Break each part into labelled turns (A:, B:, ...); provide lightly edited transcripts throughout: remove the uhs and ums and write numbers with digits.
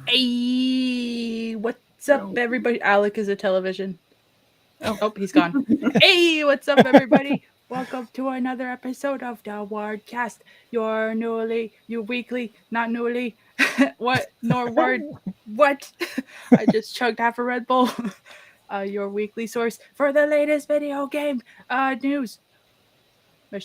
A: Hey, what's up, everybody? Alec is a television. Oh, he's gone. Hey, what's up, everybody? Welcome to another episode of the Wardcast, your weekly, not newly, what, nor word, what? I just chugged half a Red Bull. Your weekly source for the latest video game news.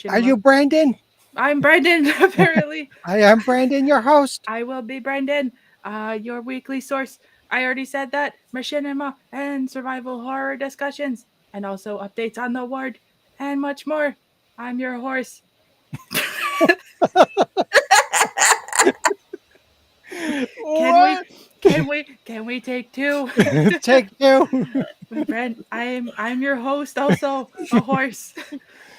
B: Are you Brandon?
A: I'm Brandon, apparently.
B: I am Brandon, your host.
A: I will be Brandon, your weekly source. I already said that. Machinima and survival horror discussions, and also updates on the ward, and much more. I'm your horse. Can we take two?
B: Take two.
A: Brand, I'm your host, also a horse.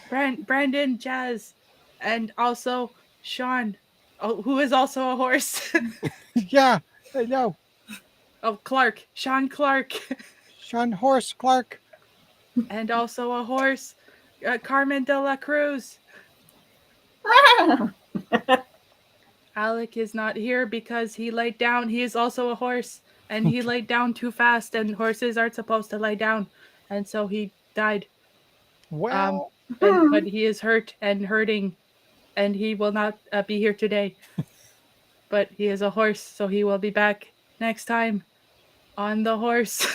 A: Brandon Jazz, and also Sean, who is also a horse.
B: Yeah, I know.
A: Oh, Clark, Sean Clark.
B: Sean Horse Clark.
A: And also a horse, Carmen de la Cruz. Alec is not here because he laid down. He is also a horse, and he laid down too fast, and horses aren't supposed to lay down, and so he died.
B: Well,
A: but he is hurt and hurting, and he will not be here today. But he is a horse, so he will be back next time on the horse.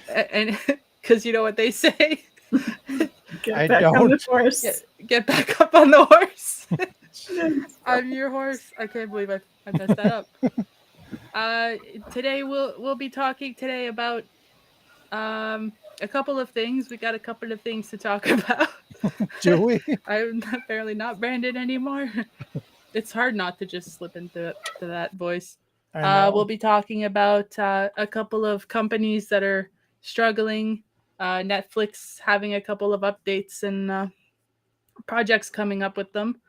A: And because you know what they say.
B: I don't.
C: On the horse.
A: Get back up on the horse. I'm your horse. I can't believe I messed that up. Today we'll be talking today about a couple of things. We got a couple of things to talk about.
B: Do we?
A: I'm apparently not Brandon anymore. It's hard not to just slip into that voice. We'll be talking about a couple of companies that are struggling. Netflix having a couple of updates and projects coming up with them,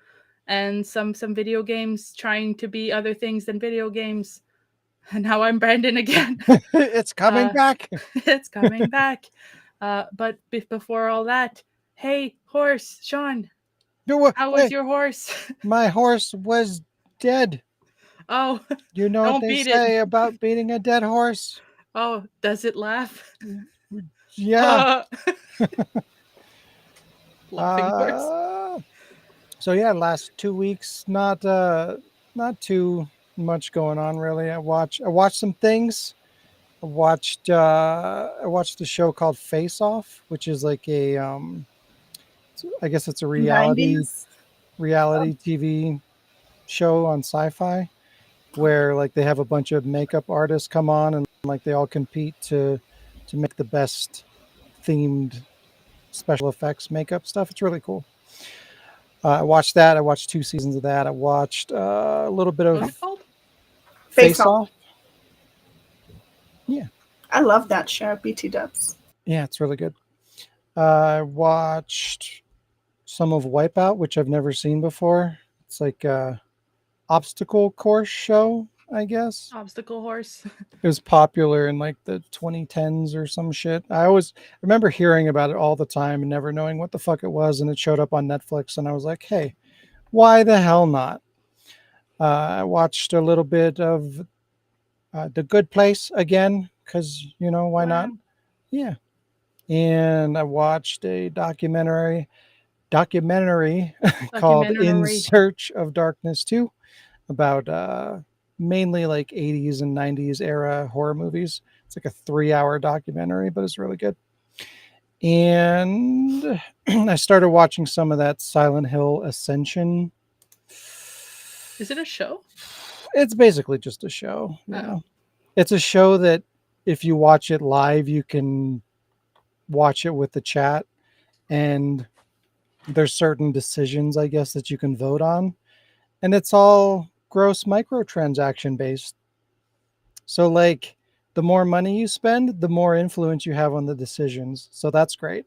A: and some video games trying to be other things than video games. And now I'm Brandon again.
B: It's coming back.
A: It's coming back. But before all that, hey, horse, Sean, how was your horse?
B: My horse was dead.
A: Oh,
B: you know what they say about beating a dead horse?
A: Oh, does it laugh?
B: Yeah.
A: Laughing horse.
B: So yeah, last 2 weeks, not too much going on really. I watched some things. I watched the show called Face Off, which is like a I guess it's a reality
C: 90s?
B: TV show on Sci-Fi, where like they have a bunch of makeup artists come on and like they all compete to make the best themed special effects makeup stuff. It's really cool. I watched that. I watched 2 seasons of that. I watched a little bit of Face Off. Yeah,
C: I love that show. BT Dubs.
B: Yeah, it's really good. I watched some of Wipeout, which I've never seen before. It's like a obstacle course show, I guess.
A: Obstacle horse.
B: It was popular in like the 2010s or some shit. I always remember hearing about it all the time and never knowing what the fuck it was. And it showed up on Netflix and I was like, hey, why the hell not? I watched a little bit of The Good Place again, because, you know, why not? Yeah. and I watched a documentary called In Search of Darkness 2 about mainly like 80s and 90s era horror movies. It's like a 3-hour documentary, but it's really good. And I started watching some of that Silent Hill Ascension.
A: Is it a show?
B: It's basically just a show. Yeah. It's a show that if you watch it live, you can watch it with the chat, and there's certain decisions, I guess, that you can vote on. And it's all gross microtransaction based. So like the more money you spend, the more influence you have on the decisions. So that's great.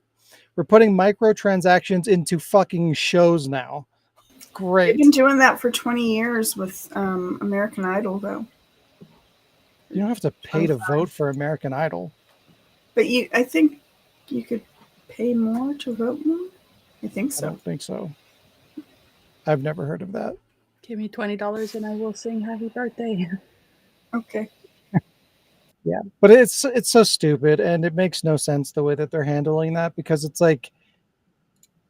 B: We're putting microtransactions into fucking shows now. Great.
C: They've been doing that for 20 years with American Idol, though.
B: You don't have to pay to vote for American Idol.
C: But I think you could pay more to vote more. I think so.
B: I don't think so. I've never heard of that.
A: Give me $20 and I will sing happy birthday.
C: Okay.
B: Yeah, but it's so stupid, and it makes no sense the way that they're handling that, because it's like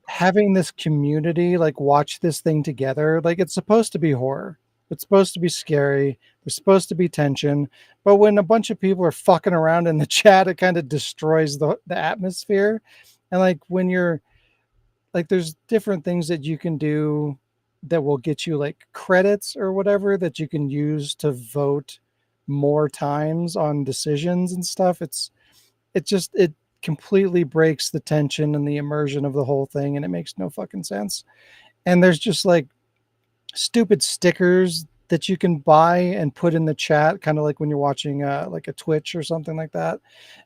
B: having this community like watch this thing together. Like, it's supposed to be horror. It's supposed to be scary. There's supposed to be tension. But when a bunch of people are fucking around in the chat, it kind of destroys the atmosphere. And like when you're like, there's different things that you can do that will get you like credits or whatever that you can use to vote more times on decisions and stuff. It completely breaks the tension and the immersion of the whole thing, and it makes no fucking sense. And there's just like stupid stickers that you can buy and put in the chat, kind of like when you're watching like a Twitch or something like that,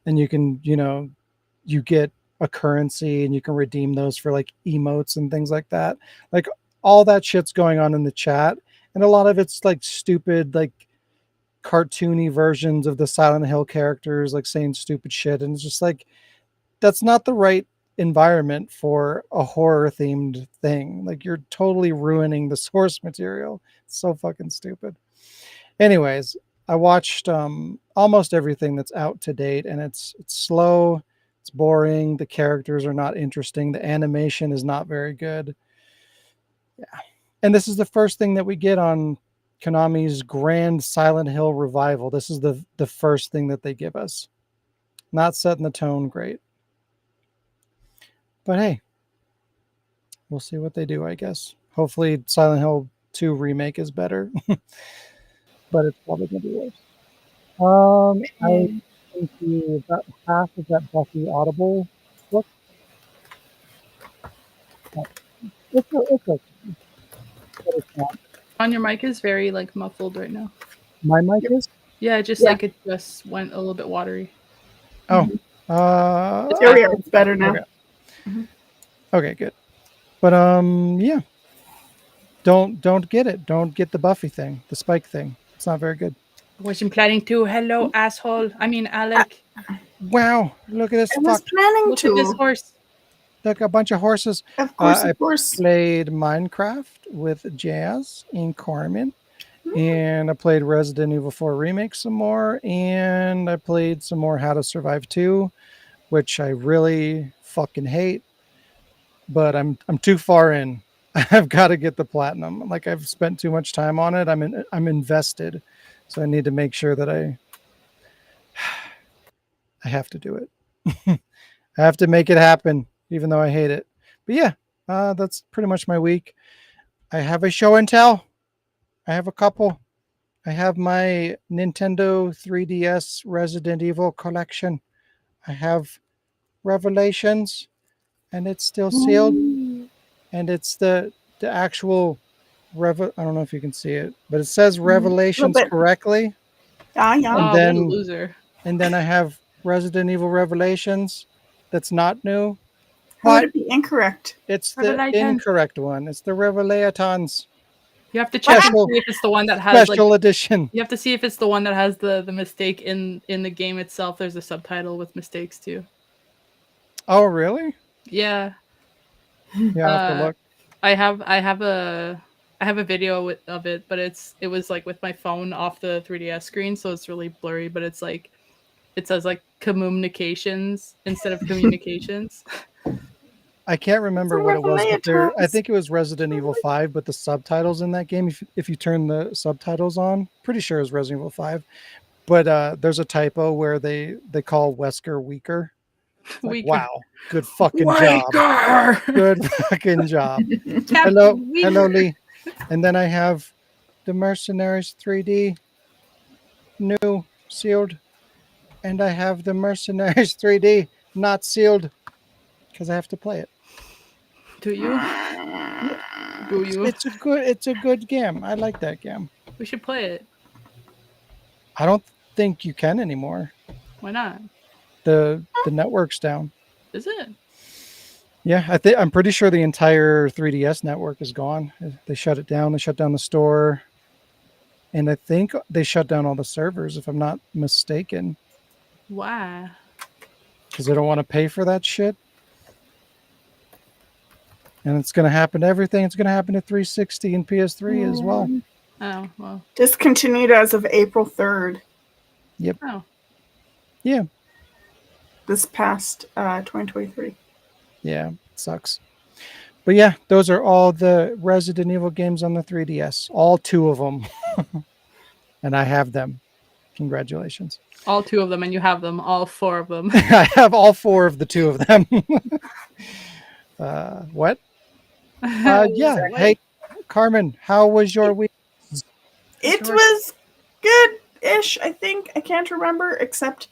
B: and you can, you get a currency and you can redeem those for like emotes and things like that. Like all that shit's going on in the chat, and a lot of it's like stupid, like cartoony versions of the Silent Hill characters like saying stupid shit, and it's just like, that's not the right environment for a horror themed thing. Like, you're totally ruining the source material. It's so fucking stupid. Anyways, I watched almost everything that's out to date, and it's slow, it's boring, the characters are not interesting, the animation is not very good. Yeah. And this is the first thing that we get on Konami's grand Silent Hill revival. This is the first thing that they give us. Not setting the tone great. But hey, we'll see what they do, I guess. Hopefully Silent Hill 2 remake is better. But it's probably going to be worse. I think about half of that Buffy Audible book. It's okay. But it's not.
A: On your mic is very like muffled right now.
B: My mic is?
A: Yeah, like it just went a little bit watery.
B: Oh.
C: There we are. It's better now.
B: Okay. Mm-hmm. Okay, good. But yeah. Don't get it. Don't get the Buffy thing, the Spike thing. It's not very good.
A: Wasn't planning to. Hello, asshole. I mean, Alec.
B: Wow, look at this.
C: I was planning
A: look
C: to.
A: Look at this horse.
B: Look, a bunch of horses.
C: Of course,
B: I played Minecraft with Jazz and Carmen. And I played Resident Evil 4 Remake some more. And I played some more How to Survive 2, which I really fucking hate. But I'm too far in. I've got to get the platinum. Like, I've spent too much time on it. I'm invested. So I need to make sure that I have to do it. I have to make it happen, even though I hate it. But yeah, that's pretty much my week. I have a show and tell. I have a couple. I have my Nintendo 3DS Resident Evil collection. I have Revelations, and it's still sealed. And it's the actual I don't know if you can see it, but it says Revelations correctly.
C: Yeah.
A: And then, what a loser.
B: And then I have Resident Evil Revelations that's not new.
C: How would it be incorrect?
B: It's the incorrect one. It's the Revelatons.
A: You have to check and see if it's the one that has
B: special edition.
A: You have to see if it's the one that has the mistake in the game itself. There's a subtitle with mistakes too.
B: Oh, really?
A: Yeah.
B: Yeah, I have to look.
A: I have a video of it, but it was like with my phone off the 3DS screen, so it's really blurry. But it's like it says like communications instead of communications.
B: I can't remember what it was, but I
C: times.
B: think it was Resident Evil 5, but the subtitles in that game, if you turn the subtitles on, pretty sure it was Resident Evil 5. But there's a typo where they call Wesker Weaker. Like,
A: Weaker.
B: wow, good fucking job. Good fucking job. Hello, Lee. And then I have the Mercenaries 3D, new, sealed. And I have the Mercenaries 3D, not sealed, because I have to play it.
A: Do you? Do you?
B: It's a good game. I like that game.
A: We should play it.
B: I don't think you can anymore.
A: Why not?
B: The network's down.
A: Is it?
B: Yeah, I'm pretty sure the entire 3DS network is gone. They shut it down. They shut down the store, and I think they shut down all the servers, if I'm not mistaken.
A: Why?
B: Because they don't want to pay for that shit. And it's going to happen to everything. It's going to happen to 360 and PS3 as well.
A: Oh, well.
C: Discontinued as of April 3rd.
B: Yep.
A: Oh.
B: Yeah.
C: This past 2023.
B: Yeah, it sucks. But yeah, those are all the Resident Evil games on the 3DS. All 2 of them. And I have them. Congratulations.
A: All 2 of them, and you have them. All 4 of them.
B: I have all 4 of the 2 of them. What? Yeah. Hey, Carmen, how was your week?
C: It was good-ish, I think. I can't remember, except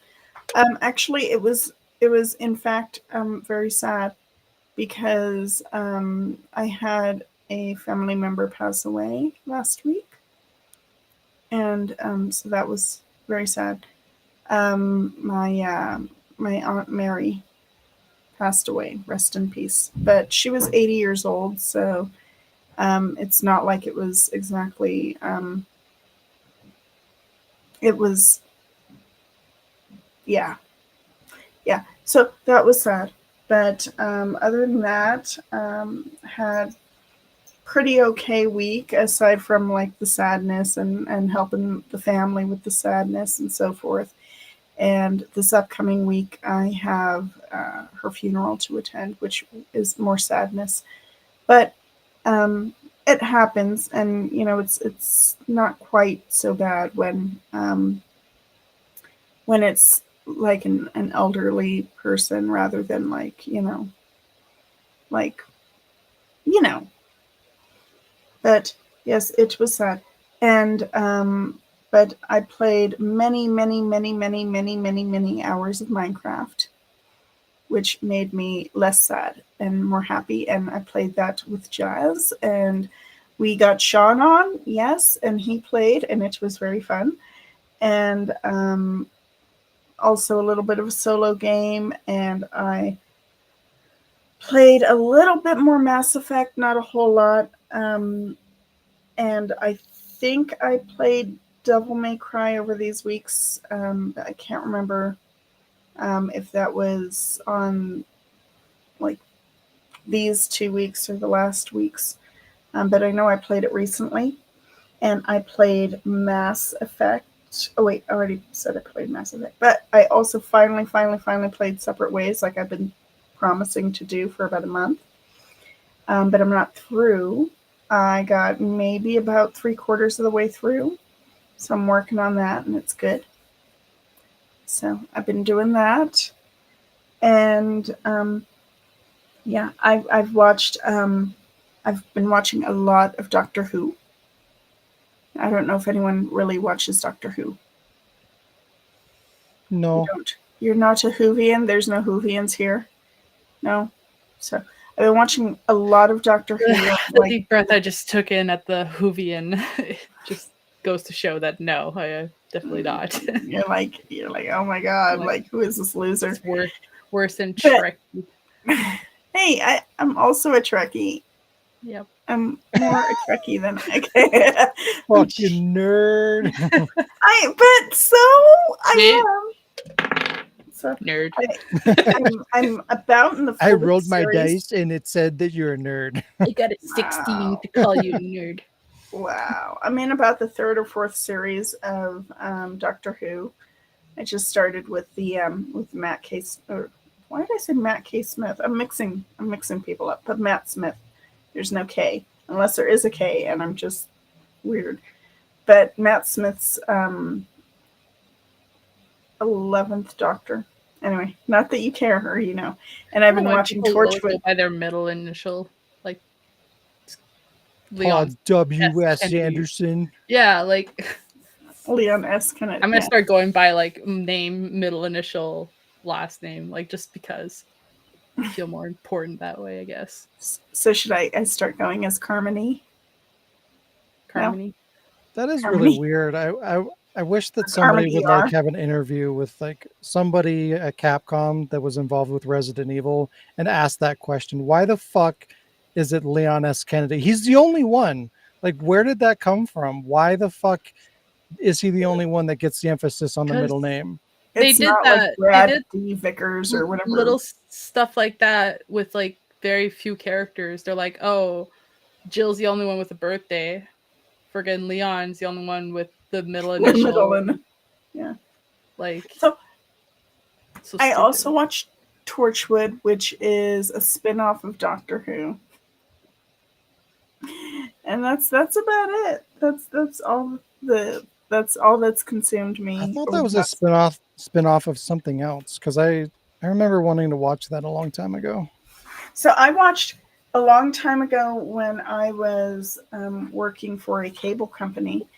C: actually it was in fact very sad because I had a family member pass away last week. And so that was very sad. My Aunt Mary passed away, rest in peace. But she was 80 years old, so it's not like it was exactly it was yeah. So that was sad. But other than that, had pretty okay week aside from like the sadness and helping the family with the sadness and so forth. And this upcoming week, I have her funeral to attend, which is more sadness. But it happens, and you know, it's not quite so bad when it's like an elderly person rather than like But yes, it was sad, and but I played many hours of Minecraft, which made me less sad and more happy. And I played that with Jazz, and we got Sean on, yes, and he played, and it was very fun. And also a little bit of a solo game, and I played a little bit more Mass Effect, not a whole lot. And I think I played Devil May Cry over these weeks. I can't remember if that was on like these 2 weeks or the last weeks. But I know I played it recently. And I played Mass Effect. Oh wait, I already said I played Mass Effect. But I also finally played Separate Ways, like I've been promising to do for about a month. But I'm not through. I got maybe about 3/4 of the way through. So I'm working on that, and it's good. So I've been doing that. And yeah, I've been watching a lot of Doctor Who. I don't know if anyone really watches Doctor Who.
B: No.
C: You don't. You're not a Whovian? There's no Whovians here? No? So I've been watching a lot of Doctor Who.
A: The deep breath I just took in at the Whovian just goes to show that no, I definitely not.
C: You're like, oh my god, like who is this loser?
A: It's worse than Trekkie.
C: Hey, I'm also a Trekkie.
A: Yep.
C: I'm more a Trekkie than
B: fucking nerd.
A: So nerd.
C: I'm about in the.
B: I rolled my dice and it said that you're a nerd.
A: I got a 16 to call you a nerd.
C: Wow, I'm in about the 3rd or 4th series of Doctor Who. I just started with the with Matt Case. Or why did I say Matt K. Smith? I'm mixing people up. But Matt Smith. There's no K unless there is a K, and I'm just weird. But Matt Smith's 11th Doctor. Anyway, not that you care, or you know. And I've been watching Torchwood
A: by their middle initial, like
B: Leon W.S.
A: Kennedy.
B: Anderson.
A: Yeah, like
C: Leon S. Kennedy.
A: I'm gonna start going by like name, middle initial, last name, like just because I feel more important that way, I guess.
C: So should I start going as Carmony?
A: Carmony.
C: No?
B: That is
C: Carmony.
B: really weird. I wish that somebody would like have an interview with like somebody at Capcom that was involved with Resident Evil and ask that question. Why the fuck is it Leon S. Kennedy? He's the only one. Like, where did that come from? Why the fuck is he the only one that gets the emphasis on the middle name?
A: They
C: It's
A: did
C: not
A: that.
C: Like Brad
A: they did
C: D. Vickers or whatever.
A: Little stuff like that with like very few characters. They're like, oh, Jill's the only one with a birthday. Friggin' Leon's the only one with the middle initial.
C: Yeah.
A: Like
C: so I also watched Torchwood, which is a spin-off of Doctor Who. And that's about it. That's all that's consumed me.
B: I thought that was a spin-off of something else, because I remember wanting to watch that a long time ago.
C: So I watched a long time ago when I was working for a cable company.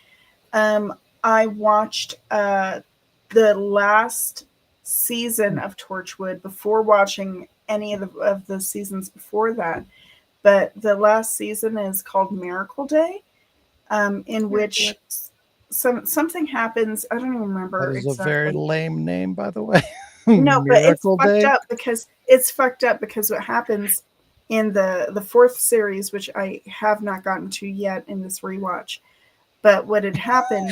C: I watched the last season of Torchwood before watching any of the seasons before that. But the last season is called Miracle Day, in which something happens. I don't even remember.
B: That is
C: exactly.
B: A very lame name, by the way.
C: No, but it's fucked up because what happens in the fourth series, which I have not gotten to yet in this rewatch, but what had happened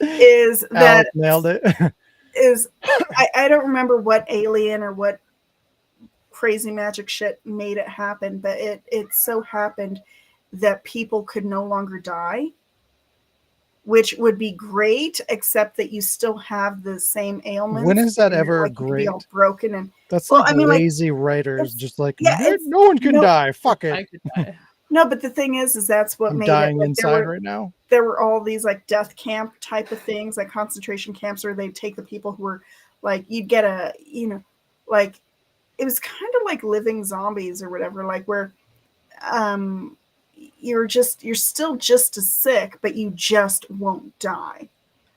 C: is that
B: Alex nailed it.
C: I don't remember what alien or what crazy magic shit made it happen, but it so happened that people could no longer die, which would be great, except that you still have the same ailments.
B: When is that ever great?
C: Be all broken and
B: that's lazy writers, just like no one can die. Fuck it.
A: I could die.
C: No, but the thing is that's what
B: I'm
C: made
B: dying
C: it.
B: inside right now.
C: There were all these like death camp type of things, like concentration camps, where they'd take the people who were like, you'd get a, like it was kind of like living zombies or whatever, like where you're still just as sick, but you just won't die.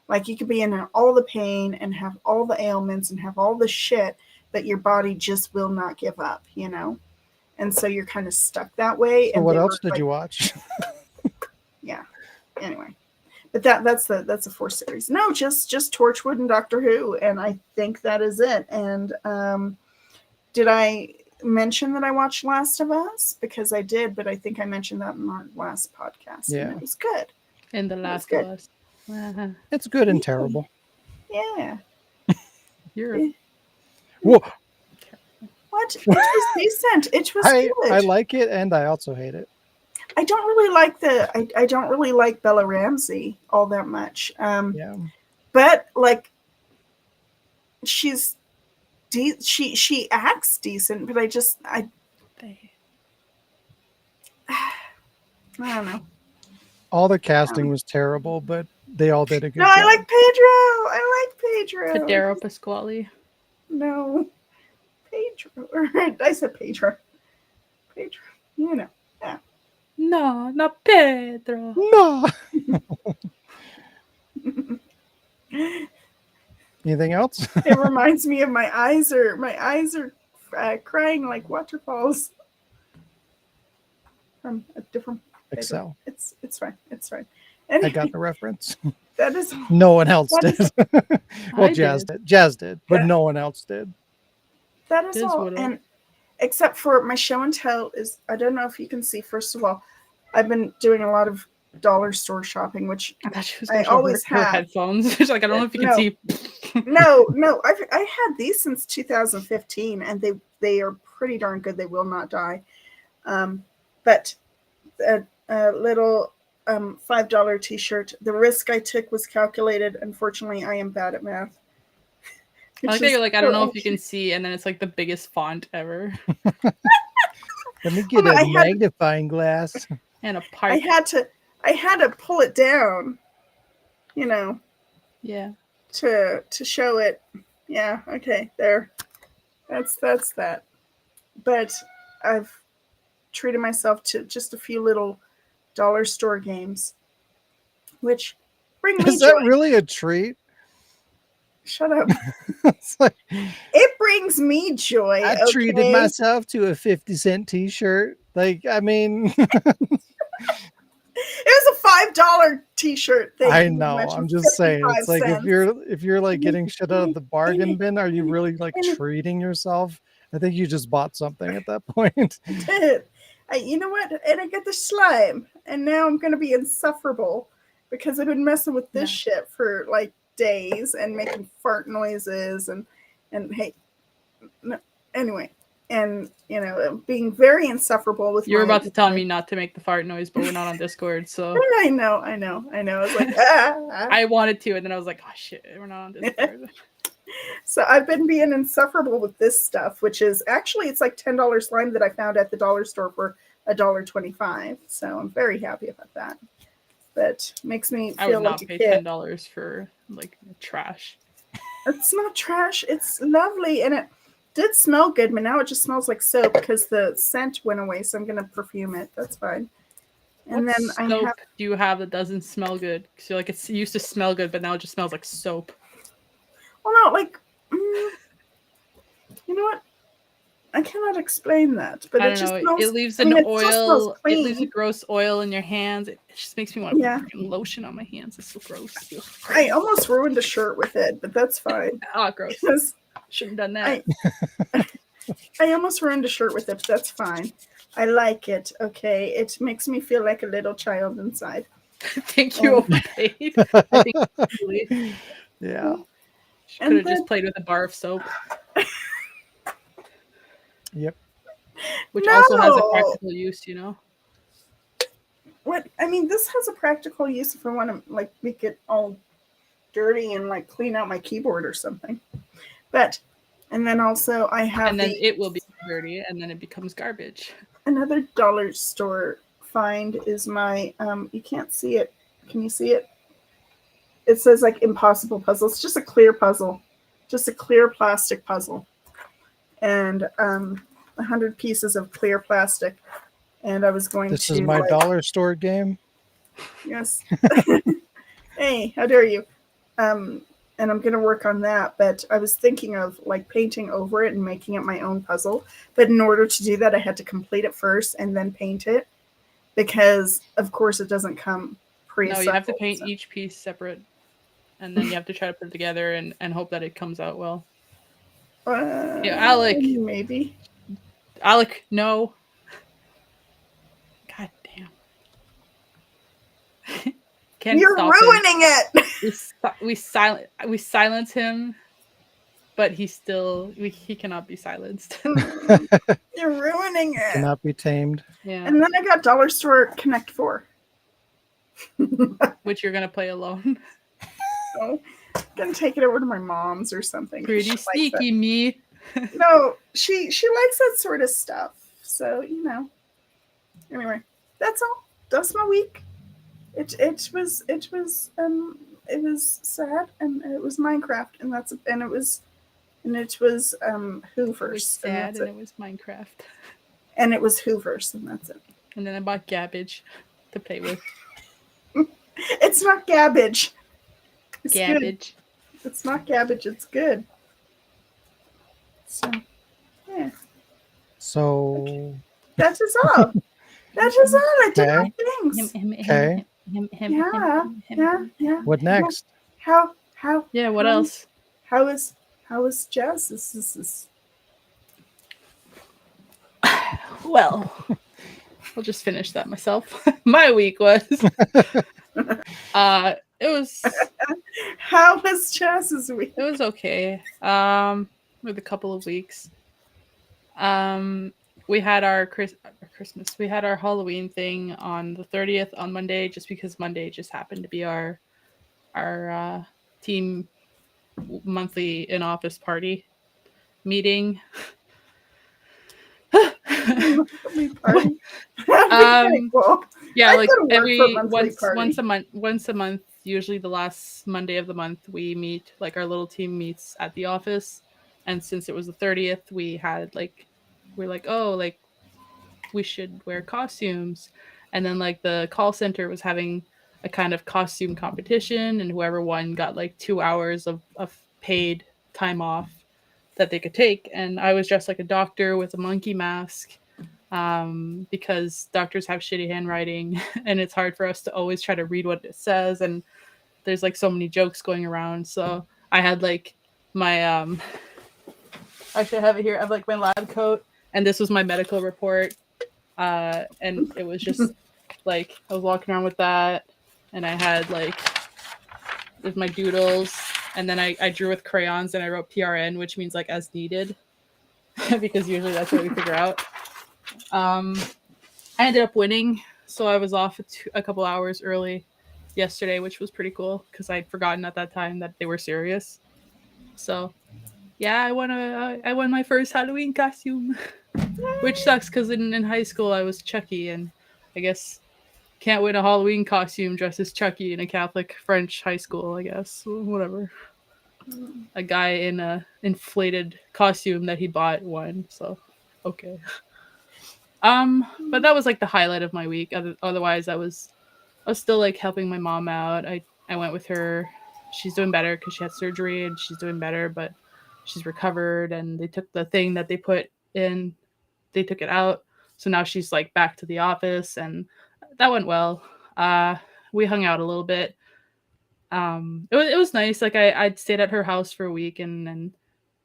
C: Like you could be in all the pain and have all the ailments and have all the shit, but your body just will not give up, And so you're kind of stuck that way.
B: So
C: and
B: what else did you watch?
C: Yeah. Anyway, but that's a 4 series. No, just Torchwood and Doctor Who, and I think that is it. And did I mention that I watched Last of Us? Because I did, but I think I mentioned that in our last podcast.
B: Yeah,
C: and it was good.
A: In The Last of Us.
B: It's good and terrible.
C: Yeah.
B: Whoa.
C: What? It was decent. It was good.
B: I like it, and I also hate it.
C: I don't really like I don't really like Bella Ramsey all that much.
B: Yeah.
C: But like she acts decent, but I don't know.
B: All the casting was terrible, but they all did a good job.
C: I like Pedro.
A: Pedro Pasquale.
C: No. Pedro. I said Pedro. Pedro. Yeah.
A: No, not Pedro.
B: No. Anything else?
C: It reminds me of my eyes are crying like waterfalls from a different
B: Excel.
C: It's fine. Anyway,
B: I got the reference.
C: That is
B: no one else did. Well, Jazz
A: did.
B: Jazz did, but no one else did.
C: That is all. And except for my show and tell is, I don't know if you can see. First of all, I've been doing a lot of dollar store shopping, which I always have.
A: Headphones. It's like I don't know if you can see.
C: No. I had these since 2015, and they are pretty darn good. They will not die. But a little $5 T-shirt. The risk I took was calculated. Unfortunately, I am bad at math,
A: I like that you're like, I don't know if you can see, and then it's like the biggest font ever.
B: Let me get a magnifying glass.
A: And a pipe.
C: I had to pull it down, you know.
A: Yeah.
C: To show it. Yeah, okay, there. That's that. But I've treated myself to just a few little dollar store games, which bring me joy.
B: Is that really a treat?
C: Shut up.
B: It's like,
C: it brings me joy.
B: I treated myself to a 50-cent t-shirt. Like, I mean,
C: it was a $5 t-shirt thing.
B: I know. I'm just saying. It's like
C: cents.
B: if you're like getting shit out of the bargain bin, are you really like treating yourself? I think you just bought something at that point.
C: I did. You know what? And I get the slime, and now I'm gonna be insufferable because I've been messing with this shit for like days and making fart noises and hey, no, anyway. And, you know, being very insufferable with.
A: You were about to tell me not to make the fart noise, but we're not on Discord, so.
C: I know. I was like,
A: I wanted to, and then I was like, oh shit, we're not on Discord.
C: So I've been being insufferable with this stuff, which is actually, it's like $10 slime that I found at the dollar store for $1.25. So I'm very happy about that. But makes me feel like a kid.
A: I would not pay $10 for like trash.
C: It's not trash. It's lovely, and it did smell good, but now it just smells like soap because the scent went away. So I'm gonna perfume it. That's fine. And
A: what
C: then
A: soap do you have that doesn't smell good? Because you're like, it used to smell good, but now it just smells like soap.
C: Well, no, like, you know what? I cannot explain that, but it just smells.
A: It leaves an oil. It leaves a gross oil in your hands. It just makes me want to put lotion on my hands. It's so gross.
C: I almost ruined a shirt with it, but that's fine.
A: Gross. Shouldn't have done that.
C: I almost ruined a shirt with it, but that's fine. I like it. Okay, it makes me feel like a little child inside.
A: Thank you, overpaid. I think
B: yeah.
A: Could have just played with a bar of soap.
B: Yep.
A: Which also has a practical use, you know.
C: What I mean, this has a practical use if I want to like make it all dirty and like clean out my keyboard or something. But and then also I have
A: and then it will be dirty and then it becomes garbage.
C: Another dollar store find is my you can't see it. Can you see it? It says like impossible puzzle. It's just a clear puzzle. Just a clear plastic puzzle. And 100 pieces of clear plastic. And I was going to.
B: This is my dollar store game.
C: Yes. Hey, how dare you? And I'm going to work on that. But I was thinking of like painting over it and making it my own puzzle. But in order to do that, I had to complete it first and then paint it. Because, of course, it doesn't come pre-assembled.
A: No, you have to paint each piece separate. And then you have to try to put it together and hope that it comes out well. Yeah, Alec.
C: Maybe.
A: Alec, no. God damn.
C: You're ruining it.
A: We silence him, but he cannot be silenced.
C: You're ruining it.
B: Cannot be tamed.
A: Yeah.
C: And then I got Dollar Store Connect 4.
A: Which you're gonna play alone.
C: Oh, I'm gonna take it over to my mom's or something.
A: Pretty sneaky, me.
C: No, she likes that sort of stuff. So, you know. Anyway, that's all. That's my week. It was sad and it was Minecraft and it was Hoovers.
A: It was sad and it was Minecraft.
C: And it was Hoovers and that's it.
A: And then I bought Gabbage to play with.
C: It's not Gabbage. It's
A: Gabbage.
C: Good. It's not Gabbage. It's good. So, yeah.
B: So.
C: Okay. That is all. That is all. I did my things.
B: Okay.
C: Yeah.
B: What next?
C: How?
A: Yeah. What else?
C: How is jazz? This is.
A: Well, I'll just finish that myself. My week was. It was.
C: How was Jazz's week?
A: It was okay. With a couple of weeks. We had our Christmas. We had our Halloween thing on the 30th on Monday, just because Monday just happened to be our team monthly in-office party meeting.
C: Monthly party. That'd be pretty cool.
A: Yeah,
C: I
A: like
C: could work for a
A: every
C: monthly
A: once
C: party.
A: a month, usually the last Monday of the month, we meet. Like our little team meets at the office, and since it was the 30th, we had like we're like, oh, like we should wear costumes, and then like the call center was having a kind of costume competition, and whoever won got like 2 hours of paid time off that they could take. And I was dressed like a doctor with a monkey mask, because doctors have shitty handwriting and it's hard for us to always try to read what it says, and there's like so many jokes going around. So I had like my actually I have it here. I have like my lab coat, and this was my medical report. And it was just like I was walking around with that, and I had like with my doodles, and then I drew with crayons, and I wrote PRN, which means like as needed, because usually that's what we figure out. I ended up winning, so I was off a couple hours early yesterday, which was pretty cool because I'd forgotten at that time that they were serious. So yeah, I won my first Halloween costume, which sucks because in high school I was Chucky, and I guess can't win a Halloween costume dressed as Chucky in a Catholic French high school. I guess whatever. A guy in a inflated costume that he bought won, so okay. But that was like the highlight of my week. Otherwise, I was still like helping my mom out. I went with her. She's doing better because she had surgery and she's doing better, but she's recovered. And they took the thing that they put in, they took it out. So now she's like back to the office, and that went well. We hung out a little bit. It was nice. Like I'd stayed at her house for a week and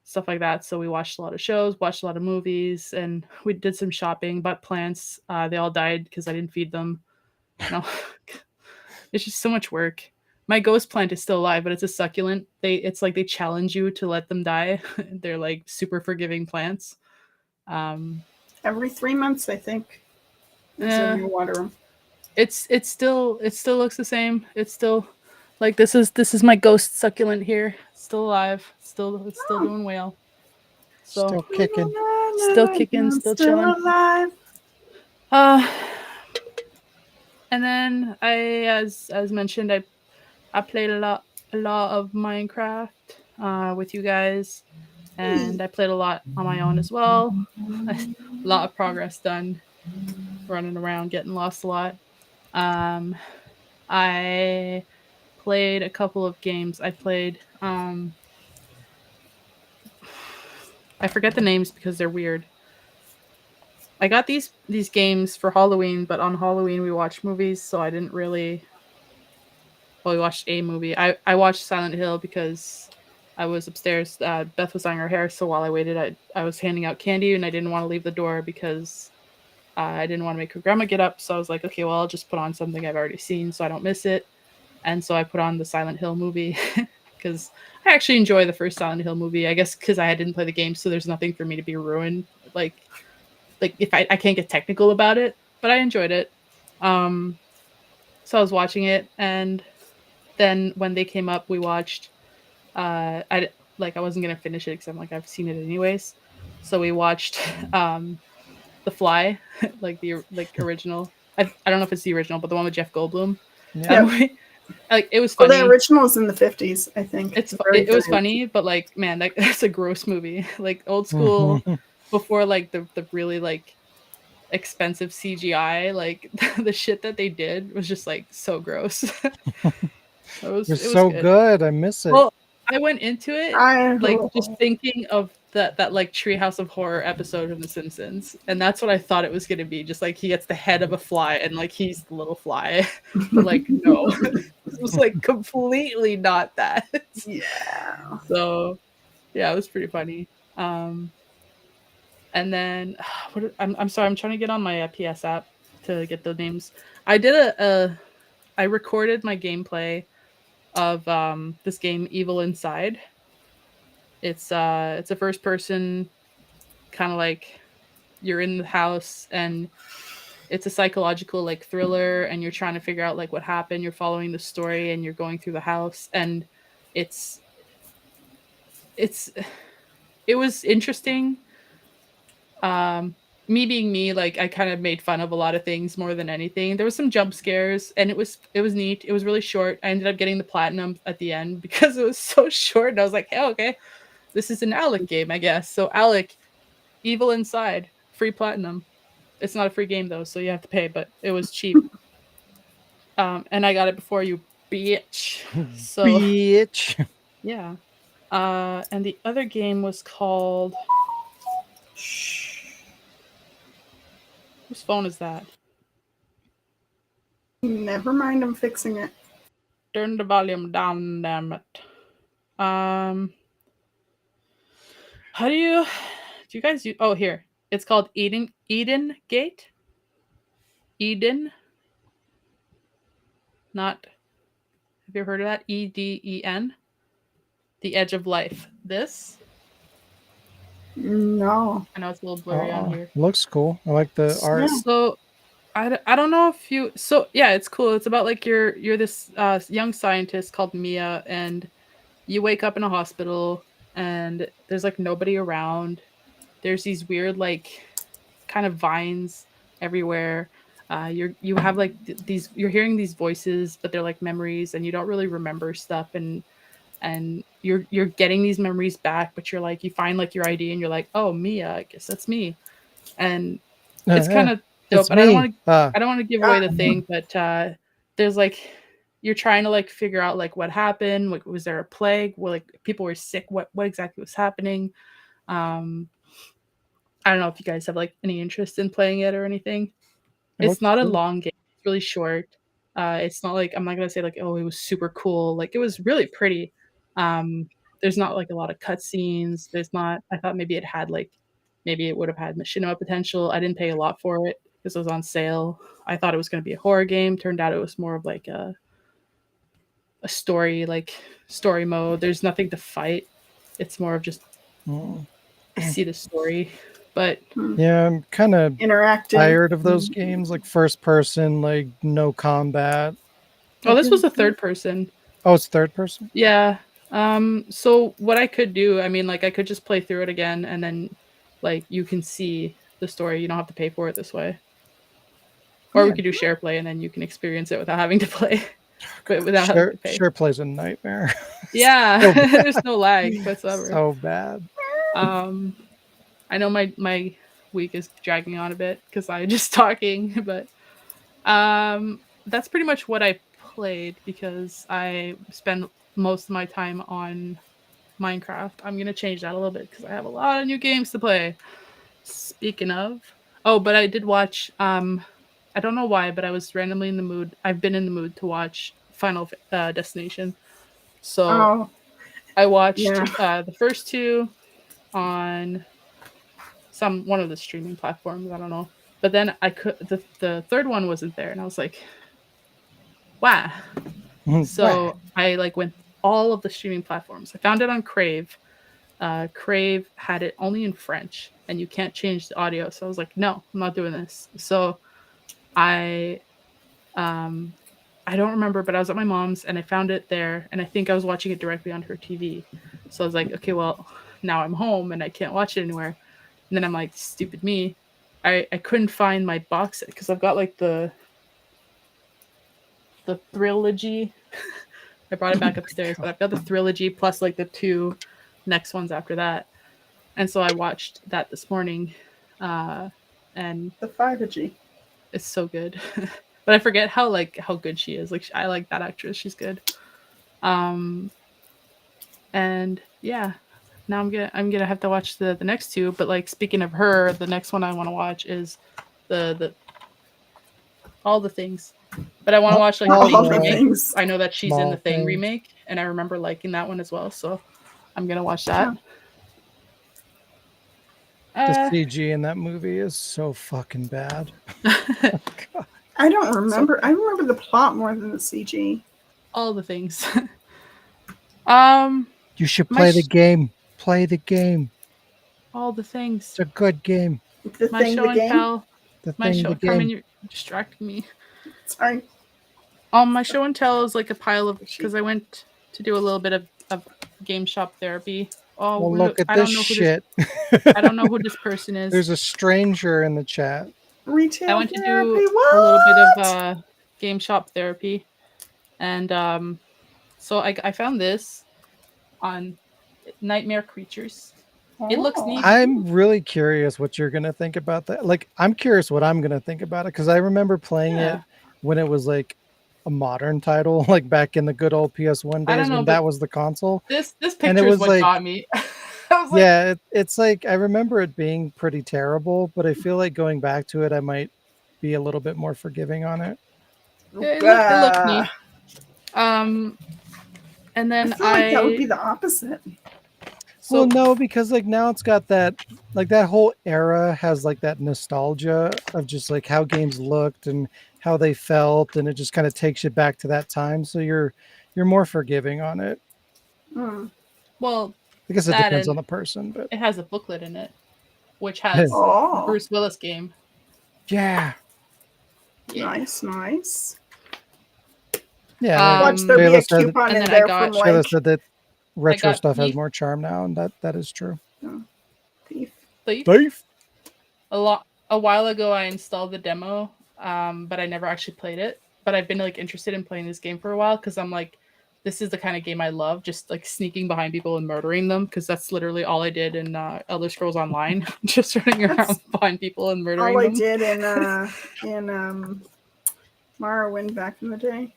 A: stuff like that. So we watched a lot of shows, watched a lot of movies, and we did some shopping. Bought plants. They all died because I didn't feed them. No, it's just so much work. My ghost plant is still alive, but it's a succulent. It's like they challenge you to let them die. They're like super forgiving plants.
C: Every 3 months, I think.
A: Yeah,
C: You water them.
A: it still looks the same. It's still like this is my ghost succulent here. It's still alive. It's still doing well. So
B: Still kicking.
A: still kicking, still chilling.
C: Alive.
A: And then as mentioned, I played a lot of Minecraft with you guys, and I played a lot on my own as well. A lot of progress done, running around, getting lost a lot. I played a couple of games. I played I forget the names because they're weird. I got these games for Halloween, but on Halloween we watched movies, so I didn't really. Well, we watched a movie. I watched Silent Hill because I was upstairs. Beth was dyeing her hair, so while I waited, I was handing out candy, and I didn't want to leave the door because I didn't want to make her grandma get up. So I was like, okay, well, I'll just put on something I've already seen so I don't miss it. And so I put on the Silent Hill movie because I actually enjoy the first Silent Hill movie. I guess because I didn't play the game, so there's nothing for me to be ruined. Like if I can't get technical about it, but I enjoyed it. So I was watching it, and then when they came up, we watched. I wasn't gonna finish it because I'm like I've seen it anyways. So we watched The Fly, like the original. I don't know if it's the original, but the one with Jeff Goldblum.
B: Yeah.
A: Like it was funny.
C: Well, the original is in the 50s, I think.
A: It was funny, but like man, that's a gross movie. Like old school, before like the really like expensive CGI. Like the shit that they did was just like so gross.
B: It was so good. I miss it.
A: Well, I went into it like just thinking of that like Treehouse of Horror episode of The Simpsons, and that's what I thought it was gonna be. Just like he gets the head of a fly, and like he's the little fly. But like no, it was like completely not that.
C: Yeah.
A: So yeah, it was pretty funny. And then I'm sorry, I'm trying to get on my PS app to get the names. I did I recorded my gameplay of this game Evil Inside. It's a first person kind of like you're in the house, and it's a psychological like thriller, and you're trying to figure out like what happened. You're following the story and you're going through the house, and it's it was interesting. Me being me, like I kind of made fun of a lot of things more than anything. There was some jump scares, and it was neat. It was really short. I ended up getting the platinum at the end because it was so short, and I was like, hey, okay, this is an Alec game, I guess. So Alec, Evil Inside, free platinum. It's not a free game though, so you have to pay, but it was cheap. And I got it before you, bitch. So
B: Bitch.
A: yeah. And the other game was called. Whose phone is that?
C: Never mind, I'm fixing it.
A: Turn the volume down, damn it. How do you guys use? Oh, here. It's called Eden Gate. Eden. Not. Have you ever heard of that? EDEN. The Edge of Life. This.
C: No.
A: I know it's a little blurry on here.
B: Looks cool. I like the art.
A: So I don't know if you yeah, it's cool. It's about like you're this young scientist called Mia, and you wake up in a hospital and there's like nobody around. There's these weird like kind of vines everywhere. You have like these, you're hearing these voices, but they're like memories, and you don't really remember stuff, and you're getting these memories back, but you're like, you find like your ID and you're like, oh, Mia, I guess that's me. And it's kind of dope. And I don't want to give away the thing, but there's like, you're trying to like figure out like what happened. Like, was there a plague? Well, like people were sick. What exactly was happening? I don't know if you guys have like any interest in playing it or anything. It's not a long game. It's really short. It's not like, I'm not gonna say like, oh, it was super cool. Like, it was really pretty. There's not like a lot of cutscenes. There's not. I thought maybe it would have had machinima potential. I didn't pay a lot for it because it was on sale. I thought it was going to be a horror game. Turned out it was more of like a story mode. There's nothing to fight. It's more of just see the story. But
B: yeah, I'm kind of
C: interactive.
B: Tired of those games, like first person, like no combat.
A: Oh, this was a third person.
B: Oh, it's third person?
A: Yeah. So what I could do, I mean, like I could just play through it again, and then like you can see the story. You don't have to pay for it this way. Or we could do share play, and then you can experience it without having to play. But without having to pay.
B: Share play's a nightmare.
A: Yeah. There's no lag whatsoever.
B: So bad.
A: I know my week is dragging on a bit because I'm just talking, but that's pretty much what I played because I spend most of my time on Minecraft. I'm gonna change that a little bit because I have a lot of new games to play. Speaking of, but I did watch. I don't know why, but I was randomly in the mood. I've been in the mood to watch Final Destination, so I watched the first two on one of the streaming platforms. I don't know, but then the third one wasn't there, and I was like, wow. So I like went all of the streaming platforms. I found it on Crave. Crave had it only in French, and you can't change the audio. So I was like, no, I'm not doing this. So I don't remember, but I was at my mom's and I found it there, and I think I was watching it directly on her TV. So I was like, okay, well, now I'm home and I can't watch it anywhere. And then I'm like, stupid me. I couldn't find my box set because I've got like the Trilogy. I brought it back upstairs, but I've got the Trilogy plus like the two next ones after that. And so I watched that this morning. And
C: the 5G.
A: It's so good. But I forget how good she is. Like, I like that actress. She's good. And yeah, now I'm gonna have to watch the next two. But like, speaking of her, the next one I want to watch is the All the Things. But I want to watch like the remake. Things. I know that she's in the Thing remake, and I remember liking that one as well. So I'm gonna watch that.
B: The CG in that movie is so fucking bad.
C: I don't remember. I remember the plot more than the CG.
A: All the things.
B: You should play the game. Play the game.
A: All the things.
B: It's a good game.
A: My show and tell. My show. Carmen, you're distracting me.
C: Sorry.
A: My show and tell is like a pile of, because I went to do a little bit of game shop therapy Oh,
B: Well, look at
A: I
B: this
A: don't know who
B: shit.
A: I don't know who this person is.
B: There's a stranger in the chat.
C: Retail
A: I went to
C: therapy.
A: do
C: What?
A: a little bit of game shop therapy, and so I found this on Nightmare Creatures. It looks
C: Oh.
A: neat.
B: I'm really curious what you're gonna think about that. Like, I'm curious what I'm gonna think about it because I remember playing
A: Yeah.
B: it when it was like a modern title, like back in the good old PS1
A: I don't
B: days
A: know,
B: when
A: but
B: that was the console.
A: this
B: And it
A: picture is
B: was
A: what
B: like,
A: got me. I was like,
B: yeah, it's like I remember it being pretty terrible, but I feel like going back to it, I might be a little bit more forgiving on it.
A: it looked neat. And then
C: I feel like that would be the opposite.
A: So
B: Well, no, because like now it's got that, like that whole era has like that nostalgia of just like how games looked and how they felt, and it just kind of takes you back to that time. So you're more forgiving on it.
C: Hmm.
A: well,
B: I guess it
A: that
B: depends on
A: and
B: the person, but
A: it has a booklet in it, which has the
C: Oh,
A: Bruce Willis game.
B: yeah,
C: nice.
B: yeah.
C: Watch there be
B: Shayla
C: a
B: said,
C: coupon
A: and
C: in
A: then
C: there from
B: Shayla
C: like
B: said that retro
A: got
B: stuff has
A: Thief.
B: more charm now, and that is true.
C: Thief.
B: Thief.
A: A while ago I installed the demo, but I never actually played it. But I've been like interested in playing this game for a while because I'm like, this is the kind of game I love, just like sneaking behind people and murdering them, because that's literally all I did in Elder Scrolls Online, just running around behind people and murdering
C: All I
A: them.
C: did in Morrowind back in the day.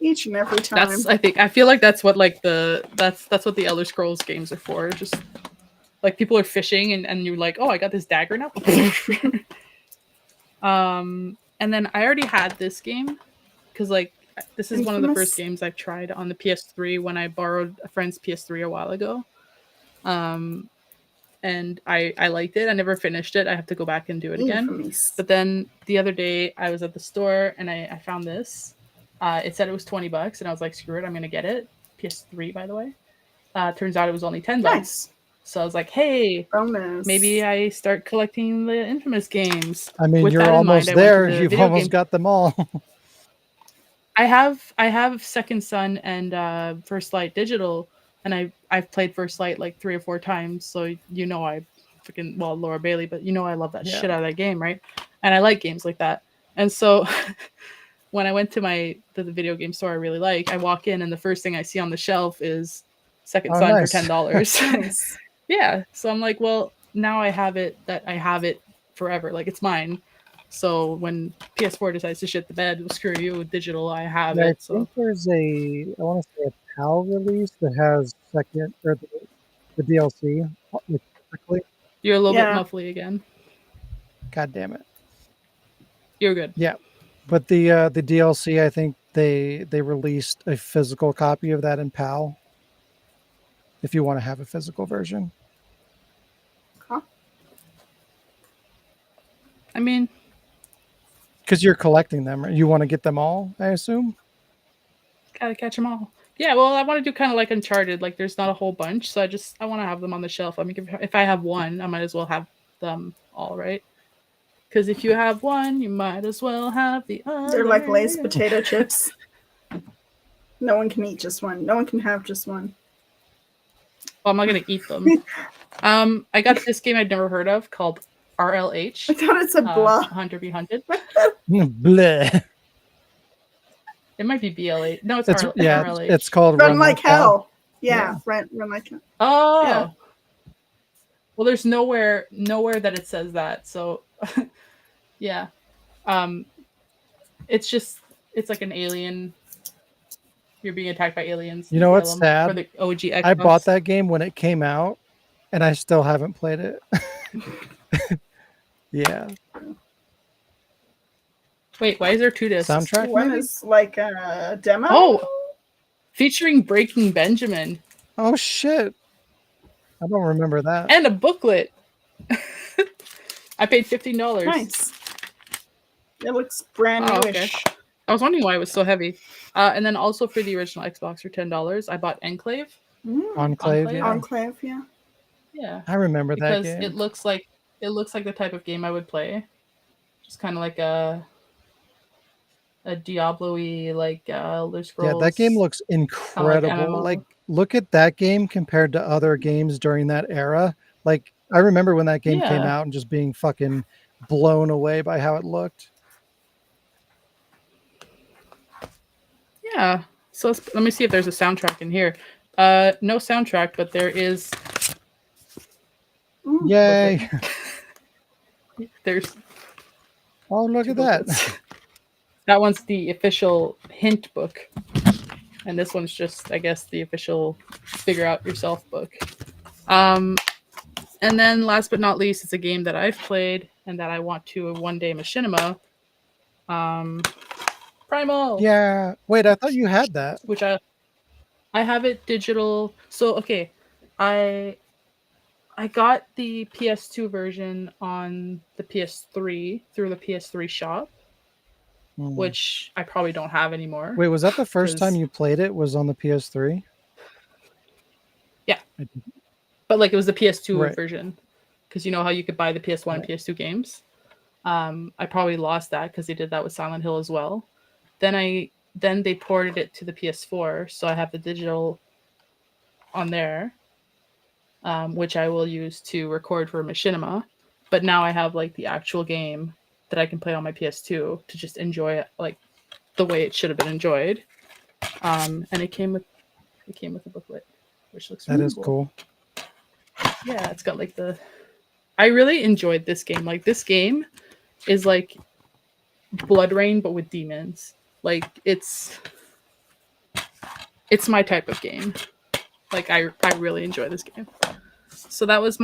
C: Each and every time.
A: I feel like that's what like that's what the Elder Scrolls games are for. Just like people are fishing and you're like, oh, I got this dagger now. And then I already had this game because like this is one of the first games I've tried on the PS3 when I borrowed a friend's PS3 a while ago. And I liked it. I never finished it. I have to go back and do it again.
C: Infamous.
A: But then the other day I was at the store and I found this. It said it was $20 and I was like, screw it, I'm gonna get it. PS3, by the way. Turns out it was only $10.
C: Nice.
A: So I was like, hey,
C: bonus.
A: Maybe I start collecting the Infamous games.
B: I mean,
A: With
B: you're
A: that in
B: almost
A: mind, I went to
B: there.
A: the
B: You've
A: video
B: almost
A: game-
B: got them all.
A: I have Second Son and First Light Digital, and I've played First Light like 3 or 4 times. So you know I freaking Laura Bailey, but you know I love that shit out of that game, right? And I like games like that. And so when I went to the video game store I really like, I walk in and the first thing I see on the shelf is Second Son
B: nice.
A: for $10.
C: Nice.
A: Yeah. So I'm like, well, now I have it forever. Like it's mine. So when PS4 decides to shit the bed, well, screw you with digital, I have
B: Yeah,
A: it.
B: I think there's I want to say a PAL release that has second or the DLC. Like, quickly.
A: You're a little bit muffly again.
B: God damn it.
A: You're good.
B: Yeah, but the DLC, I think they released a physical copy of that in PAL. If you want to have a physical version.
C: Huh?
A: I mean,
B: because you're collecting them, right? You want to get them all, I assume.
A: Gotta catch them all. Yeah, well, I want to do kind of like Uncharted. Like, there's not a whole bunch, so I want to have them on the shelf. I mean, if I have one, I might as well have them all, right? Because if you have one, you might as well have the other.
C: They're like Lay's potato chips. No one can eat just one. No one can have just one.
B: Oh,
A: Well, I'm not gonna eat them. I got this game I'd never heard of called RLH.
C: I thought it said blah.
A: Hunter be Hunted.
B: Bleh.
A: It might be BLH. No, it's
B: yeah,
A: RLH.
B: it's called
C: Run Like Hell. Yeah,
B: yeah.
C: Run Like Hell.
A: Oh.
C: Yeah.
A: Well, there's nowhere that it says that. So, yeah. It's like an alien. You're being attacked by aliens.
B: You know what's
A: For
B: sad?
A: the OG Xbox.
B: I bought that game when it came out, and I still haven't played it. Yeah.
A: Wait, why is there 2 discs?
B: Soundtrack?
C: One
B: maybe?
C: is like a demo.
A: Oh, featuring Breaking Benjamin.
B: Oh shit! I don't remember that.
A: And a booklet. I paid $15.
C: Nice. It looks brand
A: Oh,
C: newish.
A: okay. I was wondering why it was so heavy. And then also for the original Xbox for $10, I bought Enclave.
B: Enclave. Yeah.
C: Enclave, yeah.
A: Yeah.
B: I remember that
A: Because
B: game.
A: it looks like the type of game I would play. Just kind of like a a Diablo-y, like Elder Scrolls.
B: Yeah, that game looks incredible. Like, look at that game compared to other games during that era. Like, I remember when that game came out and just being fucking blown away by how it looked.
A: Yeah. So let me see if there's a soundtrack in here. No soundtrack, but there is.
B: Yay!
A: There's.
B: Oh, look at that.
A: That one's the official hint book. And this one's just, I guess, the official figure out yourself book. And then last but not least, it's a game that I've played and that I want to one day machinima. Primal.
B: Yeah. Wait, I thought you had that.
A: Which I have it digital. So okay, I got the PS2 version on the PS3 through the PS3 shop, which I probably don't have anymore.
B: Wait, was that the first time you played it? Was on the PS3?
A: Yeah, but like it was the PS2 version, because you know how you could buy the PS1 and PS2 games. I probably lost that because they did that with Silent Hill as well. Then they ported it to the PS4, so I have the digital on there, which I will use to record for machinima. But now I have like the actual game that I can play on my PS2 to just enjoy it like the way it should have been enjoyed. And it came with a booklet, which looks really cool. Yeah, it's got like I really enjoyed this game. Like this game is like Blood Rain but with demons. Like it's my type of game. Like I really enjoy this game. So that was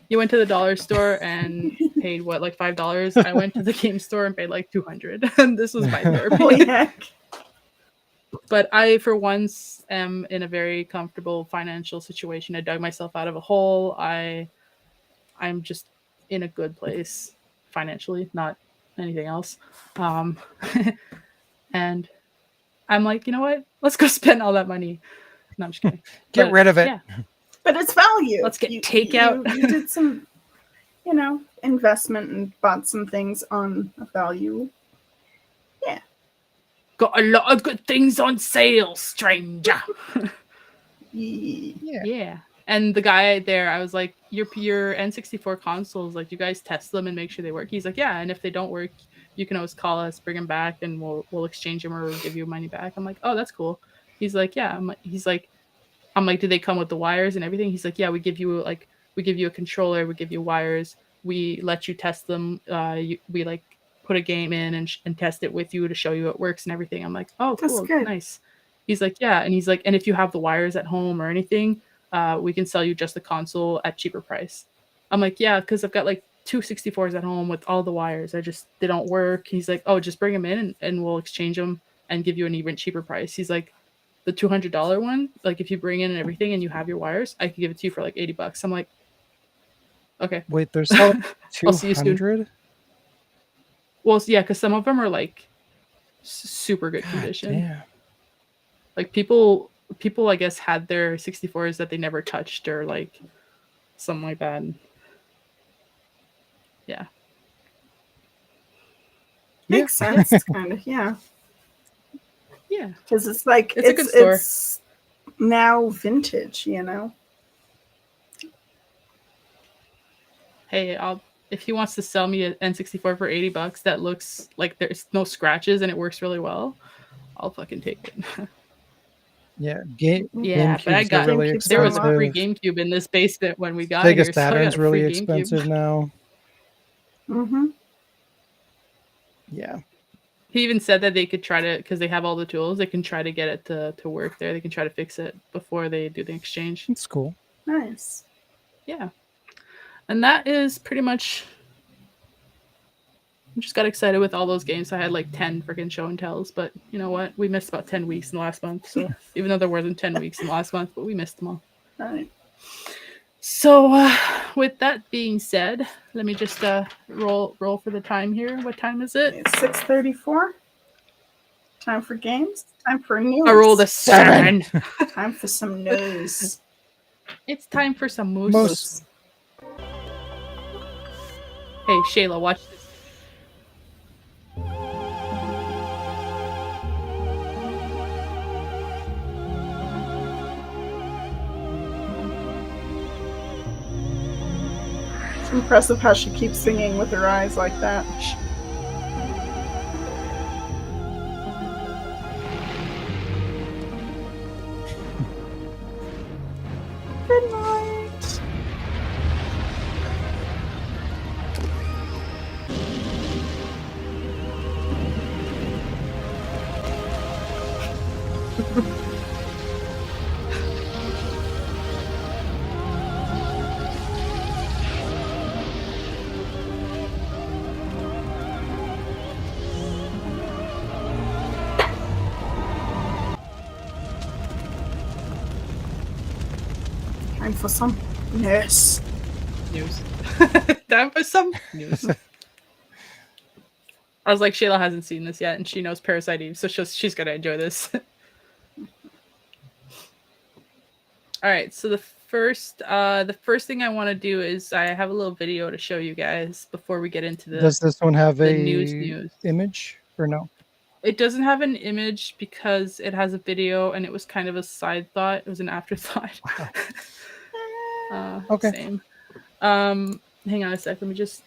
A: you went to the dollar store and paid what, like $5? I went to the game store and paid like $200. And this was my therapy.
C: Holy heck.
A: But I, for once, am in a very comfortable financial situation. I dug myself out of a hole. I'm just in a good place financially, not anything else. And I'm like, you know what? Let's go spend all that money. No, I'm just kidding.
B: Get rid of it.
A: Yeah.
C: But it's value.
A: Let's get takeout.
C: You did some, investment and bought some things on a value. Yeah.
A: Got a lot of good things on sale, stranger.
C: Yeah.
A: And the guy there, I was like, your N64 consoles, like, you guys test them and make sure they work? He's like, yeah, and if they don't work, you can always call us, bring them back, and we'll exchange them or we'll give you money back. I'm like, oh, that's cool. He's like, yeah. I'm like, do they come with the wires and everything? He's like, yeah, we give you a controller, we give you wires, we let you test them, we like put a game in and test it with you to show you it works and everything. I'm like, oh, cool, that's good. Nice. He's like, yeah, and he's like, and if you have the wires at home or anything, we can sell you just the console at cheaper price. I'm like, yeah, because I've got like 2 64s at home with all the wires. They don't work. He's like, oh, just bring them in and we'll exchange them and give you an even cheaper price. He's like, the $200 one, like if you bring in everything and you have your wires, I could give it to you for like $80. I'm like, okay.
B: Wait, there's how
A: 200? Well, yeah, because some of them are like super good condition.
B: Damn.
A: Like people, I guess, had their 64s that they never touched or like something like that. Yeah.
C: Makes sense, kind of, yeah.
A: Yeah.
C: Because it's like,
A: it's a good store.
C: It's now vintage,
A: Hey, if he wants to sell me an N64 for $80 that looks like there's no scratches and it works really well, I'll fucking take it.
B: Yeah,
A: but I got
B: really
A: there was a free GameCube in this basement when we got
B: Sega
A: here.
B: Saturn's
A: so
B: really expensive now.
C: Mm-hmm.
B: Yeah.
A: He even said that they could try to, because they have all the tools, they can try to get it to work there. They can try to fix it before they do the exchange.
B: It's cool.
C: Nice.
A: Yeah. And that is pretty much... I just got excited with all those games. I had like 10 freaking show and tells, but you know what? We missed about 10 weeks in the last month. So even though there wasn't 10 weeks in the last month, but we missed them all.
C: All right.
A: So with that being said, let me just roll for the time here. What time is it?
C: It's 6:34. Time for games. Time for news.
A: I rolled a 7.
C: Time for some news.
A: It's time for some moose. Hey, Shayla, watch this.
C: Impressive how she keeps singing with her eyes like that. Good night. Time for some news.
A: Time for some news. I was like, Shayla hasn't seen this yet, and she knows Parasite Eve, so she's gonna enjoy this. All right, so the first thing I want to do is I have a little video to show you guys before we get into the.
B: Does this one have a
A: news
B: image or no?
A: It doesn't have an image because it has a video, and it was kind of a side thought. It was an afterthought.
B: Wow. Okay.
A: Same. Hang on a sec. Let me just,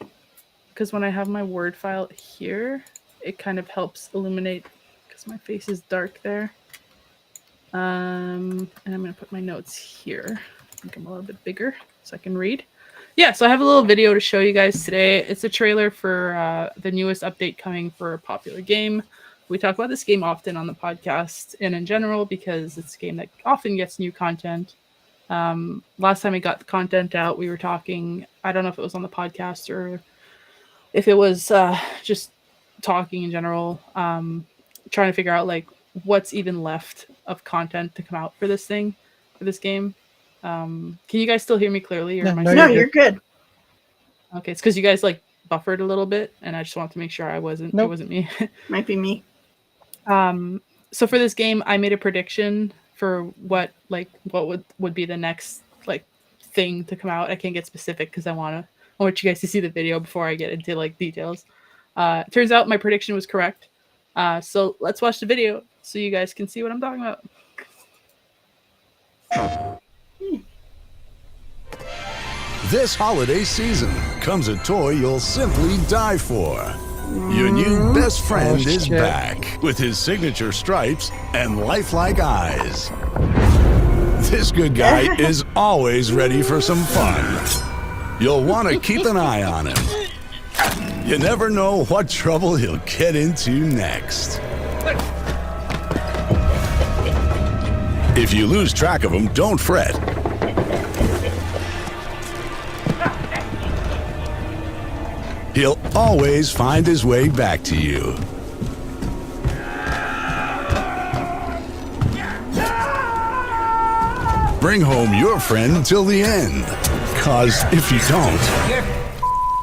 A: because when I have my Word file here, it kind of helps illuminate because my face is dark there. And I'm going to put my notes here. I think I'm a little bit bigger so I can read. Yeah, so I have a little video to show you guys today. It's a trailer for the newest update coming for a popular game. We talk about this game often on the podcast and in general because it's a game that often gets new content. Last time we got the content out, we were talking, I don't know if it was on the podcast or if it was just talking in general, trying to figure out like what's even left of content to come out for this game. Can you guys still hear me clearly? Or
C: No, you're good.
A: Okay, it's because you guys like buffered a little bit, and I just want to make sure it wasn't me.
C: Might be me.
A: So for this game, I made a prediction for what would be the next like thing to come out. I can't get specific because I want you guys to see the video before I get into like details. Turns out my prediction was correct. So let's watch the video so you guys can see what I'm talking about.
D: This holiday season comes a toy you'll simply die for. Your new best friend is back with his signature stripes and lifelike eyes. This good guy is always ready for some fun. You'll want to keep an eye on him. You never know what trouble he'll get into next. If you lose track of him, don't fret. He'll always find his way back to you. Bring home your friend till the end. 'Cause if you don't...
E: You're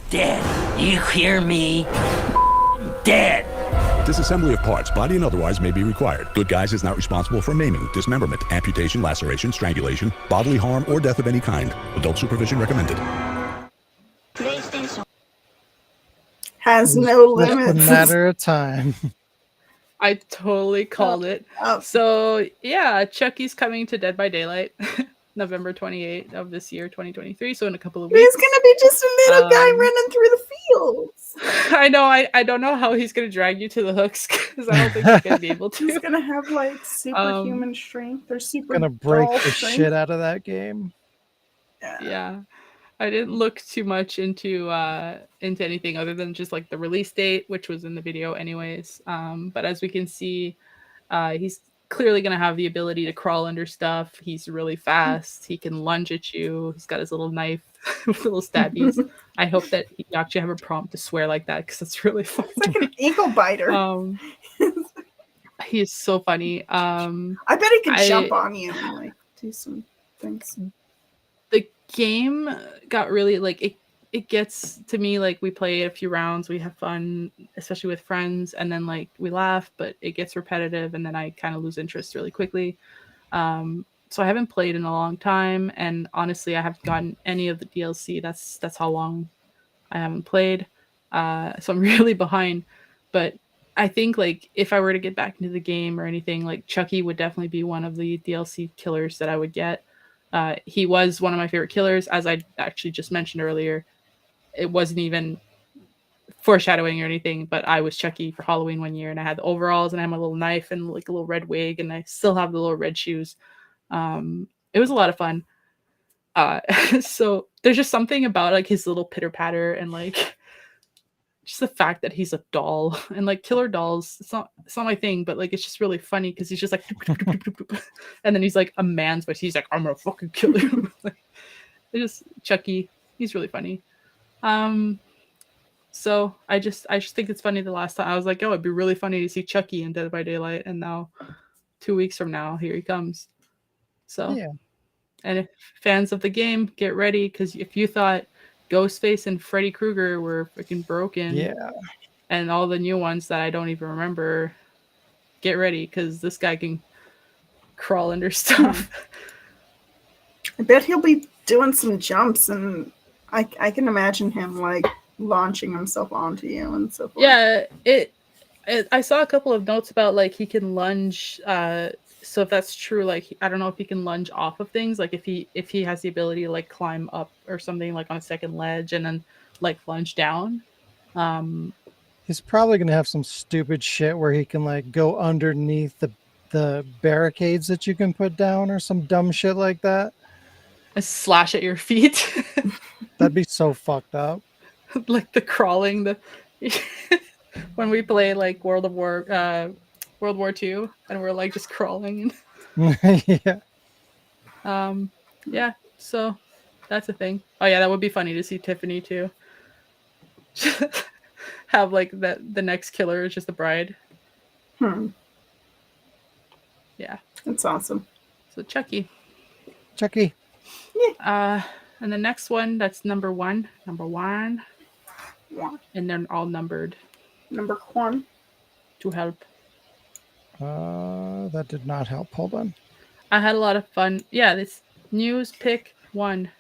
E: dead. You hear me? Dead.
D: Disassembly of parts, body and otherwise, may be required. Good Guys is not responsible for maiming, dismemberment, amputation, laceration, strangulation, bodily harm, or death of any kind. Adult supervision recommended.
C: Has no limits.
B: Just a matter of time.
A: I totally called it.
C: Oh.
A: So yeah, Chucky's coming to Dead by Daylight, November 28th of this year, 2023. So in a couple of weeks.
C: He's gonna be just a little guy running through the fields.
A: I know. I don't know how he's gonna drag you to the hooks because I don't think he's gonna be able to.
C: He's gonna have like superhuman strength or super.
B: Gonna break the
C: strength.
B: shit out of that game.
A: Yeah. I didn't look too much into anything other than just like the release date, which was in the video anyways. But as we can see, he's clearly going to have the ability to crawl under stuff. He's really fast. He can lunge at you. He's got his little knife with little stabbies. I hope that you actually have a prompt to swear like that because it's really funny.
C: It's like an eagle biter.
A: He's so funny.
C: I bet he could jump on you and like do some things.
A: The game got really like it gets to me like we play a few rounds, we have fun, especially with friends, and then like we laugh, but it gets repetitive and then I kind of lose interest really quickly. So I haven't played in a long time, and honestly I haven't gotten any of the DLC. That's how long I haven't played. So I'm really behind, but I think like if I were to get back into the game or anything, like Chucky would definitely be one of the DLC killers that I would get. He was one of my favorite killers, as I actually just mentioned earlier. it wasn't even foreshadowing or anything, but I was Chucky for Halloween one year, and I had the overalls, and I had my little knife and like a little red wig, and I still have the little red shoes. It was a lot of fun. So there's just something about like his little pitter patter and like just the fact that he's a doll and like killer dolls. It's not my thing, but like it's just really funny because he's just like, and then he's like a man's voice. He's like, I'm gonna fucking kill you. Like, it's just Chucky. He's really funny. So I just think it's funny. The last time I was like, oh, it'd be really funny to see Chucky in Dead by Daylight, and now 2 weeks from now, here he comes. So
B: Yeah.
A: And if fans of the game, get ready, because if you thought Ghostface and Freddy Krueger were freaking broken,
B: Yeah.
A: and all the new ones that I don't even remember, get ready, because this guy can crawl under stuff.
C: I bet he'll be doing some jumps, and I can imagine him like launching himself onto you and so forth.
A: Yeah, I saw a couple of notes about like he can lunge. So if that's true, like I don't know if he can lunge off of things, like if he has the ability to like climb up or something like on a second ledge and then like lunge down.
B: He's probably gonna have some stupid shit where he can like go underneath the barricades that you can put down or some dumb shit like that.
A: And slash at your feet.
B: That'd be so fucked up.
A: Like the crawling, when we play like World War II, and we're like just crawling.
B: Yeah.
A: Yeah. So that's a thing. Oh yeah, that would be funny to see Tiffany too. Have like that the next killer is just the bride. Yeah.
C: That's awesome.
A: So Chucky. And the next one, that's number one.
C: Yeah.
A: And they're all numbered
C: Number one.
A: to help.
B: That did not help. Hold on.
A: I had a lot of fun. Yeah, this news pick 1.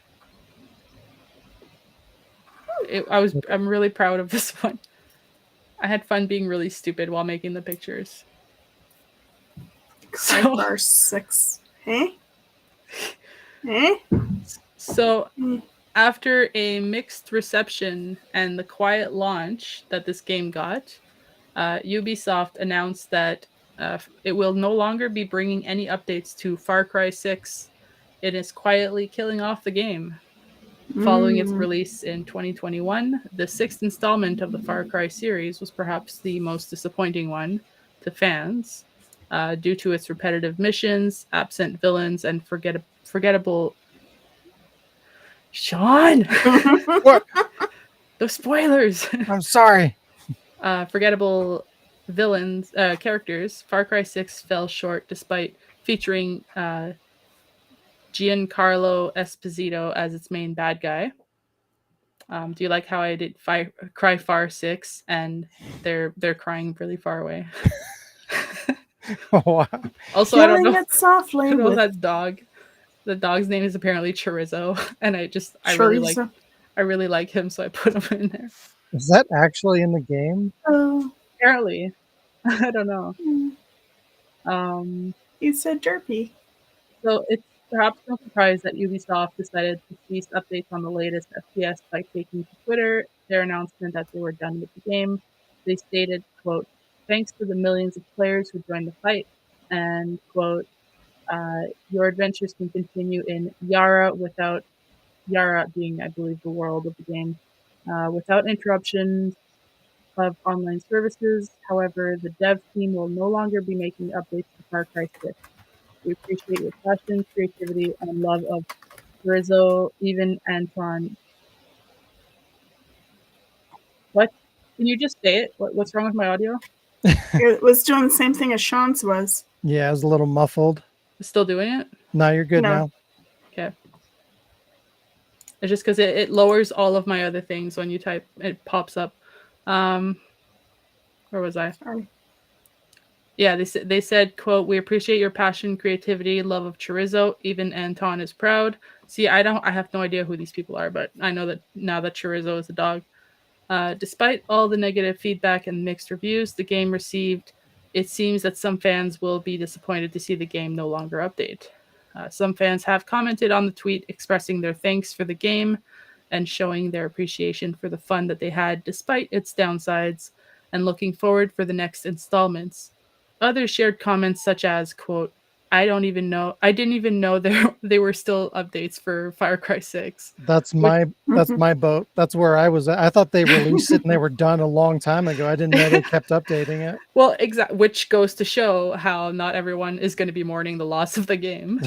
A: I'm really proud of this one. I had fun being really stupid while making the pictures.
C: So far 6. Hey?
A: So after a mixed reception and the quiet launch that this game got, Ubisoft announced that it will no longer be bringing any updates to Far Cry 6. It is quietly killing off the game. Following its release in 2021, the 6th installment of the Far Cry series was perhaps the most disappointing one to fans due to its repetitive missions, absent villains, and forgettable... Sean!
B: What?
A: The spoilers!
B: I'm sorry.
A: Forgettable villains, characters. Far Cry 6 fell short despite featuring Giancarlo Esposito as its main bad guy. Do you like how I did Cry Far 6 and they're crying really far away?
B: Wow.
A: Also, I don't know.
C: It softly.
A: I don't know that dog. The dog's name is apparently Chorizo, and I really like him, so I put him in there.
B: Is that actually in the game?
A: Apparently, I don't know.
C: You said derpy.
A: So it's perhaps no surprise that Ubisoft decided to cease updates on the latest FPS by taking to Twitter their announcement that they were done with the game. They stated, quote, "Thanks to the millions of players who joined the fight," and, quote, "your adventures can continue in Yara without," Yara being, I believe, the world of the game, "without interruptions of online services. However, the dev team will no longer be making updates to Far Cry 6. We appreciate your passion, creativity, and love of Rizzo, even Anton." What? Can you just say it? What's wrong with my audio?
C: It was doing the same thing as Sean's was.
B: Yeah, it was a little muffled.
A: It's still doing it?
B: No, you're good
C: No.
B: now.
A: Okay. It's just because it lowers all of my other things when you type. It pops up. Where was I?
C: Sorry.
A: Yeah, they said, quote, "We appreciate your passion, creativity, love of chorizo. Even Anton is proud." See, I have no idea who these people are, but I know that now that Chorizo is a dog. Despite all the negative feedback and mixed reviews the game received, it seems that some fans will be disappointed to see the game no longer update. Some fans have commented on the tweet expressing their thanks for the game and showing their appreciation for the fun that they had despite its downsides, and looking forward for the next installments. Others shared comments such as, quote, I didn't even know they were still updates for Far Cry 6.
B: That's
A: Which,
B: my boat. That's where I was at. I thought they released it and they were done a long time ago. I didn't know they kept updating it.
A: well, which goes to show how not everyone is going to be mourning the loss of the game.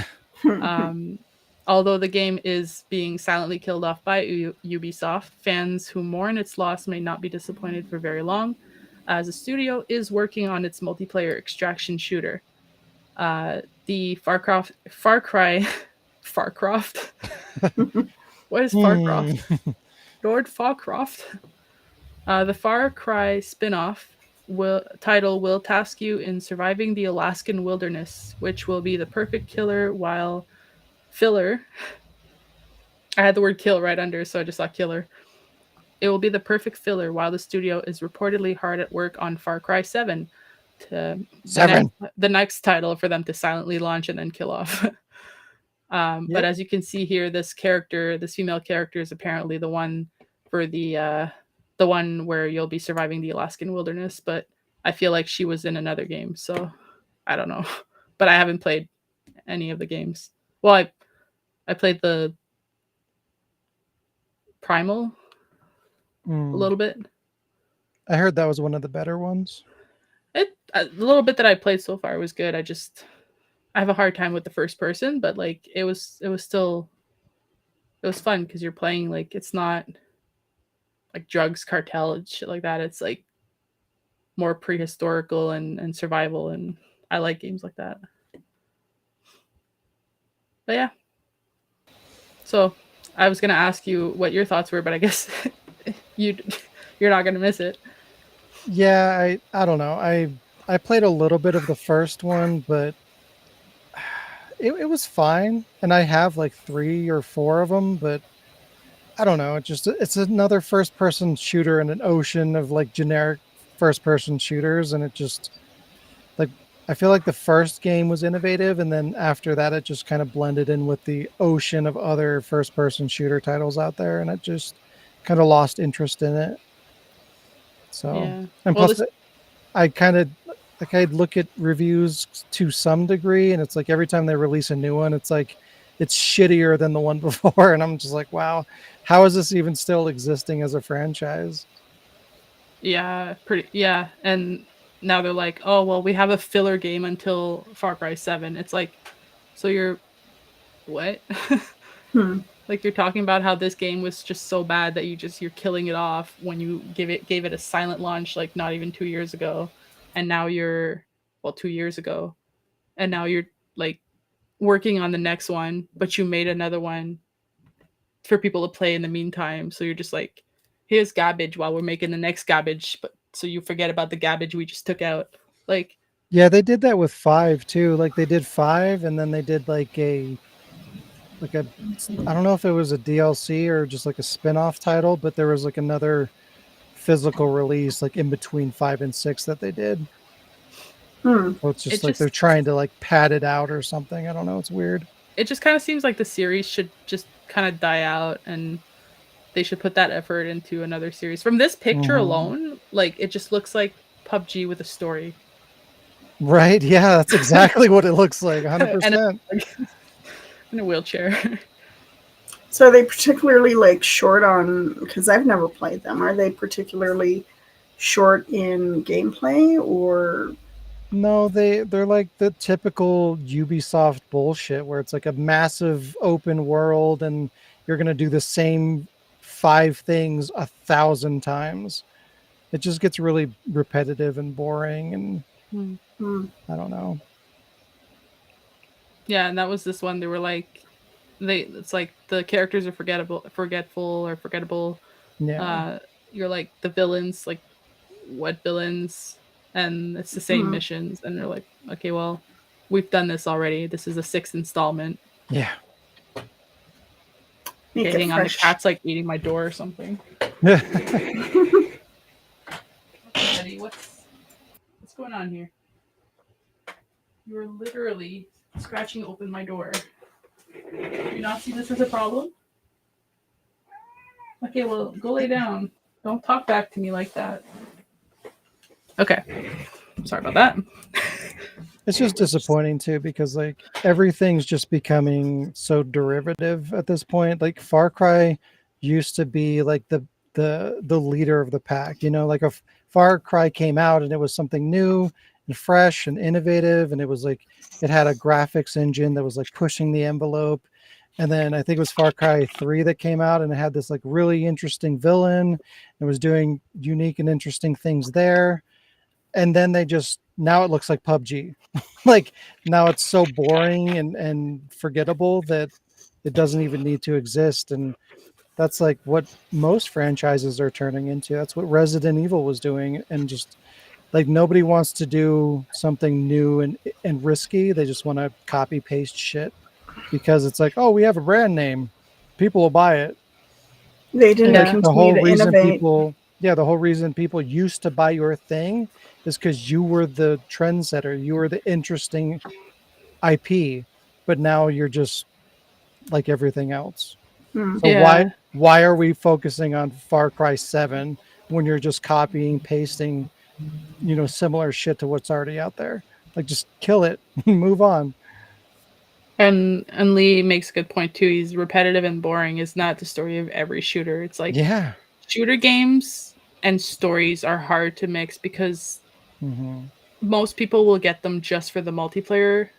A: Although the game is being silently killed off by Ubisoft, fans who mourn its loss may not be disappointed for very long, as the studio is working on its multiplayer extraction shooter. The Farcroft. What is Farcroft? Lord Farcroft. The Far Cry spin-off title will task you in surviving the Alaskan wilderness, which will be the perfect filler. I had the word kill right under, so I just saw killer. It will be the perfect filler while the studio is reportedly hard at work on Far Cry 7, the next title for them to silently launch and then kill off. But as you can see here, this female character is apparently the one for the one where you'll be surviving the Alaskan wilderness. But I feel like she was in another game, so I don't know. But I haven't played any of the games. Well, I played the Primal a little bit.
B: I heard that was one of the better ones.
A: A little bit that I played so far was good. I have a hard time with the first person, but like it was fun because you're playing like it's not like drugs cartel and shit like that. It's like more prehistorical and survival, and I like games like that. But yeah. So I was gonna ask you what your thoughts were, but I guess you're not gonna miss it.
B: Yeah, I don't know. I played a little bit of the first one, but it was fine. And I have like 3 or 4 of them, but I don't know. It's another first person shooter in an ocean of like generic first person shooters. And it just like, I feel like the first game was innovative. And then after that, it just kind of blended in with the ocean of other first person shooter titles out there. And it just kind of lost interest in it. So,
A: yeah.
B: And plus, I look at reviews to some degree, and it's like every time they release a new one, it's like it's shittier than the one before, and I'm just like, wow, how is this even still existing as a franchise?
A: Yeah, and now they're like, oh well, we have a filler game until Far Cry 7. It's like, so you're what? Like you're talking about how this game was just so bad that you're killing it off when you gave it a silent launch like not even 2 years ago, and now 2 years ago, and now you're like working on the next one, but you made another one for people to play in the meantime. So you're just like, here's garbage while we're making the next garbage, but so you forget about the garbage we just took out. Like,
B: yeah, they did that with 5 too. Like they did 5, and then they did I don't know if it was a DLC or just like a spin-off title, but there was like another physical release like in between 5 and 6 that they did. So it's just they're trying to like pad it out or something. I don't know. It's weird.
A: It just kind of seems like the series should just kind of die out, and they should put that effort into another series. From this picture alone, like it just looks like PUBG with a story.
B: Right? Yeah, that's exactly what it looks like. 100%.
A: In a wheelchair.
C: So are they particularly like short on, because I've never played them, are they particularly short in gameplay or?
B: No, they're like the typical Ubisoft bullshit where it's like a massive open world and you're going to do the same 5 things 1,000 times. It just gets really repetitive and boring, and I don't know.
A: Yeah, and that was this one. They were like, it's like the characters are forgettable.
B: Yeah.
A: You're like the villains, like what villains? And it's the same missions. And they're like, okay, well, we've done this already. This is the 6th installment.
B: Yeah.
A: Hang on, the cat's like eating my door or something. Eddie, what's going on here? You are literally scratching open my door. Do you not see this as a problem? Okay, well, go lay down. Don't talk back to me like that. Okay. Sorry about that.
B: It's just disappointing too, because like everything's just becoming so derivative at this point. Like Far Cry used to be like the leader of the pack, you know, like Far Cry came out and it was something new and fresh and innovative, and it was like it had a graphics engine that was like pushing the envelope. And then I think it was Far Cry 3 that came out, and it had this like really interesting villain. It was doing unique and interesting things there. And then they just, now it looks like PUBG. Like now it's so boring and forgettable that it doesn't even need to exist. And that's like what most franchises are turning into. That's what Resident Evil was doing. And just like nobody wants to do something new and risky. They just want to copy paste shit because it's like, oh, we have a brand name, people will buy it.
C: They didn't
B: Like
C: continue
B: the whole
C: to
B: reason
C: innovate.
B: the whole reason people used to buy your thing is because you were the trendsetter, you were the interesting IP, but now you're just like everything else.
C: Hmm.
B: So why are we focusing on Far Cry 7 when you're just copying, pasting, you know, similar shit to what's already out there? Like just kill it, move on.
A: And Lee makes a good point too. He's repetitive and boring is not the story of every shooter. It's like
B: Yeah.
A: shooter games and stories are hard to mix because most people will get them just for the multiplayer.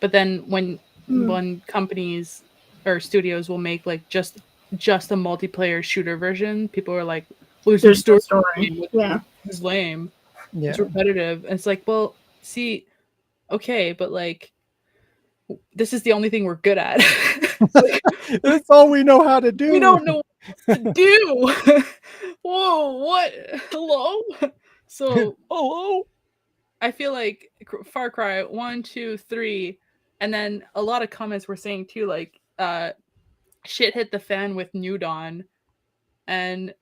A: But then when companies or studios will make like just a multiplayer shooter version, people are like, "Well, there's no
C: There's no
A: story.
C: story. Yeah.
A: It's lame.
B: Yeah.
A: It's repetitive." And it's like, well, see, okay, but like this is the only thing we're good at.
B: That's all we know how to do.
A: We don't know what to do. Whoa, what? Hello? So,
B: hello?
A: I feel like Far Cry 1, 2, 3, and then a lot of comments were saying too, like, shit hit the fan with New Dawn. And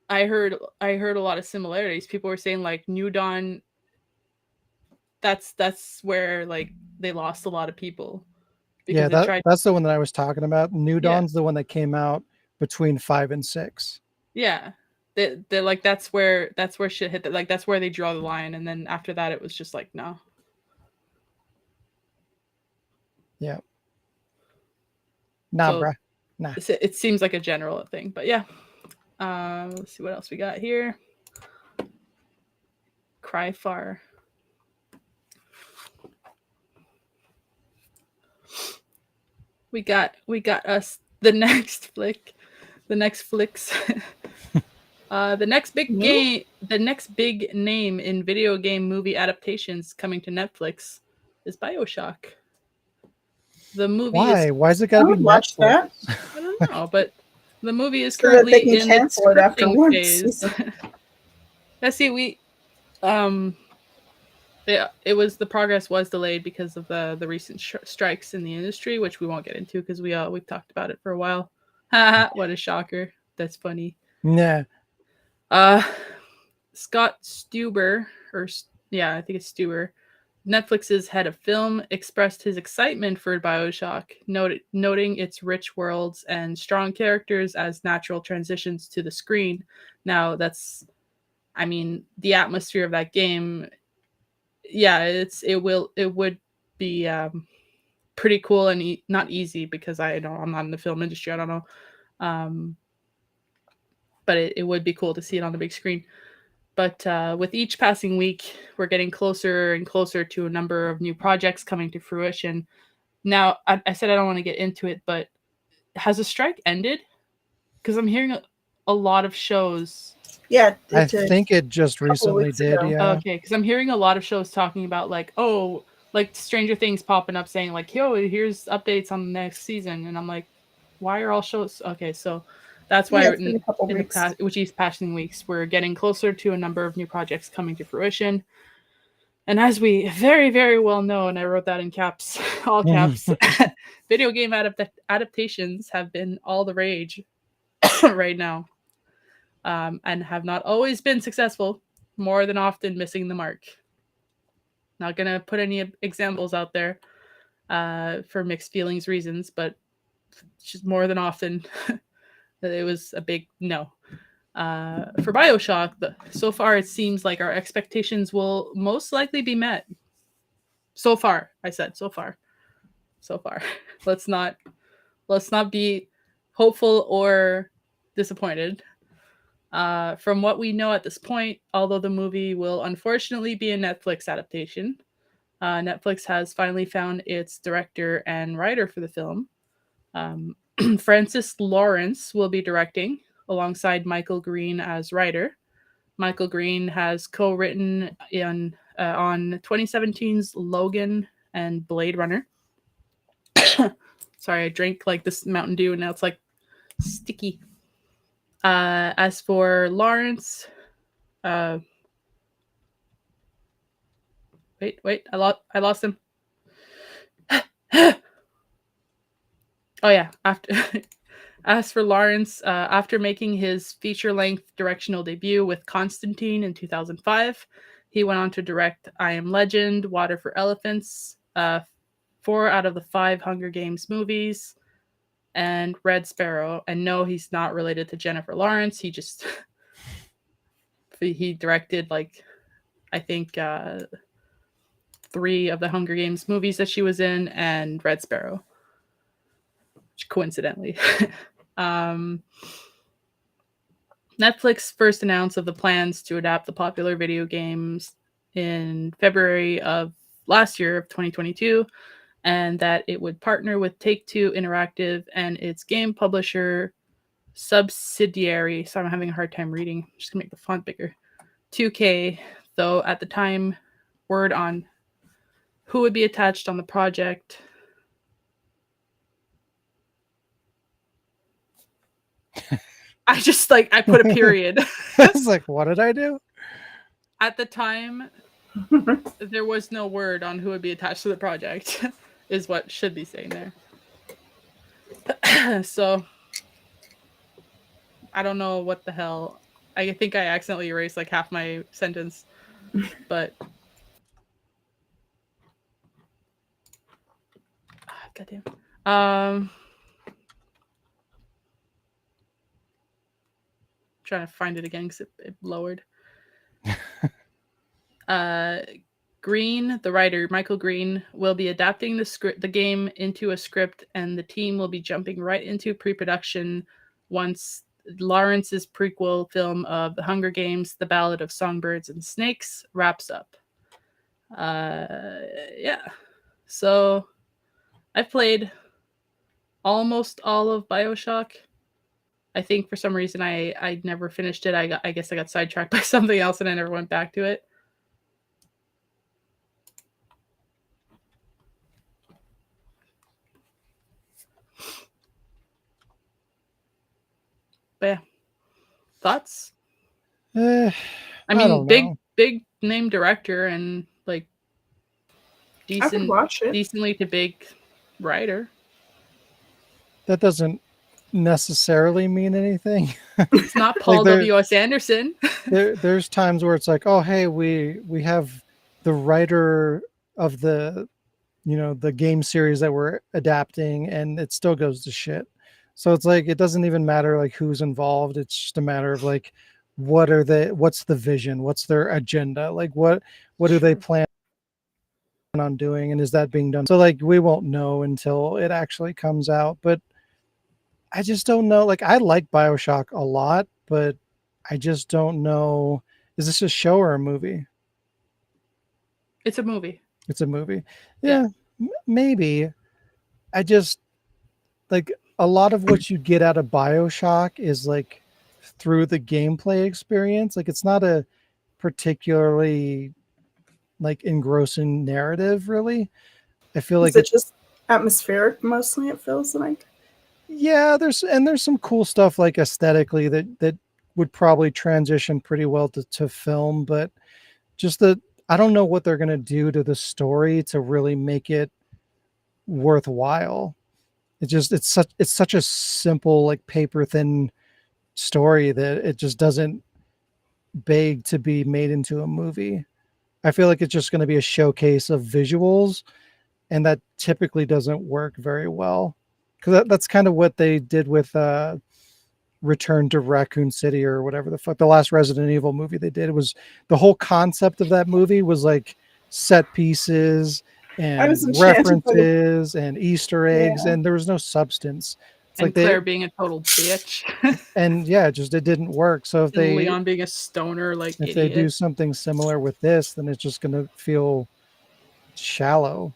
A: I heard a lot of similarities. People were saying like New Dawn, that's where like they lost a lot of people.
B: Yeah,
A: Because it tried
B: that's the one that I was talking about. New
A: Yeah.
B: Dawn's the one that came out between 5 and 6.
A: Yeah. They like that's where shit hit like that's where they draw the line, and then after that it was just like no.
B: Yeah. Nah,
A: So
B: bruh. Nah.
A: it seems like a general thing, but yeah. Let's see what else we got here. Cry Far. We got us the next flicks. The next big name in video game movie adaptations coming to Netflix is BioShock. The movie
B: Why? Why is it gotta be
C: watch
B: Netflix?
C: that.
A: I don't know, but the movie is
C: So that they
A: currently
C: can
A: in its
C: cancel it after
A: scripting
C: one
A: phase.
C: season.
A: Let's see, it was the progress was delayed because of the recent strikes in the industry, which we won't get into because we've talked about it for a while. What a shocker! That's funny.
B: Yeah.
A: Scott Stuber, I think it's Stuber, Netflix's head of film, expressed his excitement for BioShock, noting its rich worlds and strong characters as natural transitions to the screen. Now, the atmosphere of that game, yeah, it would be pretty cool and not easy because I'm not in the film industry. I don't know, but it would be cool to see it on the big screen. But with each passing week, we're getting closer and closer to a number of new projects coming to fruition. Now, I said I don't want to get into it, but has the strike ended? Because I'm hearing a lot of shows.
C: Yeah,
B: I think it just recently did.
C: ago.
B: Yeah.
A: Okay, because I'm hearing a lot of shows talking about like, oh, like Stranger Things popping up saying like, yo, here's updates on the next season, and I'm like, why are all shows okay? So that's why
C: it's been a couple weeks.
A: which these passing weeks we're getting closer to a number of new projects coming to fruition. And as we very, very well know, and I wrote that in caps, all caps, video game adaptations have been all the rage right now, and have not always been successful, more than often missing the mark. Not going to put any examples out there for mixed feelings reasons, but just more than often It was a big no. For BioShock, so far it seems like our expectations will most likely be met. So far, I said so far. let's not be hopeful or disappointed. From what we know at this point, although the movie will unfortunately be a Netflix adaptation, Netflix has finally found its director and writer for the film. Francis Lawrence will be directing alongside Michael Green as writer. Michael Green has co-written on 2017's Logan and Blade Runner. Sorry, I drank like this Mountain Dew and now it's like sticky. As for Lawrence, wait, I lost him. Oh yeah, as for Lawrence, after making his feature-length directional debut with Constantine in 2005, he went on to direct I Am Legend, Water for Elephants, 4 out of the 5 Hunger Games movies, and Red Sparrow. And no, he's not related to Jennifer Lawrence. He just he directed like I think 3 of the Hunger Games movies that she was in, and Red Sparrow. Coincidentally. Netflix first announced of the plans to adapt the popular video games in February of last year of 2022, and that it would partner with Take-Two Interactive and its game publisher subsidiary. So I'm having a hard time reading. I'm just gonna make the font bigger. 2K, though at the time, word on who would be attached on the project. I just I put a period.
B: I was like, what did I do?
A: At the time, there was no word on who would be attached to the project, is what should be saying there. So, I don't know what the hell. I think I accidentally erased like half my sentence, but. Goddamn. Trying to find it again because it lowered. Green, the writer Michael Green, will be adapting the game into a script, and the team will be jumping right into pre-production once Lawrence's prequel film of The Hunger Games: The Ballad of Songbirds and Snakes wraps up. Yeah. So I've played almost all of BioShock. I think for some reason I never finished it. I guess I got sidetracked by something else and I never went back to it. But yeah. Thoughts? I mean, big name director and like decently to big writer.
B: That doesn't necessarily mean anything.
A: It's not Paul W.S. Anderson.
B: There's times where it's like, oh hey, we have the writer of the the game series that we're adapting, and it still goes to shit. So it's like it doesn't even matter like who's involved. It's just a matter of like what's the vision, what's their agenda, like what do they plan on doing, and is that being done? So like we won't know until it actually comes out. But I just don't know. Like I like BioShock a lot, but I just don't know. Is this a show or a movie?
A: It's a movie.
B: It's a movie. Yeah. Maybe. I just like a lot of what you get out of BioShock is like through the gameplay experience. Like it's not a particularly like engrossing narrative, really. I feel like
C: it's just atmospheric mostly, it feels like.
B: Yeah, there's some cool stuff like aesthetically that would probably transition pretty well to film, but just I don't know what they're gonna do to the story to really make it worthwhile. It's such a simple, like paper thin story that it just doesn't beg to be made into a movie. I feel like it's just going to be a showcase of visuals, and that typically doesn't work very well. Because that's kind of what they did with Return to Raccoon City or whatever the fuck, the last Resident Evil movie they did. It was the whole concept of that movie was like set pieces
C: I
B: and
C: was enchanted by the
B: references and Easter eggs,
C: Yeah.
B: and there was no substance. It's
A: And
B: like
A: Claire being a total bitch.
B: and yeah, it didn't work. So if
A: And Leon being a stoner
B: if they do
A: idiot.
B: something similar with this, then it's just gonna feel shallow.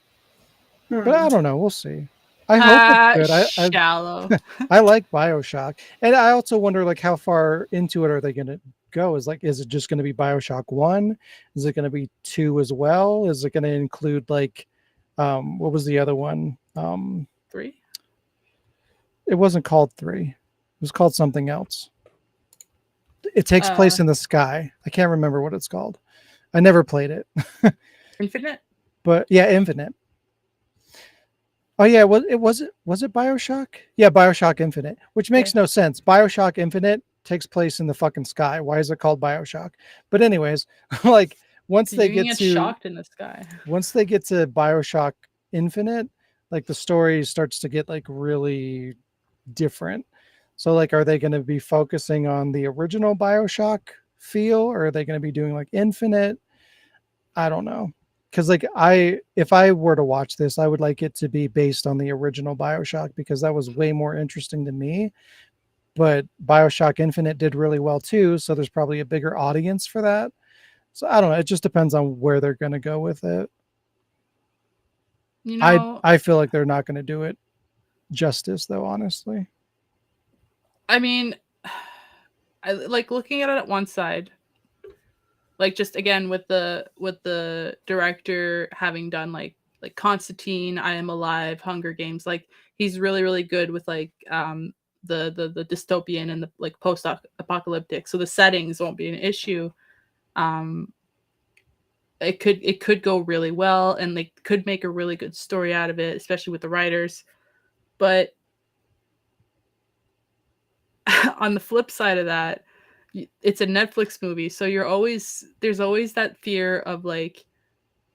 B: But I don't know. We'll see. I hope it's good.
A: Shallow.
B: I like BioShock, and I also wonder like how far into it are they going to go? Is it just going to be BioShock 1? Is it going to be 2 as well? Is it going to include like what was the other one?
A: 3?
B: It wasn't called 3. It was called something else. It takes place in the sky. I can't remember what it's called. I never played it.
A: Infinite?
B: But yeah, Infinite. Oh yeah, was it BioShock? Yeah, BioShock Infinite, which makes no sense. BioShock Infinite takes place in the fucking sky. Why is it called BioShock? But anyways, like once they get
A: shocked in the sky.
B: Once they get to BioShock Infinite, like the story starts to get like really different. So like are they going to be focusing on the original BioShock feel, or are they going to be doing like Infinite? I don't know. Because like if I were to watch this, I would like it to be based on the original BioShock because that was way more interesting to me. But BioShock Infinite did really well too, so there's probably a bigger audience for that. So I don't know. It just depends on where they're going to go with it.
A: You know,
B: I feel like they're not going to do it justice, though. Honestly,
A: I mean, I like looking at it at one side. Like just again with the director having done like Constantine, I Am Alive, Hunger Games, like he's really good with like the dystopian and the like post apocalyptic, so the settings won't be an issue. It could go really well, and they could make a really good story out of it, especially with the writers. But on the flip side of that, it's a Netflix movie, so there's always that fear of like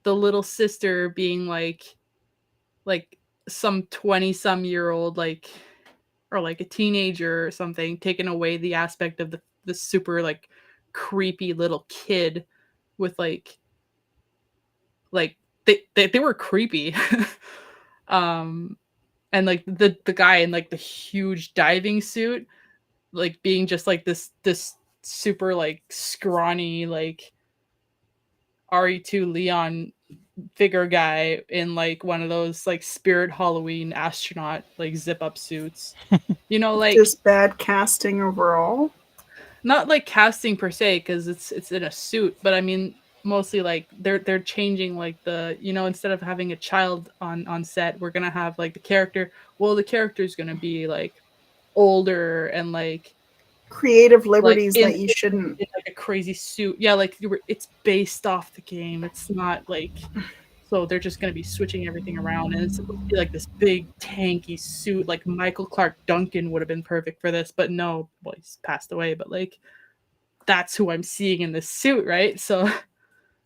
A: the little sister being like some 20-some-year-old like or like a teenager or something, taking away the aspect of the super like creepy little kid with like they were creepy. And like the guy in like the huge diving suit like being just like this super like scrawny like RE2 Leon figure guy in like one of those like Spirit Halloween astronaut like zip up suits. You know, like
C: just bad casting overall.
A: Not like casting per se because it's in a suit, but I mean mostly like they're changing like instead of having a child on set, we're gonna have like the character. Well, the character's gonna be like older and like
C: creative liberties
A: in,
C: that you shouldn't
A: in like a crazy suit. Yeah, like it's based off the game. It's not like so they're just gonna be switching everything around, and it's supposed to be like this big tanky suit. Like Michael Clark Duncan would have been perfect for this, but no, well he's passed away. But like that's who I'm seeing in this suit, right? So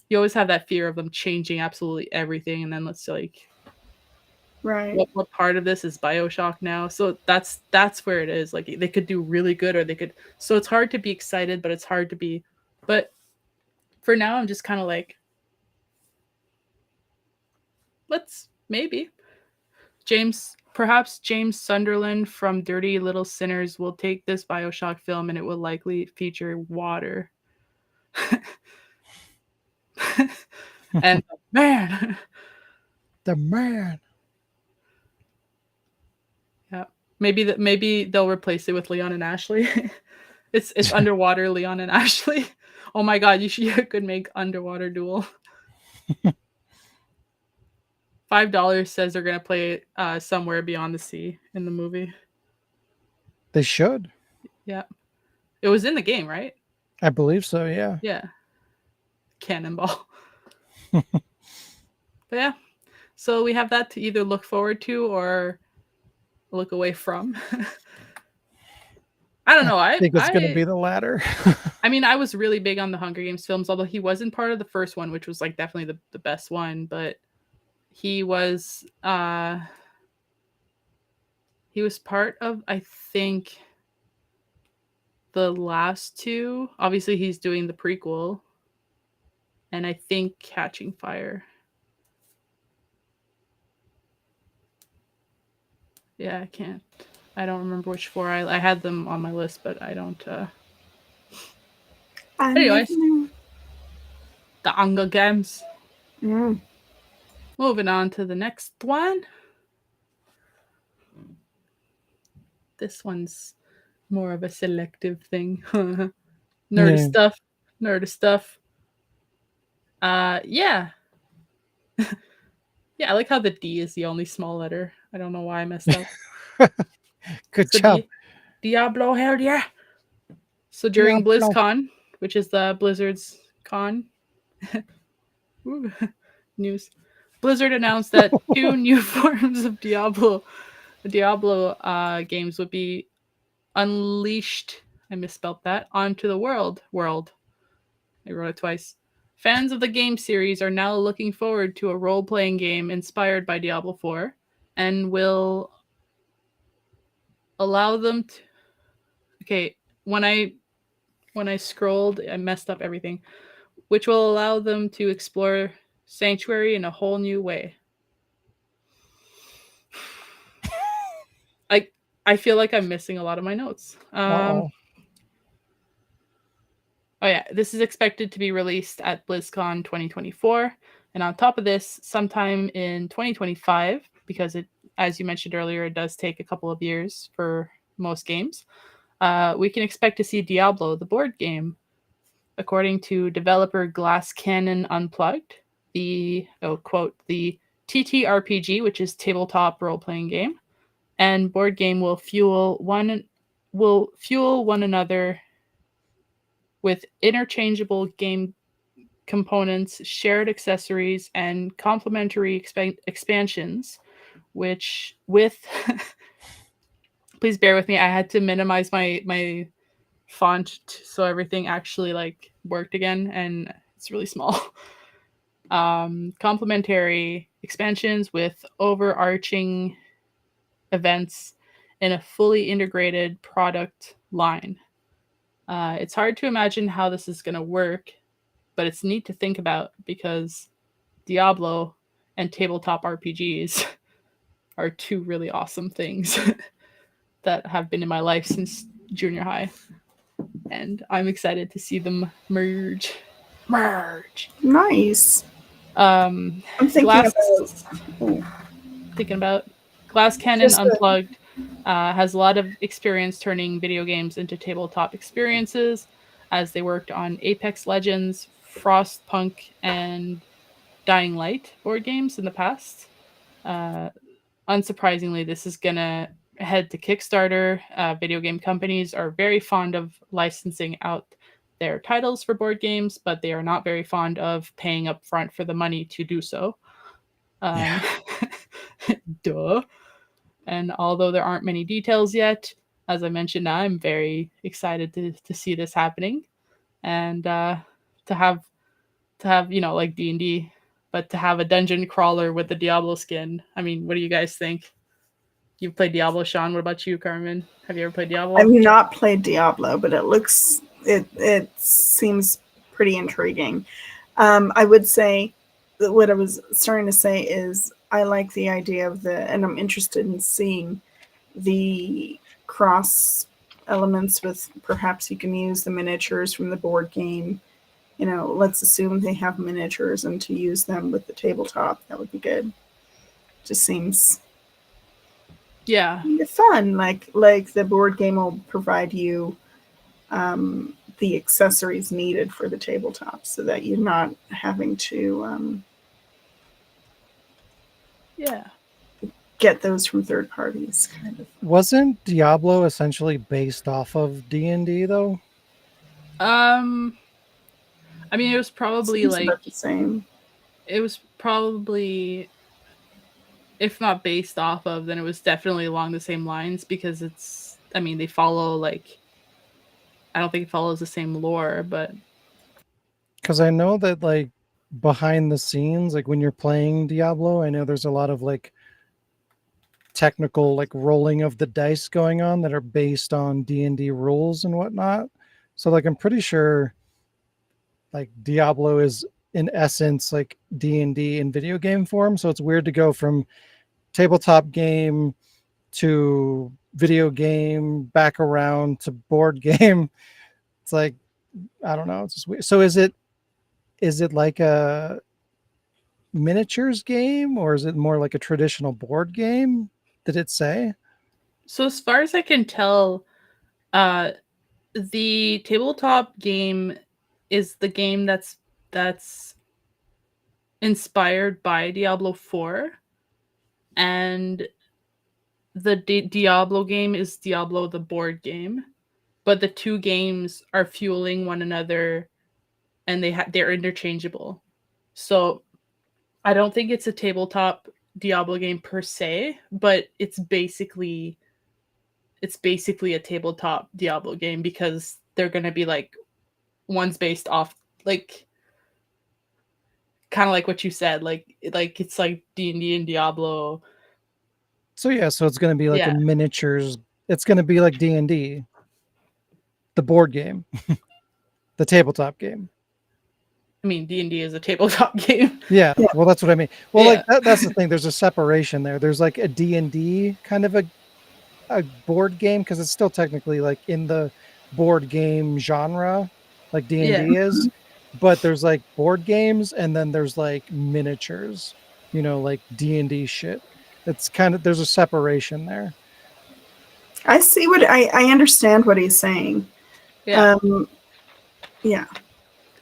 A: you always have that fear of them changing absolutely everything, and then let's like
C: right.
A: What part of this is BioShock now? So that's where it is. Like they could do really good, or they could. So it's hard to be excited, but it's hard to be. But for now, I'm just kind of like, let's maybe perhaps James Sunderland from Dirty Little Sinners will take this BioShock film, and it will likely feature water. And
B: the man.
A: Yeah, maybe they'll replace it with Leon and Ashley. It's underwater Leon and Ashley. Oh my god, you could make underwater duel. $5 says they're gonna play Somewhere Beyond the Sea in the movie.
B: They should.
A: Yeah, it was in the game, right?
B: I believe so. Yeah.
A: Yeah. Cannonball. But yeah, so we have that to either look forward to or look away from. I don't know. I
B: think it's going to be the latter.
A: I mean, I was really big on the Hunger Games films, although he wasn't part of the first one, which was like definitely the best one. But he was part of, I think, the last two. Obviously, he's doing the prequel, and I think Catching Fire. Yeah, I don't remember which four. I had them on my list, but I don't. Anyways, the Hunger Games. Moving on to the next one. This one's more of a selective thing. Nerd stuff. Yeah. Yeah, I like how the D is the only small letter. I don't know why I messed up.
B: Good job.
A: Diablo, hell yeah. So during BlizzCon, which is the Blizzard's con news, Blizzard announced that 2 new forms of Diablo games would be unleashed. I misspelled that. Onto the world. I wrote it twice. Fans of the game series are now looking forward to a role-playing game inspired by Diablo 4 and will allow them to... Okay, when I scrolled, I messed up everything. Which will allow them to explore Sanctuary in a whole new way. I feel like I'm missing a lot of my notes. Oh yeah, this is expected to be released at BlizzCon 2024. And on top of this, sometime in 2025, because it, as you mentioned earlier, it does take a couple of years for most games, we can expect to see Diablo, the board game. According to developer Glass Cannon Unplugged, the TTRPG, which is tabletop role-playing game, and board game will fuel one another with interchangeable game components, shared accessories, and complementary expansions, which with please bear with me, I had to minimize my font so everything actually like worked again, and it's really small. Complementary expansions with overarching events in a fully integrated product line. It's hard to imagine how this is going to work, but it's neat to think about because Diablo and tabletop RPGs are 2 really awesome things that have been in my life since junior high. And I'm excited to see them merge.
C: Nice.
A: I'm thinking about Glass Cannon Unplugged has a lot of experience turning video games into tabletop experiences, as they worked on Apex Legends, Frostpunk, and Dying Light board games in the past. Unsurprisingly, this is gonna head to Kickstarter. Video game companies are very fond of licensing out their titles for board games, but they are not very fond of paying up front for the money to do so. Duh. And although there aren't many details yet, as I mentioned, I'm very excited to see this happening, and to have like D&D, but to have a dungeon crawler with the Diablo skin. I mean, what do you guys think? You've played Diablo, Sean. What about you, Carmen? Have you ever played Diablo?
C: I've not played Diablo, but it seems pretty intriguing. I would say that what I was starting to say is I like the idea of and I'm interested in seeing the cross elements with perhaps you can use the miniatures from the board game. You know, let's assume they have miniatures and to use them with the tabletop. That would be good. Just seems fun. Like the board game will provide you the accessories needed for the tabletop so that you're not having to get those from third parties, kind of.
B: Wasn't Diablo essentially based off of D&D though?
A: I mean, it was probably
C: Seems about the same.
A: It was probably, if not based off of, then it was definitely along the same lines, because they follow like, I don't think it follows the same lore, but
B: because I know that like behind the scenes, like when you're playing Diablo, I know there's a lot of like technical like rolling of the dice going on that are based on D&D rules and whatnot. So like I'm pretty sure like Diablo is in essence like D&D in video game form. So it's weird to go from tabletop game to video game back around to board game. It's like I don't know. It's just weird. So is it like a miniatures game or is it more like a traditional board game? Did it say?
A: So as far as I can tell, the tabletop game is the game that's inspired by Diablo 4, and the Diablo game is Diablo the board game, but the two games are fueling one another, and they're interchangeable. So I don't think it's a tabletop Diablo game per se, but it's basically a tabletop Diablo game because they're going to be like one's based off like kind of like what you said, like it's like D&D and Diablo.
B: So yeah, so it's going to be like a miniatures. It's going to be like D&D, the board game, the tabletop game.
A: I mean, D&D is a tabletop game.
B: Yeah, well, that's what I mean. Well, like that's the thing. There's a separation there. There's like a D&D kind of a board game because it's still technically like in the board game genre, like D&D is. But there's like board games, and then there's like miniatures. Like D&D shit. It's kind of there's a separation there.
C: I see what I understand what he's saying.
A: Yeah.
C: Yeah.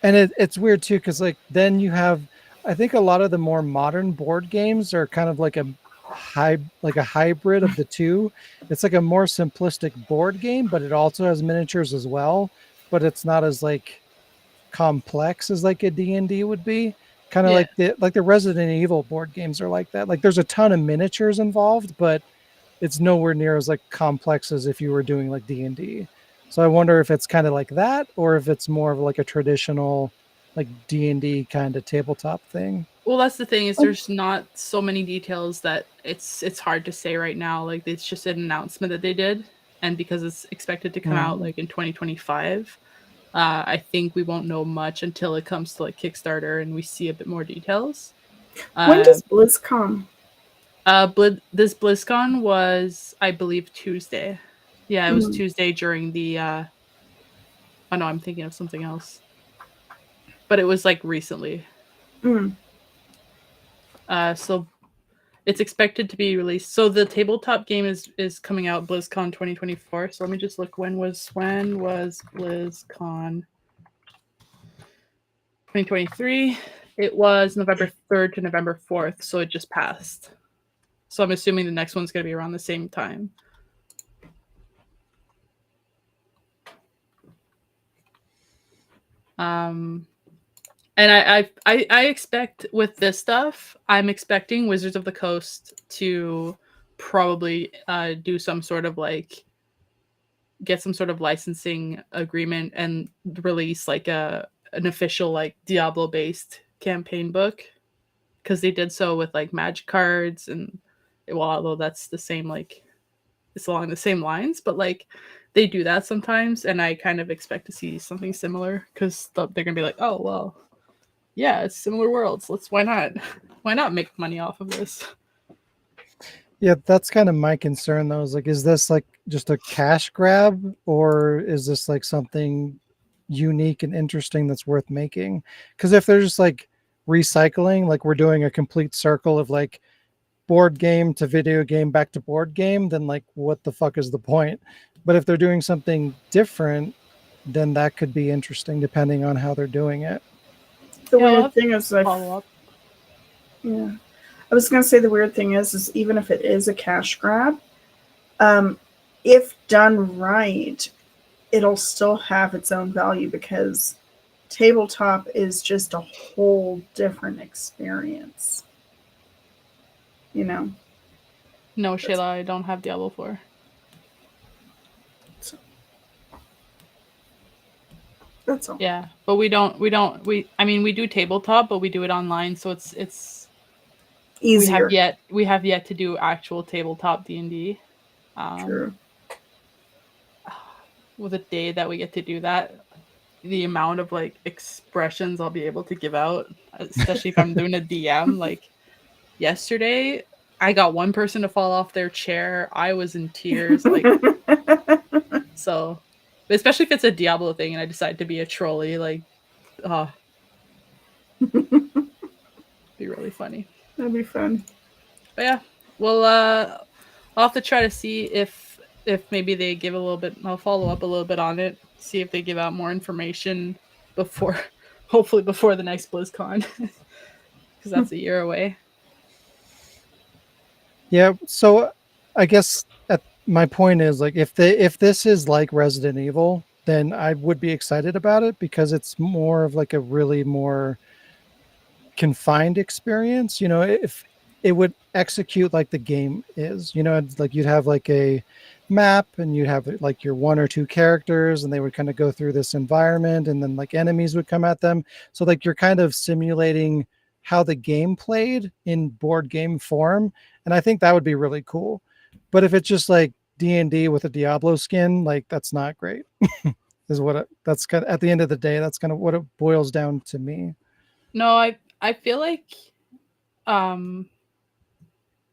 B: And it's weird too, because like then you have, I think a lot of the more modern board games are kind of like a hybrid of the two. It's like a more simplistic board game, but it also has miniatures as well. But it's not as like complex as like a D&D would be. Kind of like the Resident Evil board games are like that. Like there's a ton of miniatures involved, but it's nowhere near as like complex as if you were doing like D&D. So I wonder if it's kind of like that, or if it's more of like a traditional, like D&D kind of tabletop thing.
A: Well, that's the thing is there's not so many details that it's hard to say right now. Like it's just an announcement that they did, and because it's expected to come out like in 2025, I think we won't know much until it comes to like Kickstarter and we see a bit more details.
C: When does BlizzCon?
A: This BlizzCon was, I believe, Tuesday. Yeah, it was Tuesday during the. Oh no, I'm thinking of something else. But it was like recently. So it's expected to be released. So the tabletop game is coming out BlizzCon 2024. So let me just look. When was BlizzCon 2023? It was November 3rd to November 4th. So it just passed. So I'm assuming the next one's going to be around the same time. And I expect with this stuff, I'm expecting Wizards of the Coast to probably do some sort of like get some sort of licensing agreement and release like an official like Diablo based campaign book, because they did so with like Magic cards, and well, although that's the same, like it's along the same lines, but like they do that sometimes, and I kind of expect to see something similar because they're gonna be like, oh well, yeah, it's similar worlds. Why not make money off of this?
B: Yeah, that's kind of my concern though. Is like, is this like just a cash grab, or is this like something unique and interesting that's worth making? Because if they're just like recycling, like we're doing a complete circle of like board game to video game back to board game, then like what the fuck is the point? But if they're doing something different, then that could be interesting depending on how they're doing it.
C: The weird thing is
A: follow up.
C: Yeah. I was going to say the weird thing is even if it is a cash grab, if done right, it'll still have its own value because tabletop is just a whole different experience. No,
A: Shayla, I don't have Diablo 4.
C: That's all.
A: Yeah, but we do tabletop, but we do it online, so it's
C: Easier.
A: We have yet to do actual tabletop D&D.
C: True.
A: With a day that we get to do that, the amount of like expressions I'll be able to give out, especially if I'm doing a DM. Like yesterday, I got one person to fall off their chair. I was in tears. Like, so, especially if it's a Diablo thing and I decide to be a trolley, like, be really funny.
C: That'd be fun.
A: But yeah, well, I'll have to try to see if maybe they give a little bit. I'll follow up a little bit on it, see if they give out more information before, hopefully before the next BlizzCon, because that's a year away.
B: Yeah, so I guess my point is, like, if this is like Resident Evil, then I would be excited about it because it's more of like a really more confined experience. You know, if it would execute like the game is, you know, it's like you'd have like a map and you'd have like your one or two characters and they would kind of go through this environment and then like enemies would come at them. So like you're kind of simulating how the game played in board game form. And I think that would be really cool. But if it's just like D&D with a Diablo skin, like that's not great. Is what that's kind of, at the end of the day, that's kind of what it boils down to me.
A: No, I feel like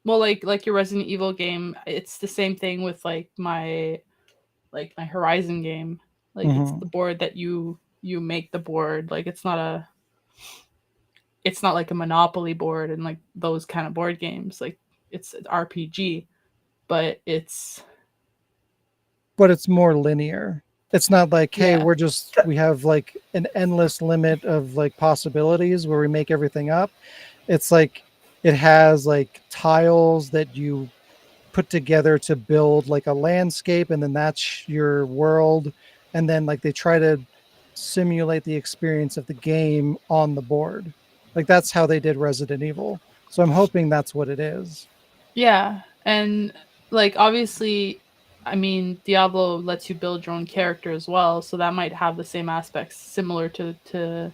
A: well, like your Resident Evil game, it's the same thing with like my Horizon game. Like it's the board that you make the board. Like it's not like a Monopoly board and like those kind of board games. Like it's an RPG, but it's more
B: linear. It's not like, hey, we have like an endless limit of like possibilities where we make everything up. It's like it has like tiles that you put together to build like a landscape, and then that's your world. And then like they try to simulate the experience of the game on the board. Like that's how they did Resident Evil. So I'm hoping that's what it is.
A: Yeah. And like obviously, I mean, Diablo lets you build your own character as well, so that might have the same aspects similar to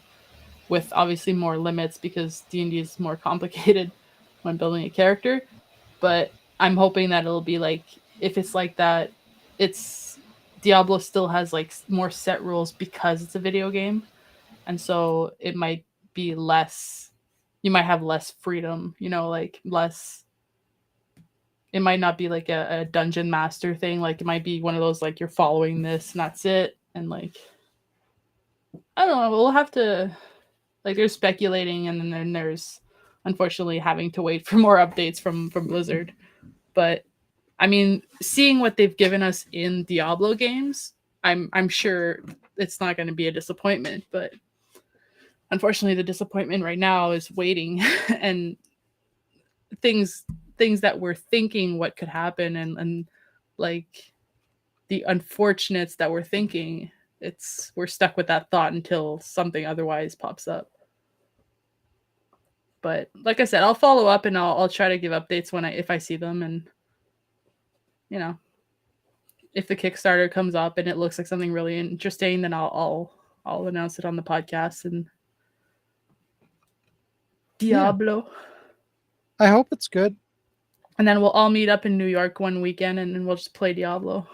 A: with obviously more limits because D&D is more complicated when building a character. But I'm hoping that it'll be like, if it's like that, it's Diablo still has like more set rules because it's a video game. And so it might be less, you might have less freedom, you know, like less, it might not be like a dungeon master thing. Like it might be one of those, like you're following this and that's it. And like, I don't know, we'll have to, like there's speculating and then there's unfortunately having to wait for more updates from Blizzard. But I mean, seeing what they've given us in Diablo games, I'm sure it's not going to be a disappointment. But unfortunately, the disappointment right now is waiting and things that we're thinking what could happen and like the unfortunates that we're thinking. We're stuck with that thought until something otherwise pops up. But like I said, I'll follow up and I'll try to give updates if I see them, and you know, if the Kickstarter comes up and it looks like something really interesting, then I'll announce it on the podcast. And Diablo.
B: I hope it's good.
A: And then we'll all meet up in New York one weekend and then we'll just play Diablo.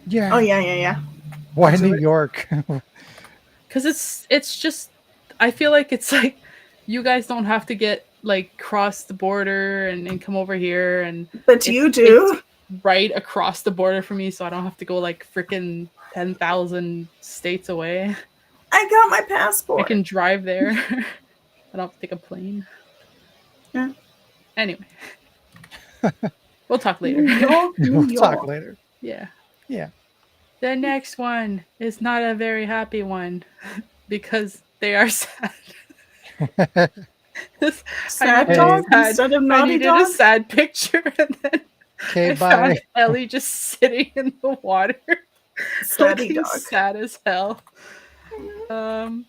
B: Yeah.
C: Oh yeah.
B: Why New York?
A: Because it's just, I feel like it's like you guys don't have to get like cross the border and come over here,
C: but you do
A: right across the border from me, so I don't have to go like freaking 10,000 states away.
C: I got my passport.
A: I can drive there. I don't have to take a plane.
C: Yeah.
A: Anyway, we'll talk later.
B: We'll talk later.
A: Yeah.
B: Yeah.
A: The next one is not a very happy one because they are sad.
C: Sad dog instead of naughty dog?
A: I needed a sad picture and then
B: okay,
A: I found Ellie just sitting in the water. Looking sad as hell. All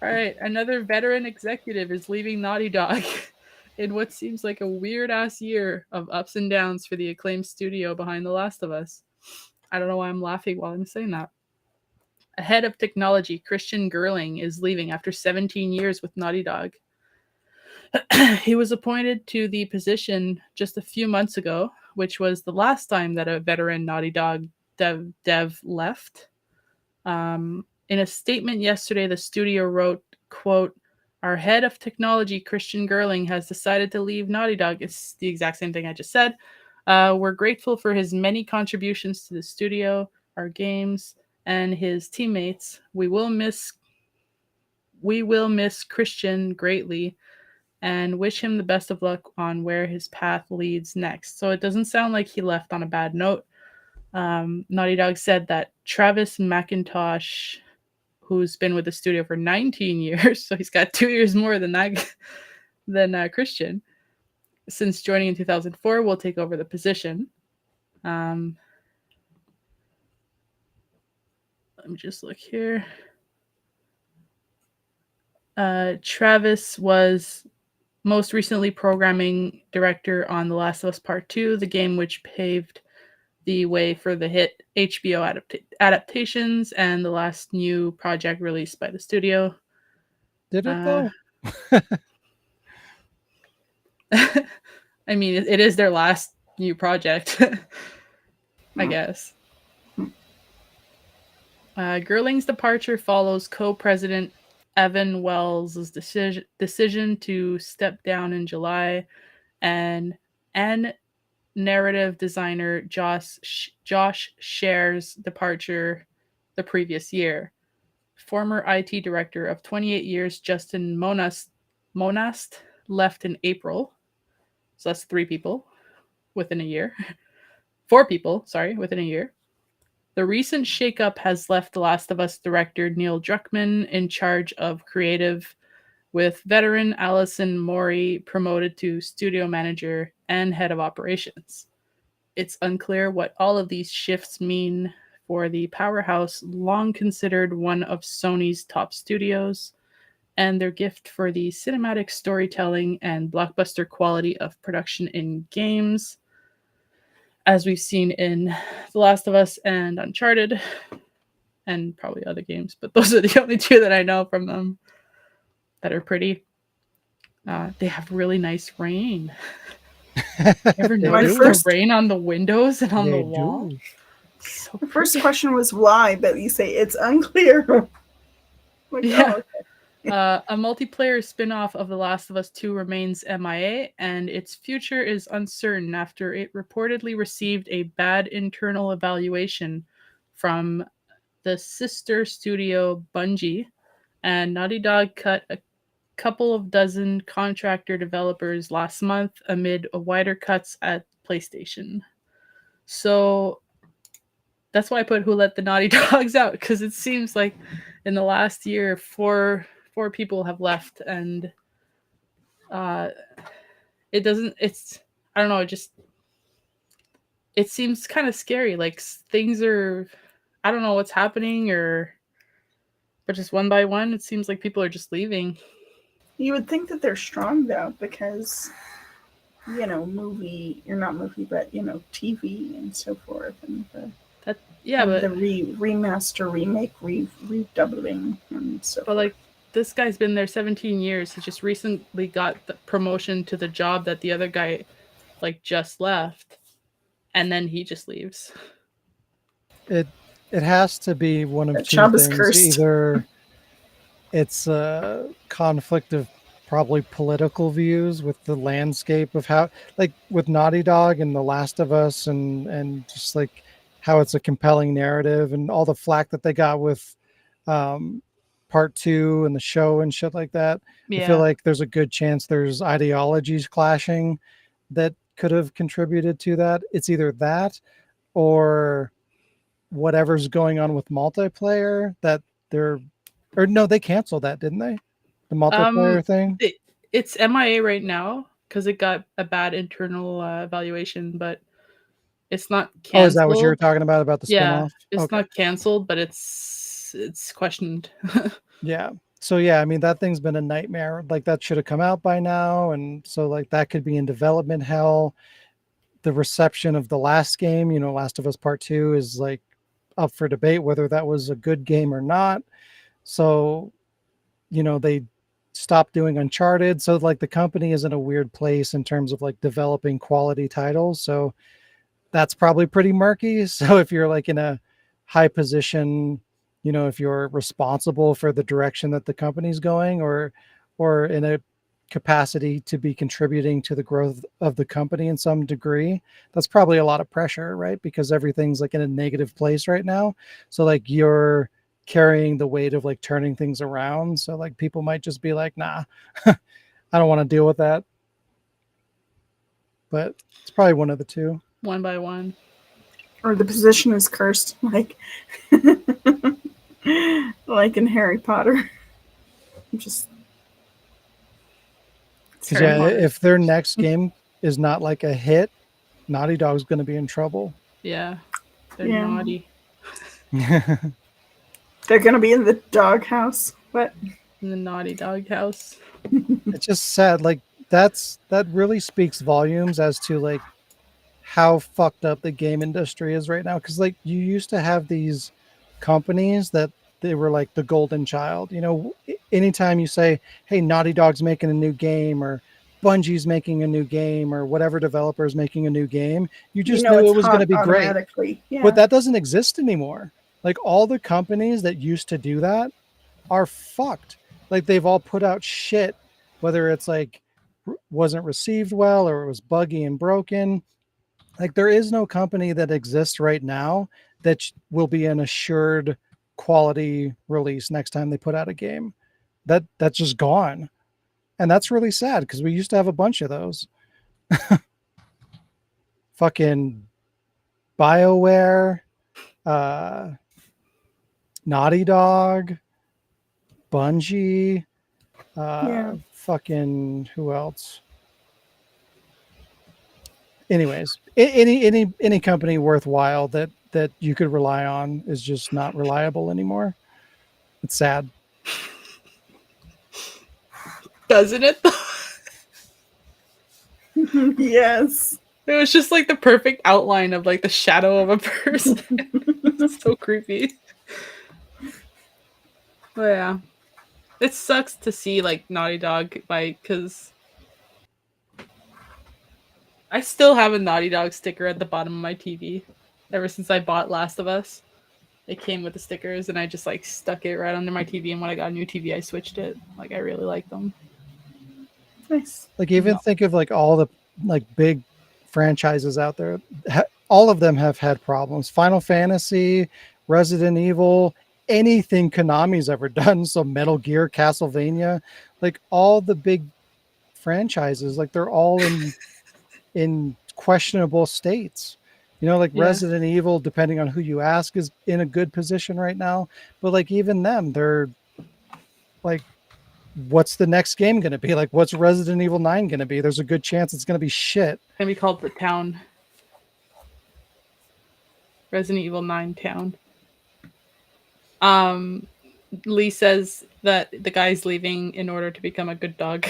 A: right, another veteran executive is leaving Naughty Dog in what seems like a weird-ass year of ups and downs for the acclaimed studio behind The Last of Us. I don't know why I'm laughing while I'm saying that. A head of technology, Christian Gerling, is leaving after 17 years with Naughty Dog. He was appointed to the position just a few months ago, which was the last time that a veteran Naughty Dog dev left. In a statement yesterday, the studio wrote, quote, "Our head of technology, Christian Gerling, has decided to leave Naughty Dog." It's the exact same thing I just said. We're grateful for his many contributions to the studio, our games, and his teammates. We will miss Christian greatly and wish him the best of luck on where his path leads next. So it doesn't sound like he left on a bad note. Naughty Dog said that Travis McIntosh, who's been with the studio for 19 years, so he's got 2 years more than Christian, since joining in 2004, will take over the position. Let me just look here. Travis was most recently programming director on The Last of Us Part 2, the game which paved the way for the hit HBO adaptations and the last new project released by the studio.
B: Did it though?
A: I mean, it is their last new project, I guess. Gerling's departure follows co-president Evan Wells' decision to step down in July, and narrative designer Josh Scher's departure the previous year. Former IT director of 28 years, Justin Monast, left in April. So that's 3 people within a year. 4 people, sorry, within a year. The recent shakeup has left The Last of Us director Neil Druckmann in charge of creative, with veteran Allison Mori promoted to studio manager and head of operations. It's unclear what all of these shifts mean for the powerhouse, long considered one of Sony's top studios, and their gift for the cinematic storytelling and blockbuster quality of production in games, as we've seen in The Last of Us and Uncharted, and probably other games, but those are the only 2 that I know from them that are pretty. They have really nice rain. Ever notice the rain on the windows and on the wall?
C: So the first question was why, but you say it's unclear.
A: Yeah. A multiplayer spin-off of The Last of Us 2 remains MIA, and its future is uncertain after it reportedly received a bad internal evaluation from the sister studio Bungie, and Naughty Dog cut a couple of dozen contractor developers last month amid wider cuts at PlayStation. So that's why I put Who Let the Naughty Dogs Out, because it seems like in the last year, four people have left, and I don't know, it seems kind of scary. Like things are, I don't know what's happening, but just one by one, it seems like people are just leaving.
C: You would think that they're strong though, because TV and so forth, and the remaster, remake, redoubling, and so forth.
A: But like, this guy's been there 17 years. He just recently got the promotion to the job that the other guy just left, and then he just leaves.
B: It has to be one of 2 things.
C: Cursed.
B: Either it's a conflict of probably political views with the landscape of how, like with Naughty Dog and The Last of Us, and just like how it's a compelling narrative, and all the flack that they got with Part 2 and the show and shit like that. Yeah. I feel like there's a good chance there's ideologies clashing that could have contributed to that. It's either that or whatever's going on with multiplayer that they canceled that, didn't they? The multiplayer thing?
A: It's MIA right now because it got a bad internal evaluation, but it's not canceled.
B: Oh, is that what you were talking about the spinoff?
A: Yeah, it's not canceled, but it's questioned.
B: Yeah. So yeah, I mean, that thing's been a nightmare. Like, that should have come out by now, and so like that could be in development hell. The reception of the last game, Last of Us Part 2, is like up for debate whether that was a good game or not. So, they stopped doing Uncharted. So like the company is in a weird place in terms of like developing quality titles. So that's probably pretty murky. So if you're like in a high position, you know, if you're responsible for the direction that the company's going, or in a capacity to be contributing to the growth of the company in some degree, that's probably a lot of pressure, right? Because everything's like in a negative place right now. So like you're carrying the weight of like turning things around. So like people might just be like, nah, I don't want to deal with that. But it's probably one of the two.
A: One by one.
C: Or the position is cursed, like like in Harry Potter. Just
B: because if their next game is not like a hit, Naughty Dog's going to be in trouble.
A: Yeah, they're naughty.
C: They're going to be in the doghouse. What?
A: In the Naughty Dog house.
B: It's just sad. Like that really speaks volumes as to like how fucked up the game industry is right now. Because like you used to have these companies that they were like the golden child. You know, anytime you say, hey, Naughty Dog's making a new game, or Bungie's making a new game, or whatever developer is making a new game, you just knew it was going to be great.
C: Yeah.
B: But that doesn't exist anymore. Like all the companies that used to do that are fucked. Like they've all put out shit, whether it's like wasn't received well or it was buggy and broken. Like there is no company that exists right now that will be an assured quality release next time they put out a game. That's just gone. And that's really sad because we used to have a bunch of those. Fucking BioWare, Naughty Dog, Bungie, fucking who else? Anyways, any company worthwhile that you could rely on is just not reliable anymore. It's sad.
A: Doesn't it though?
C: Yes.
A: It was just like the perfect outline of like the shadow of a person. It's so creepy. But yeah. It sucks to see like Naughty Dog because I still have a Naughty Dog sticker at the bottom of my TV ever since I bought Last of Us. It came with the stickers and I just like stuck it right under my TV, and when I got a new TV I switched it. Like I really like them.
C: Nice.
B: Like even think of like all the like big franchises out there. All of them have had problems. Final Fantasy, Resident Evil, anything Konami's ever done. So Metal Gear, Castlevania, like all the big franchises, like they're all in questionable states. You know, like Resident Evil, depending on who you ask, is in a good position right now. But like even them, they're like, what's the next game going to be? Like, what's Resident Evil 9 going to be? There's a good chance it's going to be shit.
A: It's going to be called The Town. Resident Evil 9 Town. Lee says that the guy's leaving in order to become a good dog.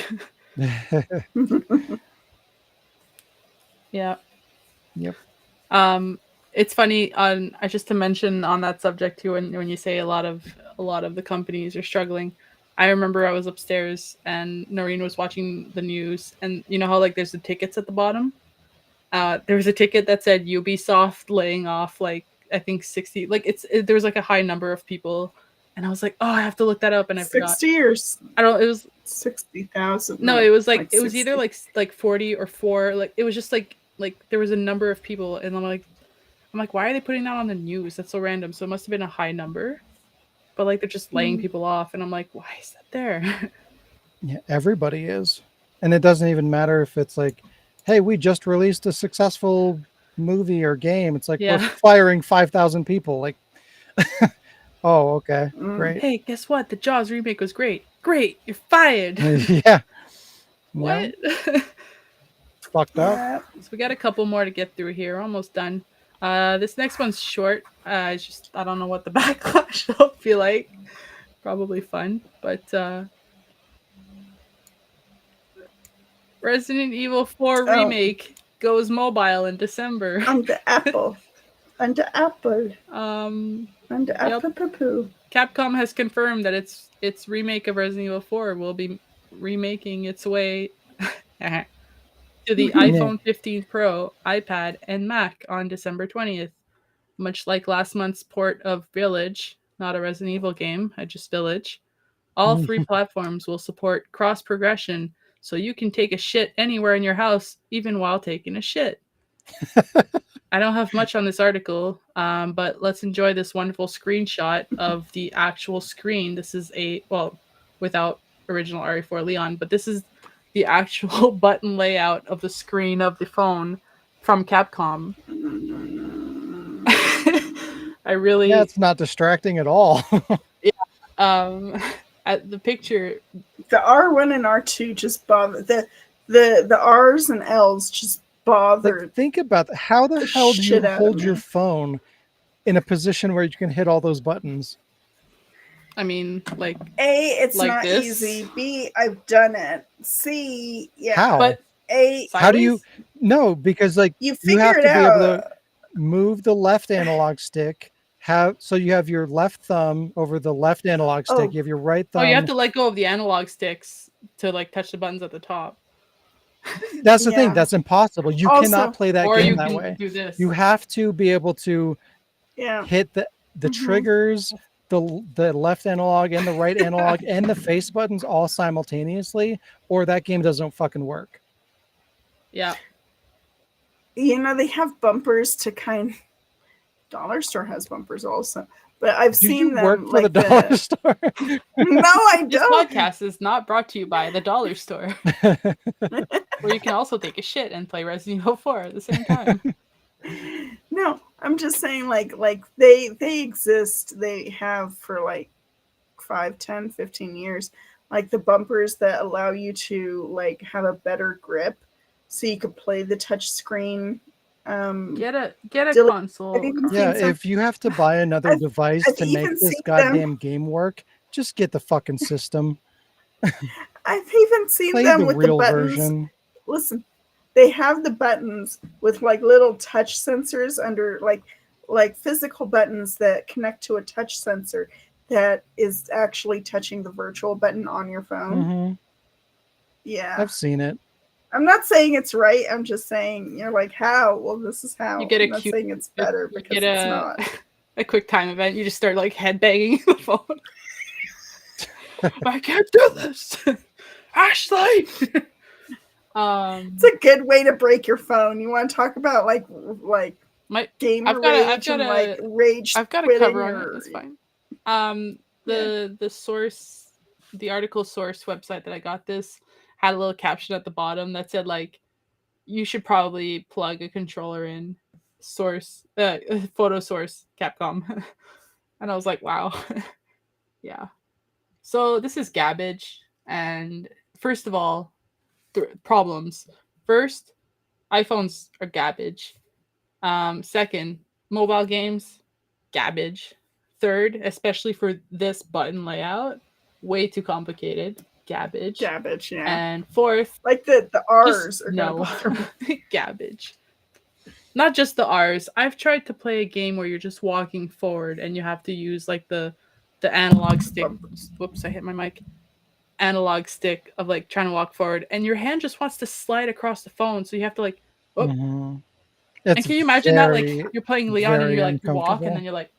A: Yeah.
B: Yep.
A: It's funny just to mention on that subject too, when you say a lot of the companies are struggling. I remember I was upstairs and Noreen was watching the news, and you know how like there's the tickets at the bottom. There was a ticket that said Ubisoft laying off like I think 60. Like there was like a high number of people, and I was like, oh, I have to look that up, and I forgot.
C: 60 years.
A: I don't. It was
C: 60,000.
A: No, it was like it was
C: 60.
A: either like 40 or 4. Like it was just like there was a number of people, and I'm like, why are they putting that on the news? That's so random. So it must have been a high number. But like they're just laying people off, and I'm like, why is that there?
B: Yeah, everybody is. And it doesn't even matter if it's like, hey, we just released a successful movie or game. It's like we're firing 5,000 people. Like, oh, okay, great.
A: Hey, guess what? The Jaws remake was great. Great, you're fired.
B: Yeah.
A: What?
B: Fucked up.
A: So we got a couple more to get through here. Almost done. This next one's short. I don't know what the backlash will feel like. Probably fun, but Resident Evil 4 remake goes mobile in December.
C: Under Apple. Under Apple.
A: Capcom has confirmed that its remake of Resident Evil 4 will be remaking its way to the iPhone 15 Pro, iPad, and Mac on December 20th. Much like last month's port of Village, not a Resident Evil game, just Village, all 3 platforms will support cross progression, so you can take a shit anywhere in your house, even while taking a shit. I don't have much on this article, but let's enjoy this wonderful screenshot of the actual screen. This is without original RE4 Leon, but this is the actual button layout of the screen of the phone from Capcom.
B: Yeah, it's not distracting at all.
A: At the picture,
C: the R1 and R2 just bother the R's and L's just bother.
B: Like, think about that. How the hell do you hold your phone in a position where you can hit all those buttons?
A: I mean, like
C: it's
A: like
C: not
A: this.
C: easy. B, I've done it. C, yeah.
B: How?
C: But A,
B: how do you? No, because like
C: you
B: have to be
C: out.
B: able to move the left analog stick. So you have your left thumb over the left analog stick. You have your right thumb.
A: Oh, you have to let go of the analog sticks to like touch the buttons at the top.
B: That's the thing. That's impossible. You cannot play that game that way.
A: Do this.
B: You have to be able to hit the triggers, the left analog and the right analog and the face buttons all simultaneously, or that game doesn't fucking work.
A: Yeah.
C: You know, they have bumpers to Dollar Store has bumpers also, but I've seen them
B: work for
C: like
B: the Dollar Store.
C: No, I don't.
A: This podcast is not brought to you by the Dollar Store, where you can also take a shit and play Resident Evil 4 at the same time.
C: No, I'm just saying, like they exist. They have for like 5, 10, 15 years. Like the bumpers that allow you to like have a better grip, so you could play the touch screen.
A: Get a console.
B: Yeah, if you have to buy another device to make this goddamn game work, just get the fucking system.
C: I've even seen them with the buttons. Version. Listen, they have the buttons with like little touch sensors under like physical buttons that connect to a touch sensor that is actually touching the virtual button on your phone.
B: Mm-hmm.
C: Yeah,
B: I've seen it.
C: I'm not saying it's right. I'm just saying you're like, how? Well, this is how.
A: You get
C: I'm not saying it's better because it's not.
A: A quick time event. You just start like headbanging the phone. I can't do this, Ashley.
C: It's a good way to break your phone. You want to talk about like
A: my
C: gamer rage and like rage?
A: I've got a cover on it. That's fine. The source, the article source website that I got this had a little caption at the bottom that said like, you should probably plug a controller in photo source Capcom. And I was like, wow. Yeah. So this is garbage. And first of all, problems. First, iPhones are garbage. Second, mobile games, garbage. Third, especially for this button layout, way too complicated. Garbage.
C: Garbage, yeah.
A: And fourth,
C: like the R's are
A: garbage. Not just the R's. I've tried to play a game where you're just walking forward and you have to use like the analog stick. Whoops, I hit my mic. Analog stick of like trying to walk forward, and your hand just wants to slide across the phone, so you have to like. Oh.
B: Mm-hmm.
A: And can you imagine that? Like you're playing Leon and you're like you walk, and then you're like.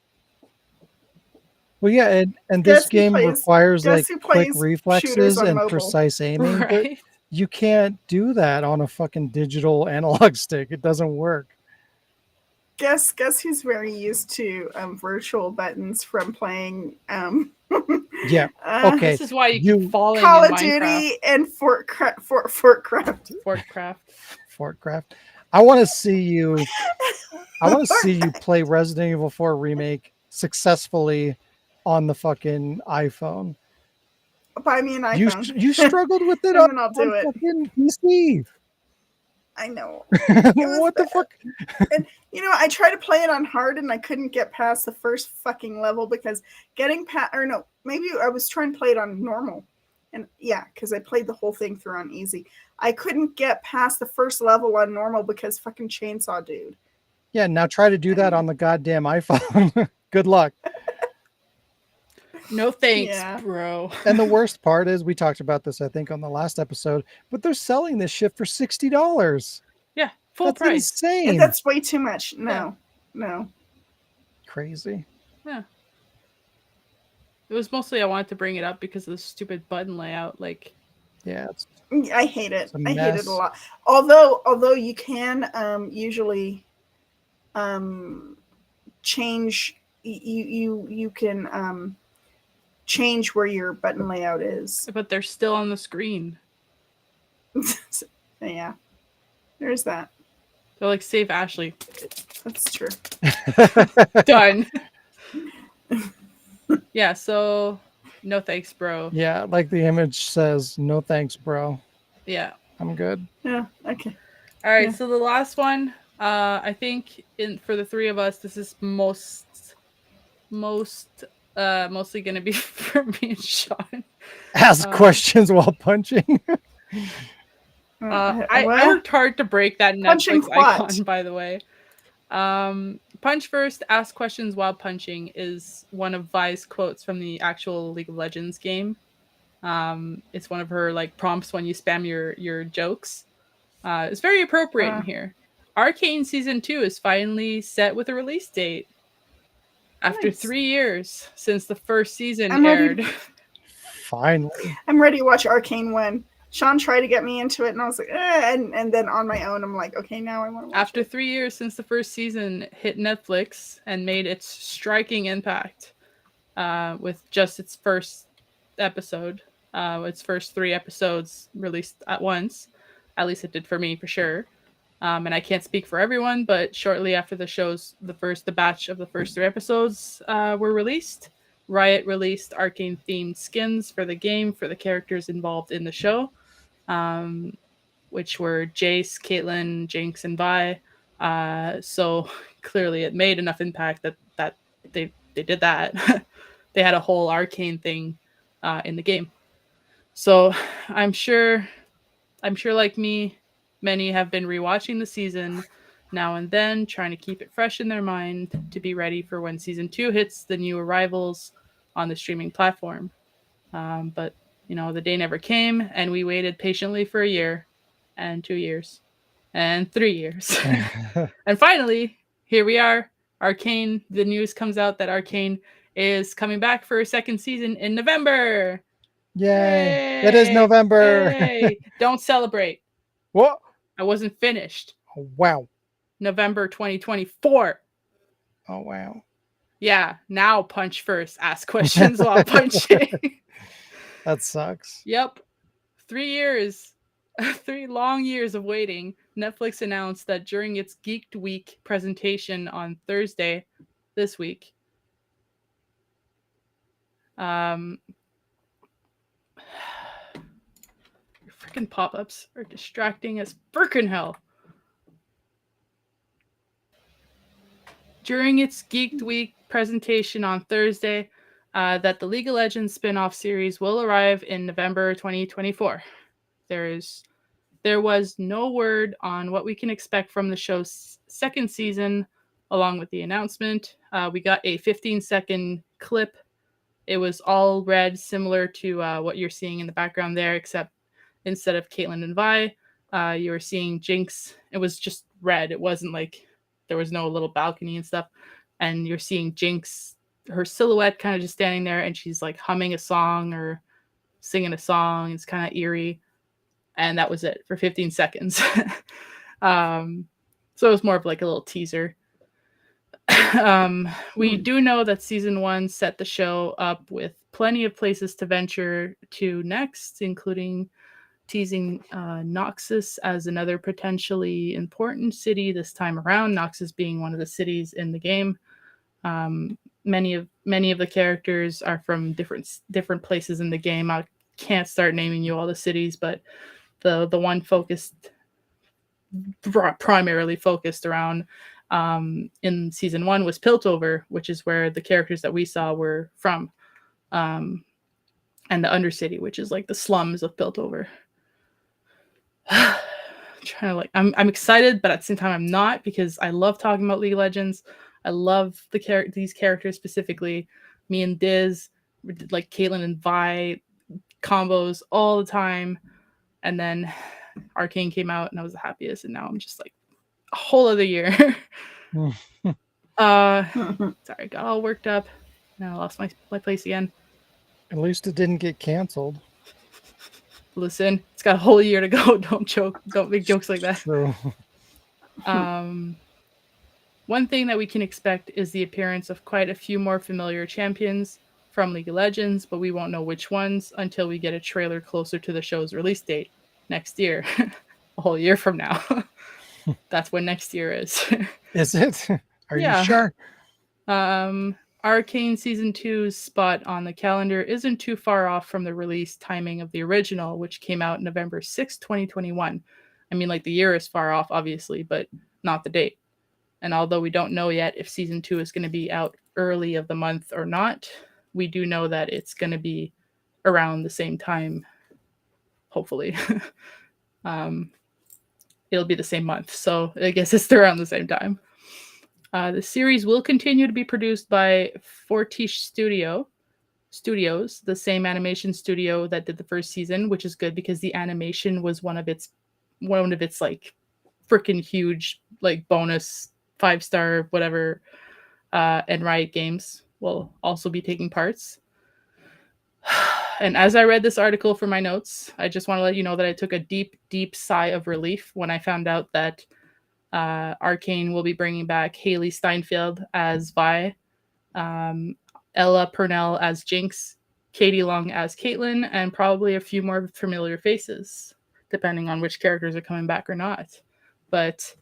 B: Well, yeah, and this game requires like quick reflexes and precise aiming.
A: Right?
B: But you can't do that on a fucking digital analog stick. It doesn't work.
C: Guess who's very used to virtual buttons from playing.
B: Yeah. Okay.
A: This is why you keep falling
C: Call
A: in
C: of
A: Minecraft.
C: Duty and Fortcraft.
B: Fortcraft. I want to see you. I want to see you play Resident Evil 4 remake successfully on the fucking iPhone.
C: Buy me an iPhone.
B: You struggled with it
C: and I'll do it.
B: Fucking PC.
C: I know.
B: What the fuck?
C: And you know, I tried to play it on hard and I couldn't get past the first fucking level because maybe I was trying to play it on normal. And yeah, because I played the whole thing through on easy. I couldn't get past the first level on normal because fucking Chainsaw Dude.
B: Yeah, now try to do that on the goddamn iPhone. Good luck.
A: No thanks,
C: Yeah.
A: bro.
B: And the worst part is, we talked about this, I think, on the last episode, but they're selling this shit for $60.
A: Yeah, full
B: That's
A: price.
B: insane.
C: That's way too much. No.
B: Crazy.
A: Yeah. It was mostly I wanted to bring it up because of the stupid button layout. Like,
B: Yeah, it's
C: I hate it.
B: a
C: I hate it
B: mess.
C: a lot. Although you can usually change you can change where your button layout is.
A: but they're still on the screen.
C: Yeah. There's that.
A: They're like, save Ashley.
C: That's true.
A: Done. Yeah, so no thanks, bro.
B: Yeah, like the image says, no thanks, bro.
A: Yeah.
B: I'm good.
C: Yeah. Okay.
A: All right,
C: Yeah.
A: so the last one, I think for the three of us, this is mostly going to be for me and Sean.
B: Ask questions while punching.
A: I worked hard to break that
C: Punching
A: Netflix
C: what?
A: icon, by the way. Punch first, ask questions while punching is one of Vi's quotes from the actual League of Legends game. It's one of her like prompts when you spam your jokes. It's very appropriate in here. Arcane Season 2 is finally set with a release date. After
C: Nice.
A: 3 years since the first season
C: I'm
A: aired.
C: ready.
B: Finally.
C: I'm ready to watch Arcane when Sean tried to get me into it, and I was like, and then on my own, I'm like, okay, now I want to watch
A: After
C: it.
A: 3 years since the first season hit Netflix and made its striking impact with just its first episode, its first 3 episodes released at once. At least it did for me, for sure. And I can't speak for everyone, but shortly after the batch of the first 3 episodes were released, Riot released Arcane themed skins for the game for the characters involved in the show, which were Jace, Caitlyn, Jinx, and Vi. So clearly it made enough impact that they did that. They had a whole Arcane thing in the game. So I'm sure like me, many have been rewatching the season now and then, trying to keep it fresh in their mind to be ready for when season 2 hits the new arrivals on the streaming platform. But the day never came, and we waited patiently for a year, and 2 years, and 3 years, and finally, here we are. Arcane. The news comes out that Arcane is coming back for a second season in November.
B: Yay! It is November.
A: Yay. Don't celebrate.
B: What?
A: I wasn't finished.
B: Oh, wow.
A: November 2024.
B: Oh, wow.
A: Yeah, now punch first. Ask questions while punching.
B: That sucks.
A: Yep. 3 years. 3 long years of waiting. Netflix announced that during its Geeked Week presentation on Thursday this week, your freaking pop-ups are distracting as frickin' hell. During its Geeked Week presentation on Thursday, that the League of Legends spin-off series will arrive in November 2024. There was no word on what we can expect from the show's second season, along with the announcement. We got a 15-second clip. It was all red, similar to what you're seeing in the background there, except instead of Caitlyn and Vi, you were seeing Jinx. It was just red. It wasn't like there was no little balcony and stuff. And you're seeing Jinx, her silhouette kind of just standing there, and she's like humming a song or singing a song. It's kind of eerie. And that was it for 15 seconds. So it was more of like a little teaser. We do know that season 1 set the show up with plenty of places to venture to next, including teasing Noxus as another potentially important city this time around, Noxus being one of the cities in the game. Many of the characters are from different places in the game. I can't start naming you all the cities, but the one primarily focused around in season 1 was Piltover, which is where the characters that we saw were from, and the Undercity, which is like the slums of Piltover. I'm excited, but at the same time I'm not, because I love talking about League of Legends. I love these characters specifically. Me and Diz, We did like Caitlyn and Vi combos all the time. And then Arcane came out and I was the happiest. And now I'm just like a whole other year. Sorry, I got all worked up. Now I lost my place again.
B: At least it didn't get canceled.
A: Listen, it's got a whole year to go. Don't joke. Don't make jokes like that.
B: True.
A: One thing that we can expect is the appearance of quite a few more familiar champions from League of Legends, but we won't know which ones until we get a trailer closer to the show's release date next year. A whole year from now. That's when next year is.
B: Is it? Are you sure?
A: Arcane Season 2's spot on the calendar isn't too far off from the release timing of the original, which came out November 6, 2021. I mean, like, the year is far off, obviously, but not the date. And although we don't know yet if Season 2 is going to be out early of the month or not, we do know that it's going to be around the same time, hopefully. It'll be the same month, so I guess it's around the same time. The series will continue to be produced by Fortiche Studios, the same animation studio that did the first season, which is good because the animation was one of its like freaking huge like bonus 5-star whatever. And Riot Games will also be taking parts. And as I read this article for my notes, I just want to let you know that I took a deep, deep sigh of relief when I found out that Arcane will be bringing back Haley Steinfeld as Vi, Ella Purnell as Jinx, Katie Long as Caitlyn, and probably a few more familiar faces, depending on which characters are coming back or not. But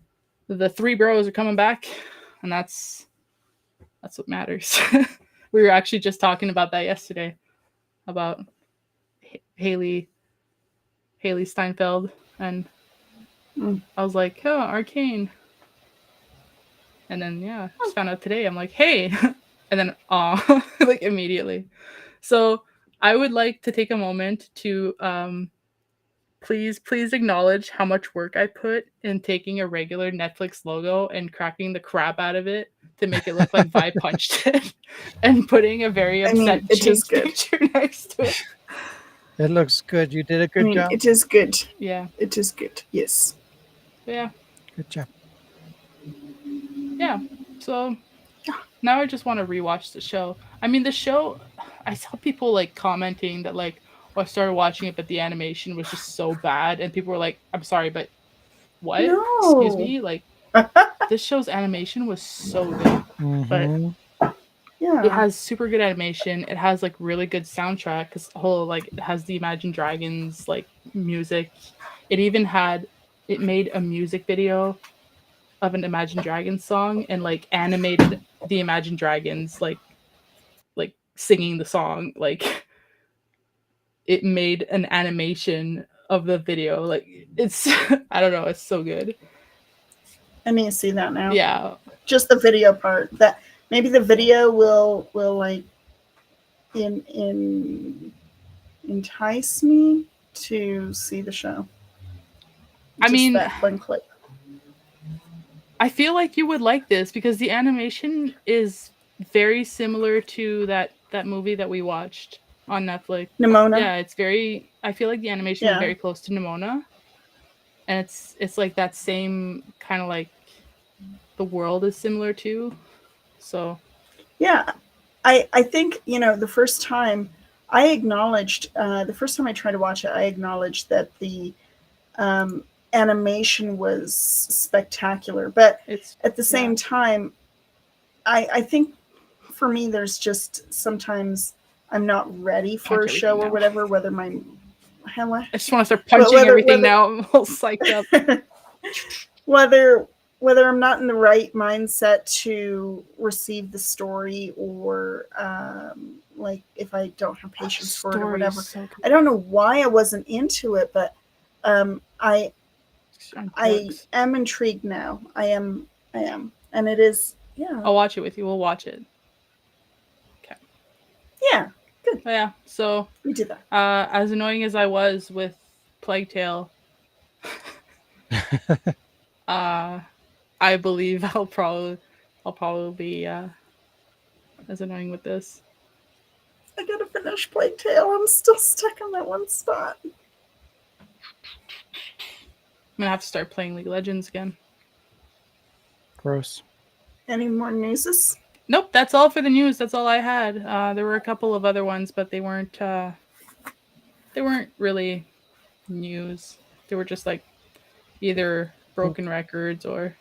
A: the 3 bros are coming back, and that's what matters. We were actually just talking about that yesterday, about Haley Steinfeld, and I was like, oh, Arcane. And then, yeah, just found out today. I'm like, hey. And then, aw, like immediately. So I would like to take a moment to please acknowledge how much work I put in taking a regular Netflix logo and cracking the crap out of it to make it look like Vi punched it and putting a very upset Jinx picture next to it.
B: It looks good. You did a good job.
C: It is good.
A: Yeah.
C: It is good. Yes.
A: Yeah.
B: Good job.
A: Yeah. So now I just want to rewatch the show. I mean, the show, I saw people like commenting that like, oh, I started watching it, but the animation was just so bad. And people were like, I'm sorry, but what?
C: No.
A: Excuse me? Like, this show's animation was so good. But
C: yeah,
A: it has super good animation. It has like really good soundtrack because it has the Imagine Dragons like music. It made a music video of an Imagine Dragons song and like animated the Imagine Dragons like singing the song. Like, it made an animation of the video. Like, it's I don't know, it's so good.
C: I need to see that now.
A: Yeah,
C: just the video part. That maybe the video will like entice me to see the show.
A: I mean,
C: that one clip.
A: I feel like you would like this because the animation is very similar to that movie that we watched on Netflix.
C: Nimona.
A: Yeah, it's very. I feel like the animation is very close to Nimona, and it's like that same kind of like the world is similar too. So
C: yeah, I think the first time I acknowledged the first time I tried to watch it, I acknowledged that the animation was spectacular, but at the same time, I think for me there's just sometimes I'm not ready for a show or whatever, whether my I just
A: want to start punching everything now. I'm all psyched up.
C: whether I'm not in the right mindset to receive the story or like if I don't have patience for it or whatever. So I don't know why I wasn't into it, but I am intrigued now. I am. And it is, yeah.
A: I'll watch it with you. We'll watch it. Okay.
C: Yeah, good.
A: Yeah, so
C: we did that.
A: As annoying as I was with Plague Tale, I believe I'll probably be as annoying with this.
C: I gotta finish finish Plague Tale. I'm still stuck on that one spot.
A: I'm gonna have to start playing League of Legends again.
B: Gross.
C: Any more newses?
A: Nope, that's all for the news. That's all I had. There were a couple of other ones, but they weren't really news. They were just like either broken records or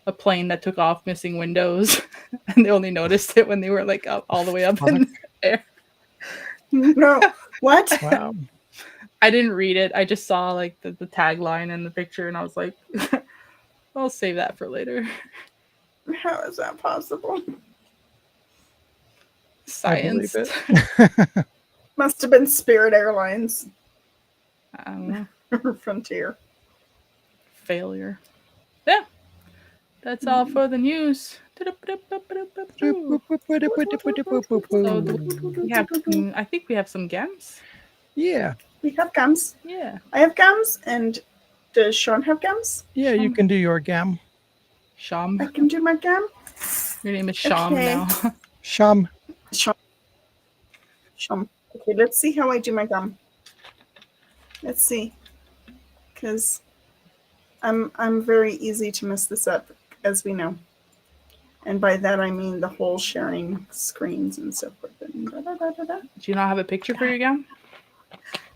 A: a plane that took off missing windows, and they only noticed it when they were like up all the way up in the air.
C: No. What?
B: Wow.
A: I didn't read it. I just saw like the tagline and the picture, and I was like, I'll save that for later.
C: How is that possible?
A: Science.
B: I believe it.
C: Must have been Spirit Airlines
A: I don't know.
C: or Frontier.
A: Failure. Yeah. That's all for the news. So I think we have some games.
B: Yeah.
C: We have gums.
A: Yeah.
C: I have gums, and does Sean have gums?
B: Yeah, you can do your gam.
A: Sham.
C: I can do my gum.
A: Your name is Sham
C: Okay.
A: now.
B: Shum.
C: Sean. Okay, let's see how I do my gum. Let's see, because I'm very easy to mess this up, as we know, and by that I mean the whole sharing screens and so forth. And
A: Do you not have a picture for your gum?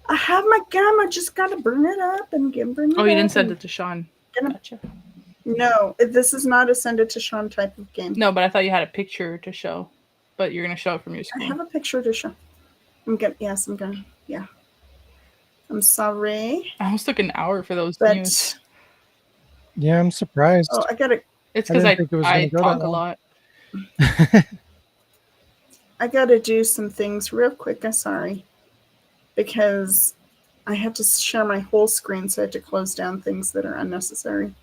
C: I have my gum. I just gotta burn it up and burn it.
A: Oh, you
C: up
A: didn't send
C: and-
A: it to Sean.
C: Gonna-
A: Gotcha.
C: No, this is not a send it to Sean type of game.
A: No, but I thought you had a picture to show, but you're gonna show it from your
C: I
A: screen.
C: have a picture to show. I'm gonna. Yeah. I'm sorry,
A: I almost took an hour for those
C: but
A: news.
B: Yeah, I'm surprised.
C: oh, I gotta.
A: It's
B: I
A: because
B: didn't think it was
A: I
B: gonna go
A: talk
B: that
A: a
B: long.
A: lot.
C: I gotta do some things real quick. I'm sorry, because I have to share my whole screen, so I have to close down things that are unnecessary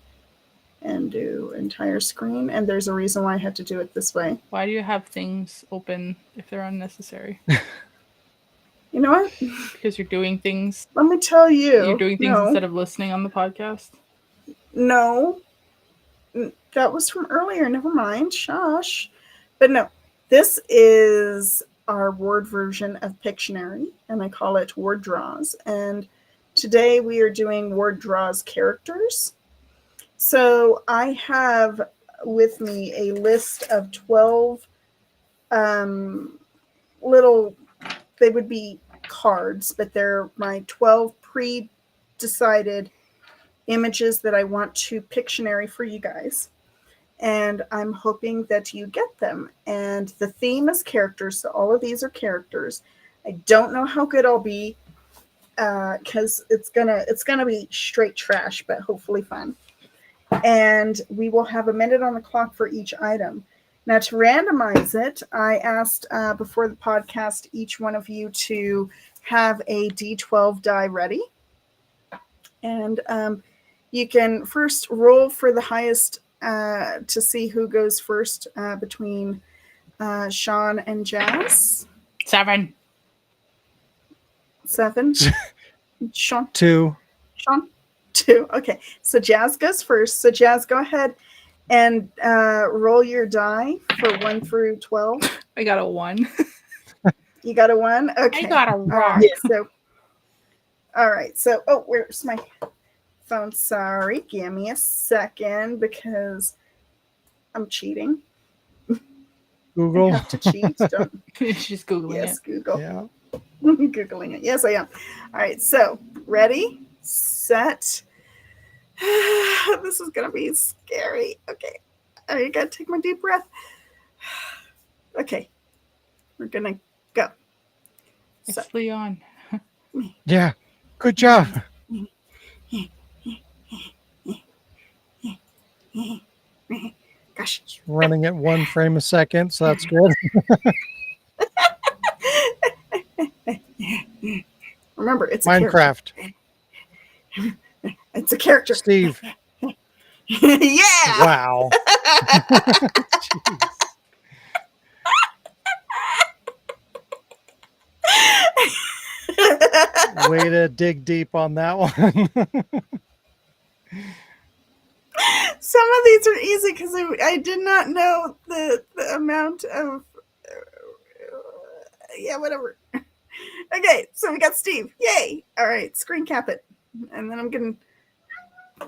C: and do entire screen. And there's a reason why I have to do it this way.
A: Why do you have things open if they're unnecessary?
C: You know what?
A: Because you're doing things.
C: Let me tell you.
A: You're doing things
C: no,
A: instead of listening on the podcast.
C: No, that was from earlier. Never mind. Shush. But no, this is our Word version of Pictionary, and I call it Word Draws. And today we are doing Word Draws characters. So I have with me a list of 12 little, they would be cards, but they're my 12 pre-decided images that I want to Pictionary for you guys. And I'm hoping that you get them. And the theme is characters, so all of these are characters. I don't know how good I'll be, because it's gonna be straight trash, but hopefully fun. And we will have a minute on the clock for each item. Now, to randomize it, I asked before the podcast each one of you to have a D12 die ready. And you can first roll for the highest to see who goes first between Sean and Jazz.
A: 7.
C: 7. Sean?
B: 2.
C: Sean? 2. Okay, so Jazz goes first. So Jazz, go ahead and roll your die for 1 through 12.
A: I got a 1.
C: You got a 1? Okay.
A: I got a
C: All
A: rock.
C: right, all right, so, oh, where's my phone? Sorry, give me a second because I'm cheating.
B: Google.
C: I have to cheat. Don't.
A: She's Googling
C: Yes,
A: it.
C: Google.
B: Yeah.
C: Googling it. Yes, I am. All right, so ready, set. This is going to be scary. Okay, I got to take my deep breath. Okay, we're going to go.
A: It's
C: So,
A: Leon.
B: Yeah. Good job.
C: gosh.
B: It's running at 1 frame a second, so that's good.
C: Remember, it's a character.
B: Minecraft.
C: It's a character.
B: Steve.
C: Yeah.
B: Wow. Jeez. Way to dig deep on that one.
C: Some of these are easy because I did not know the amount of yeah, whatever. Okay, so we got Steve. Yay! All right, screen cap it, and then I'm gonna.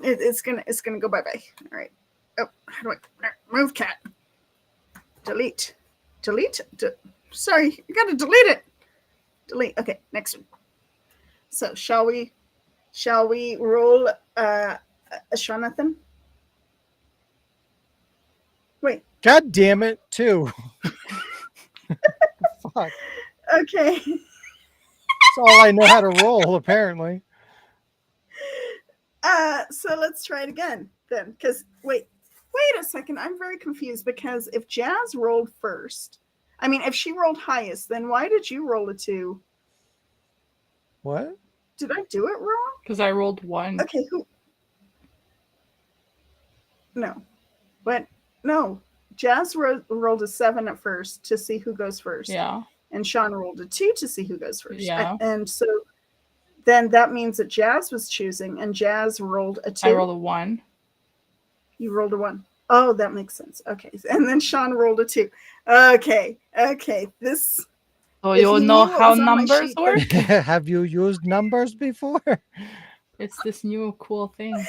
C: It's gonna go bye. All right. Oh, how do I move cat? Delete. Sorry, you gotta delete it. Delete. Okay, next one. So shall we roll a Jonathan? Wait.
B: God damn it, two. Fuck.
C: Okay.
B: That's all I know how to roll, apparently.
C: So let's try it again then. Because wait a second. I'm very confused because if Jazz rolled first, I mean, if she rolled highest, then why did you roll a 2?
B: What?
C: Did I do it wrong?
A: Because I rolled 1.
C: Okay, who? No. But no. Jazz rolled a 7 at first to see who goes first.
A: Yeah.
C: And Sean rolled a 2 to see who goes first.
A: Yeah.
C: And so then that means that Jazz was choosing, and Jazz rolled a 2.
A: I rolled a 1.
C: You rolled a 1. Oh, that makes sense. Okay. And then Sean rolled a 2. Okay. This.
A: So you know how numbers
C: sheet,
A: work?
B: Have you used numbers before?
A: It's this new cool thing. All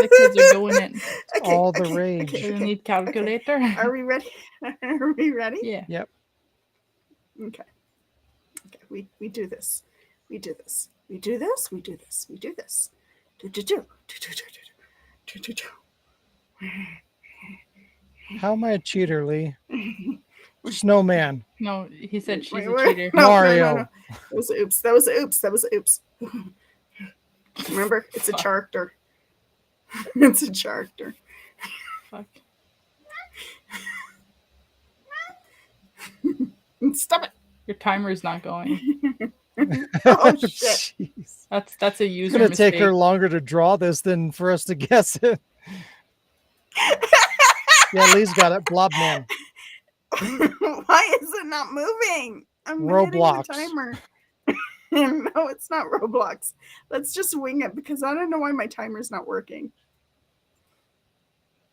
A: the kids are doing it.
C: Okay,
B: All the rage.
A: Do you need calculator?
C: Are we ready? Are we ready?
A: Yeah.
B: Yep.
C: Okay. We do this. We do this. We do this. We do this. We do this. Do.
B: How am I a cheater, Lee? Snowman.
A: No, he said she's
C: Wait,
A: a cheater.
C: No.
B: Mario.
C: That was an oops. That was an oops. Remember, it's a character. It's a character.
A: Fuck.
C: Stop it.
A: Your timer's not going.
C: Oh shit.
B: Jeez.
A: That's a
B: It's
A: user
B: gonna
A: mistake.
B: take her longer to draw this than for us to guess it. Yeah, Lee's got it. Blob man.
C: Why is it not moving? I'm
B: Roblox.
C: hitting the timer. No, it's not Roblox. Let's just wing it because I don't know why my timer's not working.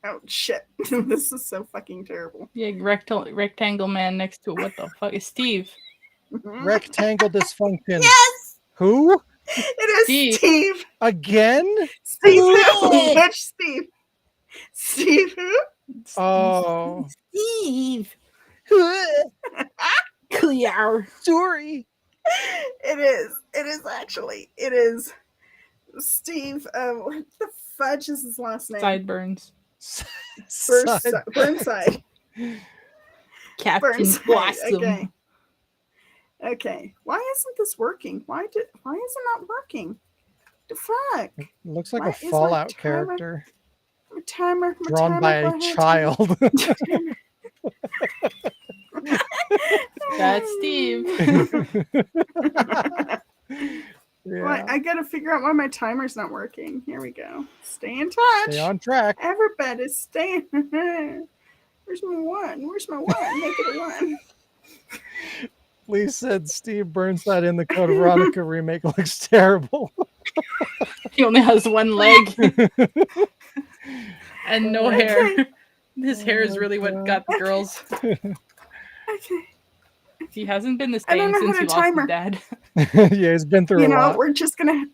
C: Oh shit. This is so fucking terrible.
A: Yeah, rectangle man next to it. What the fuck is Steve?
B: Rectangle dysfunction.
C: Yes!
B: Who?
C: It is Steve.
B: Again?
C: Steve who? Which Steve? Steve who?
B: Oh.
A: Steve. Clear.
B: Sorry.
C: It is actually. It is Steve. What the fudge is his last name?
A: Sideburns.
C: Burnside.
A: Captain
C: Burnside.
A: Blossom.
C: Okay. Why isn't this working? Why is it not working? The fuck?
B: Looks like
C: Why
B: a
C: is my
B: Fallout
C: timer-
B: character
C: My timer.
B: drawn by
C: go
B: a
C: ahead.
B: child.
A: That's Steve.
B: Yeah.
C: Well, I gotta figure out why my timer's not working. Here we go. Stay in touch.
B: Stay on track.
C: Everybody stay. Where's my one? Where's my one? Make it a one.
B: Lee said Steve Burnside in the Code Veronica remake looks terrible.
A: He only has one leg and no hair. His hair is really what got the girls.
C: Okay.
A: He hasn't been the
C: I don't
A: same
C: know
A: since
C: how
A: he
C: to
A: lost
C: timer.
A: his dad.
B: Yeah, he's been through a lot.
C: We're just gonna.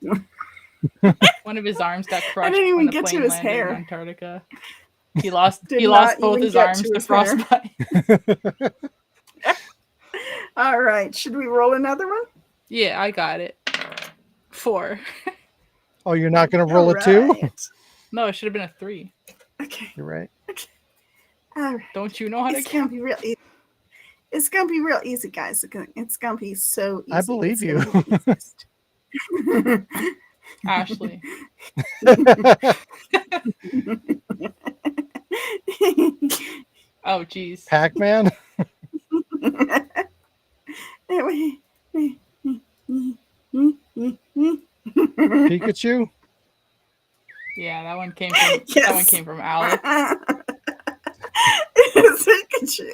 A: One of his arms got crushed
C: didn't even
A: when the
C: get to
A: plane
C: his
A: landed
C: hair.
A: in Antarctica. He lost
C: Did
A: both
C: not even
A: his
C: get
A: arms
C: to
A: to
C: his hair.
A: frostbite.
C: All right. Should we roll another one?
A: Yeah, I got it. 4.
B: Oh, you're not going to roll a 2?
C: Right.
A: No, it should have been a 3.
C: Okay.
B: You're right.
C: All right.
A: Don't you know how to
C: It's gonna be real easy. It's gonna be real easy, guys. It's gonna be so easy.
B: I believe you.
A: Ashley? Oh, jeez.
B: Pac-Man? Pikachu?
A: Yeah, that one came from
C: Yes.
A: that one came from Alex.
C: It's Pikachu.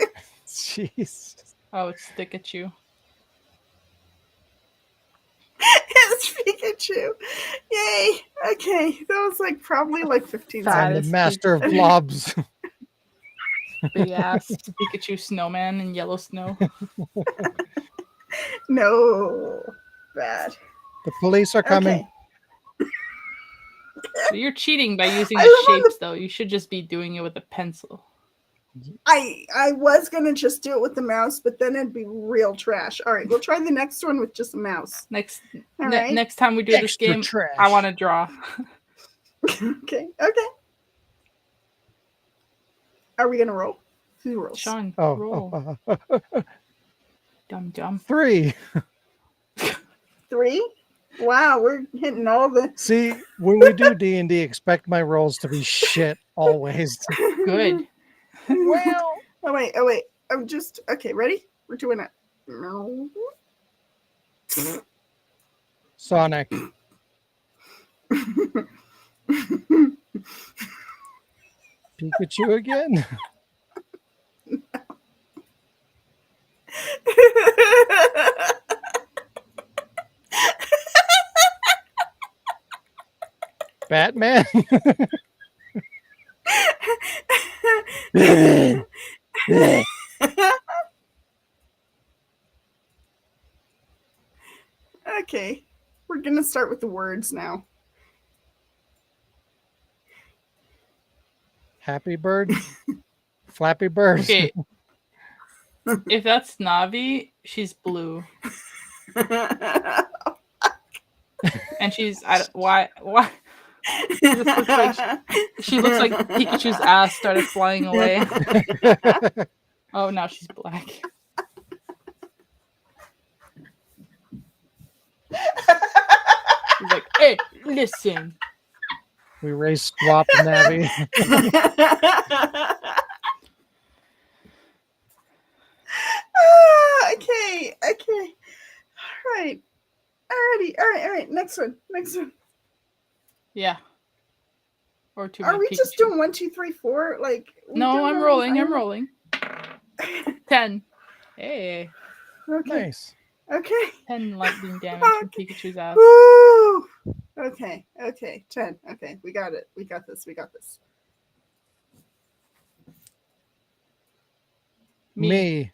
B: Jeez.
A: Oh, it's Stikachu.
C: It's Pikachu. Yay. Okay. That was like probably like 15
A: Fat.
B: I'm
C: seconds.
B: the master of blobs.
A: Big ass Pikachu snowman and yellow snow.
C: No. Bad.
B: The police are coming.
C: Okay.
A: You're cheating by using
C: I
A: the
C: live on
A: shapes, though. You should just be doing it with a pencil.
C: I was gonna just do it with the mouse, but then it'd be real trash. All right, we'll try the next one with just a mouse.
A: Next
C: right.
A: next time we do this
B: Extra
A: game,
B: trash.
A: I want to draw.
C: Okay. Are we gonna roll? Who rolls?
A: Sean,
B: Oh,
A: roll. Dum.
B: 3.
C: 3? Wow, we're hitting all the.
B: See, when we do D&D, expect my rolls to be shit always.
A: Good.
B: Well,
C: Oh wait. I'm just okay. Ready? We're doing it. No.
B: Sonic. Pikachu again? Batman?
C: Okay, we're gonna start with the words now.
B: Happy Bird? Flappy Bird?
A: Okay. If that's Navi, she's blue. And she's why this looks like she looks like Pikachu's ass started flying away. Oh, now she's black. She's like, hey, listen.
B: We race swap Navi.
C: Okay. All right. Alrighty. All right. Next one.
A: Yeah. Or two.
C: Are we just doing 1, 2, 3, 4? Like
A: No, I'm rolling. 10. Hey.
C: Okay.
B: Nice.
C: Okay.
A: 10 lightning damage from Pikachu's ass.
C: Woo! Okay. 10. Okay, we got it. We got this.
B: Me.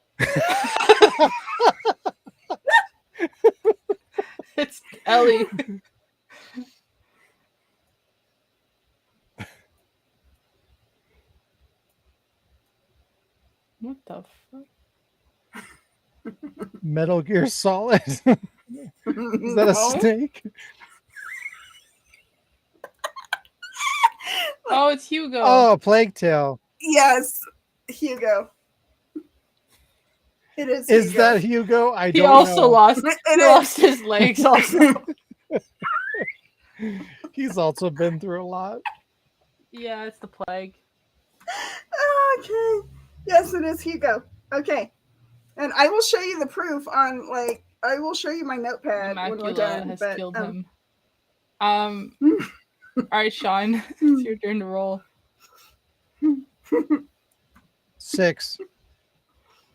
A: It's Ellie. What the fuck?
B: Metal Gear Solid? Is that a snake?
A: Oh, it's Hugo.
B: Oh, Plague Tale.
C: Yes, Hugo. It is.
B: Is
C: Hugo.
B: that Hugo? I
A: He
B: don't
A: also
B: know.
A: lost his legs also.
B: He's also been through a lot.
A: Yeah, it's the plague.
C: Okay. Yes, it is Hugo. Okay. And I will show you the proof on I will show you my notepad when we're done.
A: Has killed him. All right, Sean, it's your turn to roll.
B: 6.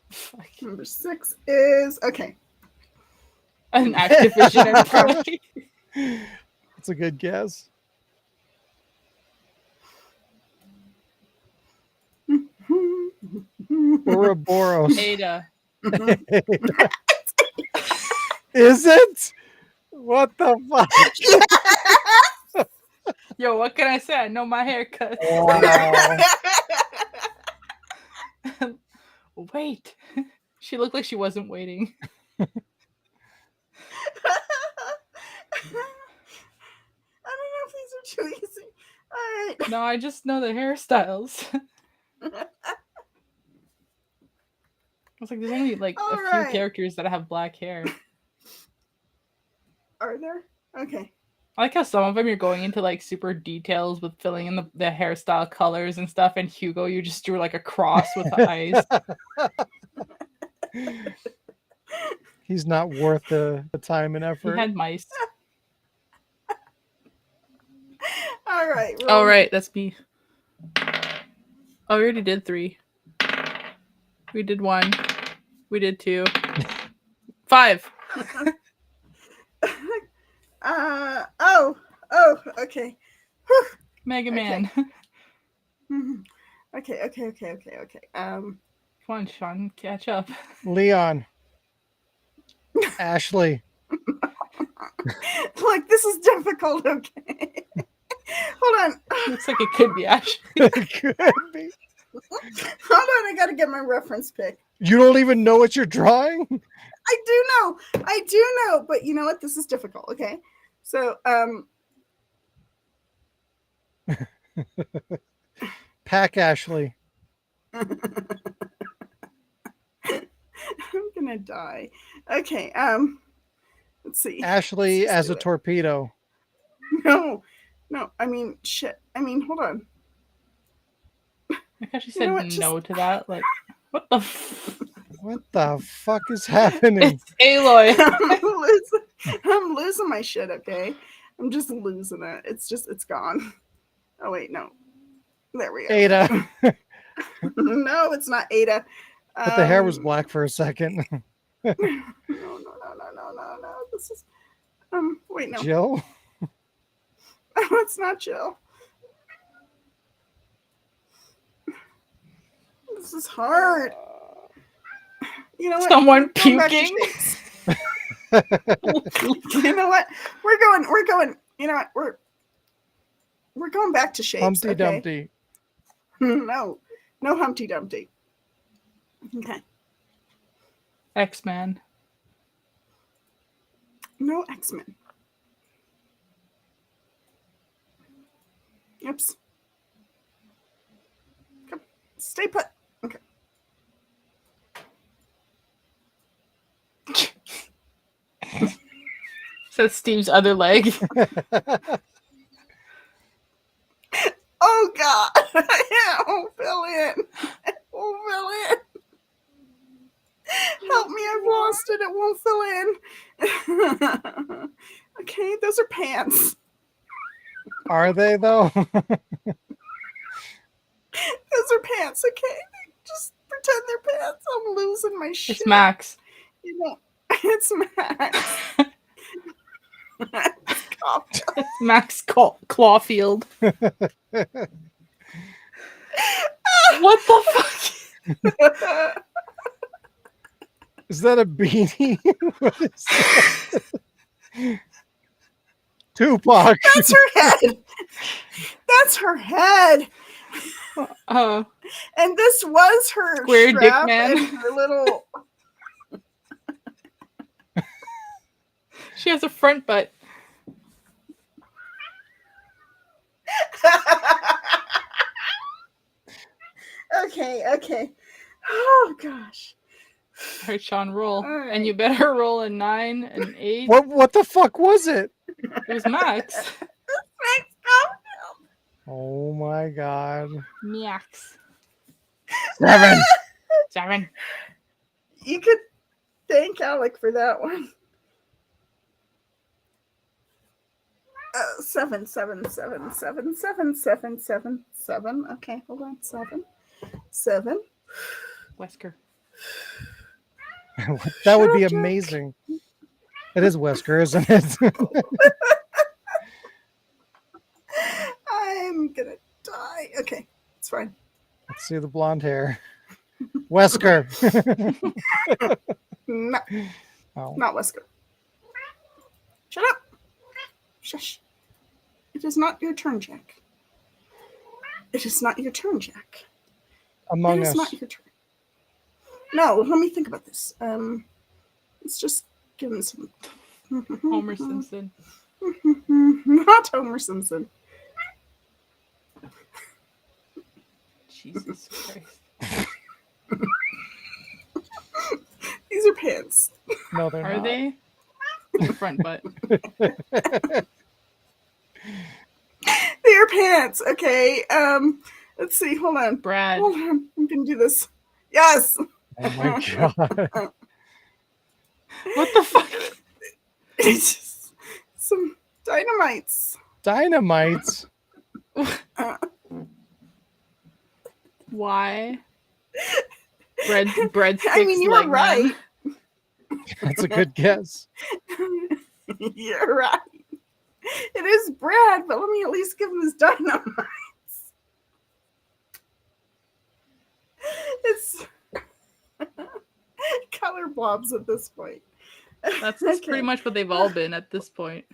A: Fuck.
C: Number 6 is okay.
A: An Activision employee.
B: That's a good guess. Ouroboros.
A: Ada.
B: Is it? What the fuck?
A: Yo, what can I say? I know my haircut.
B: Wow.
A: Wait. She looked like she wasn't waiting.
C: I don't know if these are too easy. All right.
A: No, I just know the hairstyles. It's like there's only like
C: All
A: a
C: right.
A: few characters that have black hair.
C: Are there? Okay.
A: I like how some of them you're going into like super details with filling in the hairstyle colors and stuff, and Hugo you just drew like a cross with the eyes.
B: He's not worth the time and
A: He
B: effort.
A: had mice.
C: All right.
A: Oh right, that's me. Oh, we already did 3. We did 1. We did 2. 5.
C: Okay.
A: Mega Man.
C: Okay.
A: Come on, Sean, catch up.
B: Leon. Ashley.
C: Like, this is difficult, okay? Hold on.
A: Looks like it could be Ashley.
B: It could be.
C: Hold on, I gotta get my reference pick.
B: You don't even know what you're drawing?
C: I do know, but you know what? This is difficult, okay? So,
B: Pack Ashley.
C: I'm gonna die. Okay, let's see.
B: Ashley
C: Let's
B: as
C: do
B: a
C: it.
B: torpedo.
C: No, I mean, shit. I mean, hold on.
A: I thought she
C: You know
A: said
C: what, just-
A: no to that. Like, what the?
B: What the fuck is happening?
A: It's Aloy.
C: I'm losing my shit, okay? I'm just losing it. It's gone. Oh, wait, no. There we go.
B: Ada.
C: No, it's not Ada.
B: But the hair was black for a second.
C: No. This is, wait, no.
B: Jill?
C: No, it's not Jill. This is hard. You know what?
A: Someone
C: Going back to
A: puking.
C: shapes. You know what? We're going. You know what? We're going back to shapes.
B: Humpty
C: okay?
B: Dumpty.
C: No Humpty Dumpty. Okay.
A: X-Man.
C: No X-Men. Oops. Come. Stay put. Okay.
A: So Steve's other leg.
C: Oh God! It won't fill in. It won't fill in. Help me! I've lost it. It won't fill in. Okay, those are pants.
B: Are they though?
C: Those are pants. Okay, just pretend they're pants. I'm losing my shit.
A: It's Max.
C: You know, it's Max.
A: It's Max Clawfield. What the fuck?
B: Is that a beanie? What is that? Tupac.
C: That's her head. That's her head.
A: Oh,
C: And this was her
A: Square dick
C: strap
A: man.
C: and her little.
A: she has a front butt.
C: Okay. Oh gosh.
A: All right, Sean, roll.
C: All right.
A: And you better roll a 9, an 8.
B: What the fuck was it?
A: It was Max.
C: Max Caulfield.
B: Oh my god.
A: Max.
B: 7.
A: 7.
C: You could thank Alec for that one. 7. Okay, hold on. 7.
A: Wesker.
B: That would be
C: Shut up, Jack.
B: amazing. It is Wesker, isn't it?
C: I'm gonna die. Okay, it's fine.
B: Let's see the blonde hair. Wesker.
C: No,
B: Oh.
C: not Wesker. Shut up. Shush. It is not your turn, Jack. It is not your turn, Jack.
B: Among
C: It is
B: Us.
C: not your turn. No, let me think about this. Let's just give him some.
A: Homer Simpson.
C: Not Homer Simpson.
A: Jesus Christ.
C: These are pants.
B: No, they're
A: Are
B: not.
A: they? The front butt.
C: They are pants. Okay. Let's see. Hold on.
A: Brad.
C: Hold on. I'm gonna do this. Yes.
B: Oh my god.
A: What the fuck?
C: It's just some dynamites.
B: Dynamites.
A: Why? Breadsticks.
C: I mean, you were
A: leg man.
C: right.
B: That's a good guess.
C: You're right. It is Brad, but let me at least give him his dynamites. It's color blobs at this point.
A: That's
C: Okay.
A: pretty much what they've all been at this point.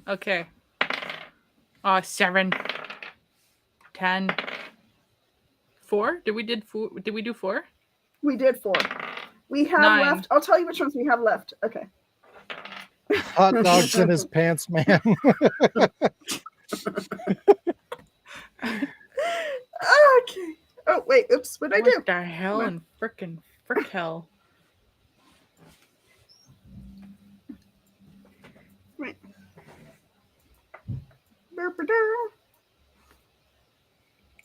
A: Okay. 7, 10, 4. Did we do 4?
C: We did 4. We have
A: 9.
C: left. I'll tell you which ones we have left. Okay.
B: Hot dogs in his pants, man.
C: Okay. Oh wait. Oops. What did I do?
A: What the hell and frickin' frick hell?
C: Wait.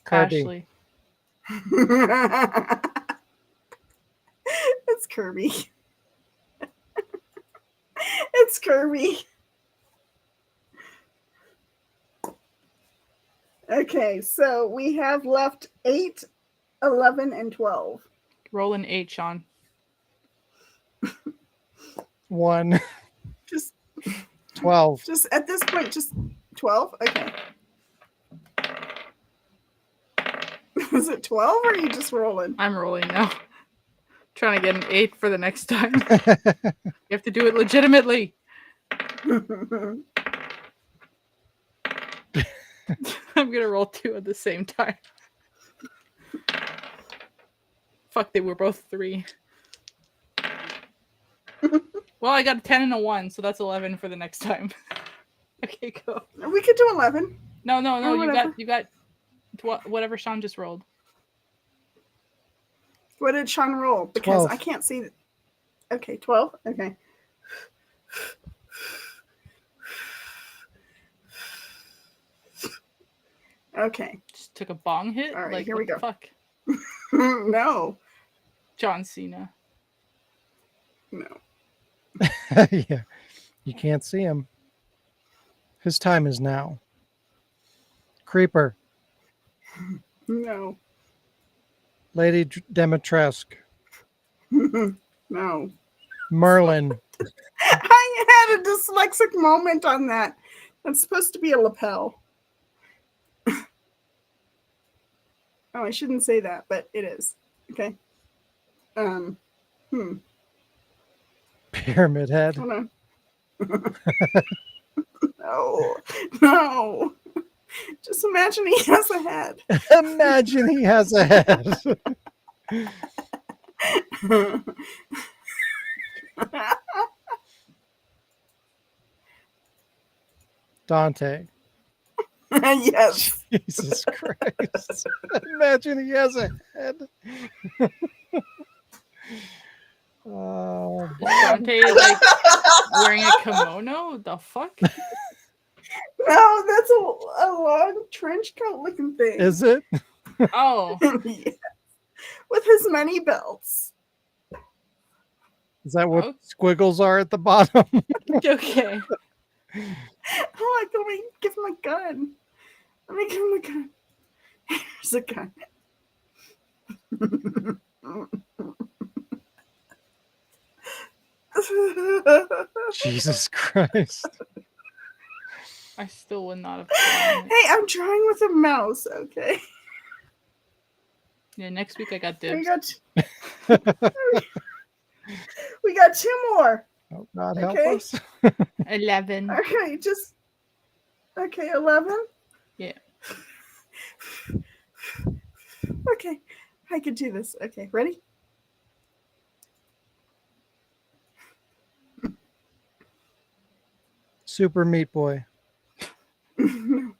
B: Kirby.
A: Ashley.
C: It's Kirby. It's Kirby. Okay, so we have left 8, 11, and 12.
A: Roll an 8, Sean.
B: 1,
C: Just
B: 12.
C: Just at this point, just 12? Okay. Is it 12 or are you just rolling?
A: I'm rolling now. Trying to get an 8 for the next time. You have to do it legitimately. I'm gonna roll 2 at the same time. Fuck, they were both 3. Well, I got a 10 and a 1, so that's 11 for the next time. Okay, go.
C: We could do 11.
A: No,
C: Or whatever.
A: you got whatever Sean just rolled.
C: What did Sean roll? Because
B: 12.
C: I can't see. Okay, 12? Okay. Okay.
A: Just took a bong hit.
C: All right,
A: Like,
C: here
A: what
C: we
A: the
C: go.
A: Fuck,
C: No.
A: John Cena.
C: No.
B: Yeah. You can't see him. His time is now. Creeper.
C: No.
B: Lady Demetresque.
C: No.
B: Merlin.
C: I had a dyslexic moment on that. That's supposed to be a lapel. Oh, I shouldn't say that, but it is. Okay.
B: Pyramid Head.
C: Hold on. No. No. Just imagine he has a head.
B: Imagine he has a head. Dante.
C: Yes.
B: Jesus Christ. Imagine he has a head. Oh,
A: Is Dante like wearing a kimono? The fuck?
C: No, that's a long trench coat looking thing.
B: is it?
A: Oh,
C: Yes. With his many belts.
B: Is that what
A: Oh.
B: squiggles are at the bottom?
A: okay.
C: Oh, let me give him a gun. Let me give him a gun. Here's a gun.
B: Jesus Christ.
A: I still would not have done it.
C: Hey, I'm drawing with a mouse, okay?
A: Yeah, next week I got
C: We
A: dibs.
C: got, we got 2 more.
B: Oh, God help
C: Okay.
B: us.
A: 11.
C: Okay, okay, 11.
A: Yeah.
C: Okay, I can do this. Okay, ready?
B: Super Meat Boy.
C: No.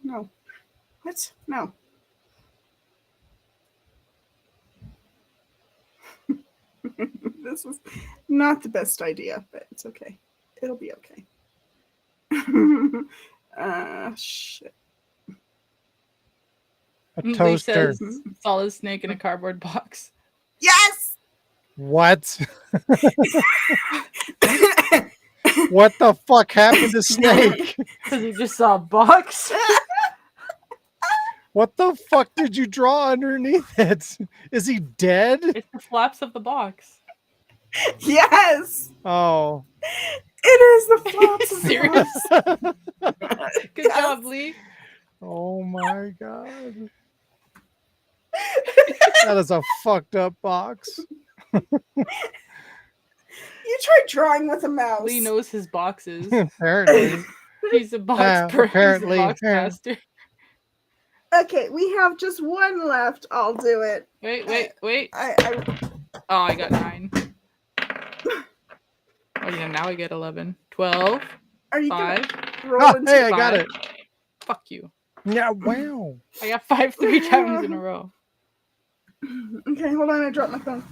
C: No. What? No. This is not the best idea, but it's okay. It'll be okay. Shit.
B: A
A: Lee
B: toaster.
A: says Solid Snake in a cardboard box.
C: Yes!
B: What? What the fuck happened to Snake?
A: Because he just saw a box.
B: What the fuck did you draw underneath it? Is he dead?
A: It's the flaps of the box.
C: Yes!
B: Oh.
C: It is the flops of
A: Serious?
C: the
A: Good job, Lee.
B: Oh my God. That is a fucked up box.
C: You tried drawing with a mouse.
A: Lee knows his boxes.
B: Apparently.
A: He's a box
B: apparently.
A: He's a box master.
C: Okay, we have just one left. I'll do it.
A: Wait.
C: I
A: Oh, I got 9. Oh yeah, now I get 11. 12.
C: Are you
A: 5.
C: gonna roll into
B: Hey, I got it.
A: Fuck you.
B: Yeah, wow.
A: I got 5 3 times in a row.
C: Okay, hold on. I dropped my phone.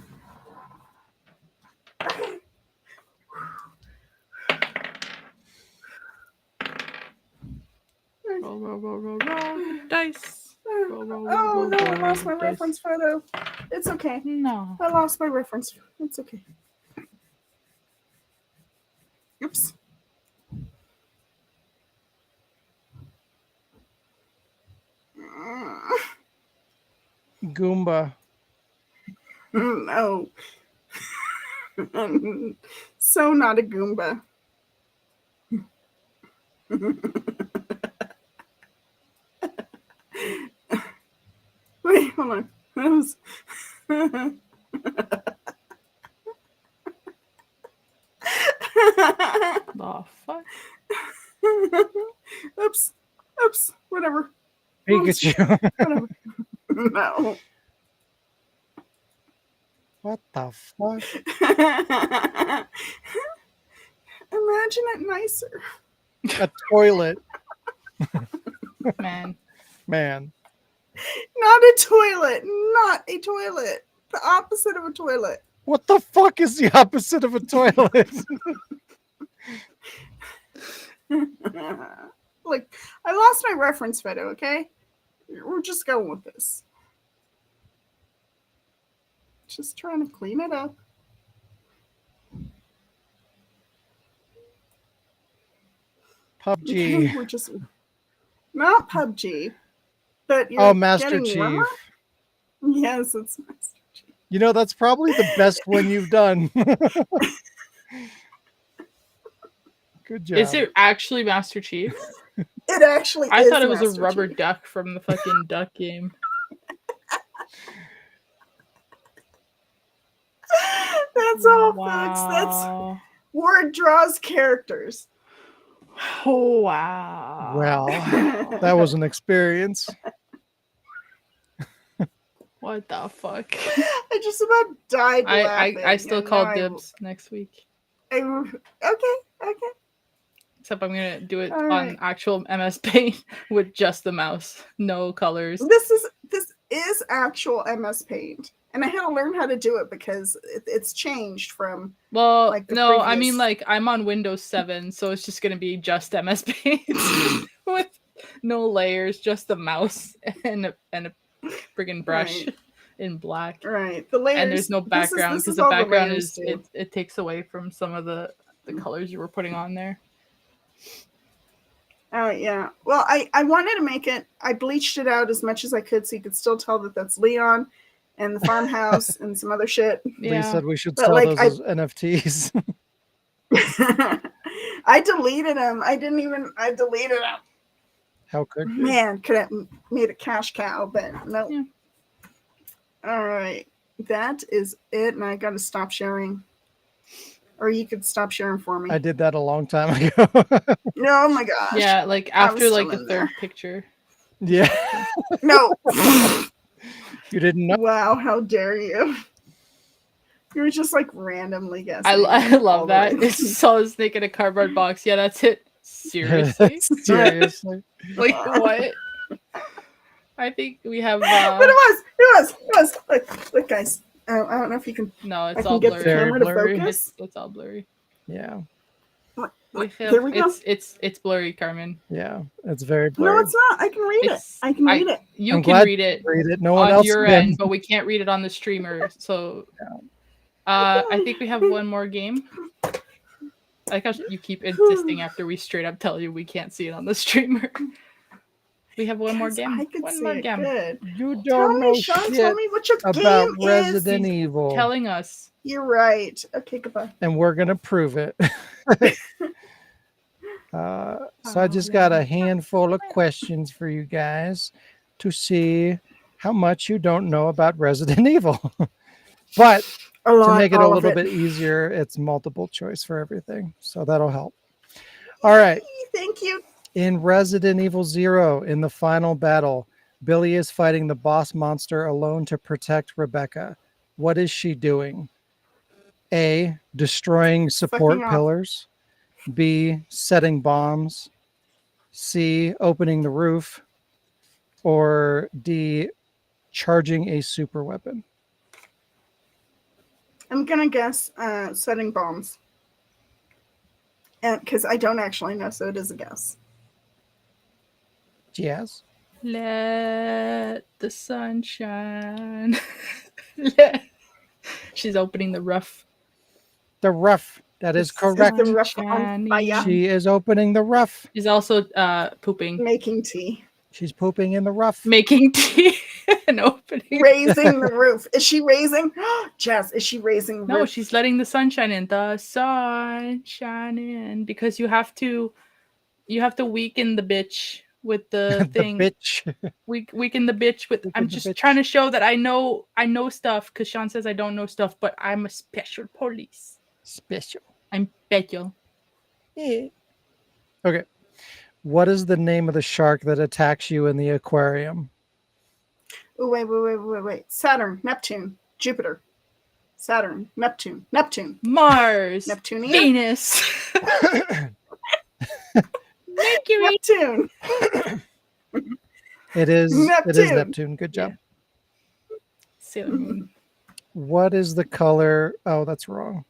A: Roll. Dice. Roll,
C: Oh no, I lost my
A: dice.
C: reference photo. It's okay.
A: No.
C: I lost my reference. It's okay. Oops.
B: Goomba.
C: No. So not a Goomba. Wait, hold on. That was...
A: The fuck?
C: Oops. Whatever.
B: Pikachu.
C: Whatever. No.
B: What the fuck?
C: Imagine it nicer.
B: A toilet.
A: Man.
B: Man.
C: Not a toilet. Not a toilet. The opposite of a toilet.
B: What the fuck is the opposite of a toilet?
C: Look, I lost my reference photo, okay? We're just going with this. Just trying to clean it up.
B: PUBG.
C: Okay, we're just not PUBG, but you're
B: Master
C: getting
B: Chief.
C: warmer? Yes, it's Master Chief.
B: You know, that's probably the best one you've done. Good job.
A: Is it actually Master Chief?
C: It actually
A: I
C: is
A: thought it was
C: Master
A: a rubber
C: Chief.
A: duck from the fucking duck game.
C: That's all, folks. That's
A: Wow.
C: Ward draws characters.
A: Oh, wow.
B: Well, that was an experience.
A: What the fuck?
C: I just about died laughing.
A: I still
C: and
A: call
C: now
A: dibs next week.
C: Okay.
A: Except I'm gonna do it
C: All
A: on
C: right.
A: actual MS Paint with just the mouse, no colors.
C: This is actual MS Paint, and I had to learn how to do it because it's changed from.
A: Well,
C: like the
A: no, I
C: previous-
A: mean like I'm on Windows 7, so it's just gonna be just MS Paint with no layers, just the mouse and a friggin' brush
C: Right.
A: in black.
C: Right, the layers.
A: And there's no background
C: this
A: because
C: is
A: the
C: all
A: background
C: layers
A: is
C: too.
A: it takes away from some of the colors you were putting on there.
C: Oh yeah. Well, I wanted to make it. I bleached it out as much as I could, so you could still tell that that's Leon, and the farmhouse and some other shit.
B: Lee said we should
C: But,
B: sell
C: like,
B: those as NFTs.
C: I deleted them. I deleted them.
B: How could you?
C: Man, could have made a cash cow, but no.
A: Yeah.
C: All right, that is it, and I got to stop sharing. Or you could stop sharing for me.
B: I did that a long time ago.
C: No, oh my gosh.
A: Yeah, like
C: I was
A: after like
C: still
A: the
C: in
A: third
C: there.
A: picture.
B: Yeah.
C: No.
B: You didn't know.
C: Wow, how dare you? You were just like randomly guessing.
A: I
C: all
A: love
C: the
A: that.
C: way.
A: It's saw a snake in a cardboard box. Yeah, that's it. Seriously?
B: Seriously.
A: Like what? I think we have
C: But it was. Look, guys. I don't know if you can.
A: no,
C: I
A: it's
C: can
A: all
C: get the
A: blurry.
C: camera to
B: Blurry.
C: focus.
A: It's all blurry.
B: Yeah.
A: We have,
C: There we go.
A: it's blurry, Carmen.
B: Yeah. It's very blurry.
C: No, it's not. I can read it.
A: It's-
C: I can read it.
A: You
B: I'm
A: can
B: glad
A: read it
B: Read it. No one
A: on
B: else
A: your
B: can.
A: end, but we can't read it on the streamer. So I think we have one more game. I like how you keep insisting after we straight up tell you we can't see it on the streamer. We have one more
C: 'Cause
A: game.
C: I could
A: One
C: see
A: more
C: it
A: game.
C: good.
B: You
C: Tell
B: don't know
C: me, Sean.
B: shit
C: Tell me what your
B: about
C: game
B: Resident
C: is.
B: Evil.
A: Telling us.
C: You're right. Okay, goodbye.
B: And we're going to prove it. So I just got a handful of questions for you guys to see how much you don't know about Resident Evil. But
C: A lot.
B: To make it a
C: all of
B: little bit easier, it's multiple choice for everything. So that'll help. All right.
C: Thank you.
B: In Resident Evil 0, in the final battle, Billy is fighting the boss monster alone to protect Rebecca. What is she doing? A, destroying support
C: Fucking off.
B: pillars. B, setting bombs. C, opening the roof. Or D, charging a super weapon.
C: I'm gonna guess setting bombs, and because I don't actually know, so it is a guess.
B: Jazz?
A: Let the sun shine. She's opening the rough.
B: The rough. That is
C: Is
B: correct.
C: the rough on fire?
B: She is opening the rough.
A: She's also pooping.
C: Making tea.
B: She's pooping in the rough.
A: Making tea and opening.
C: Raising the roof. Is she raising? Jess, is she raising the
A: No,
C: roof?
A: she's letting the sun shine in. The sun shine in. Because you have to weaken the bitch with the thing.
B: The bitch.
A: Weaken the bitch with. I'm just trying to show that I know stuff, because Sean says I don't know stuff, but I'm a special police.
B: Special.
A: I'm special.
B: Yeah. Okay. What is the name of the shark that attacks you in the aquarium?
C: Oh, wait. Saturn, Neptune, Jupiter. Saturn, Neptune,
A: Mars.
C: Neptunian?
A: Venus. Mercury.
C: Neptune.
B: It is
C: Neptune.
B: Neptune. Good job.
A: Yeah. Sailor Moon.
B: What is the color? Oh, that's wrong.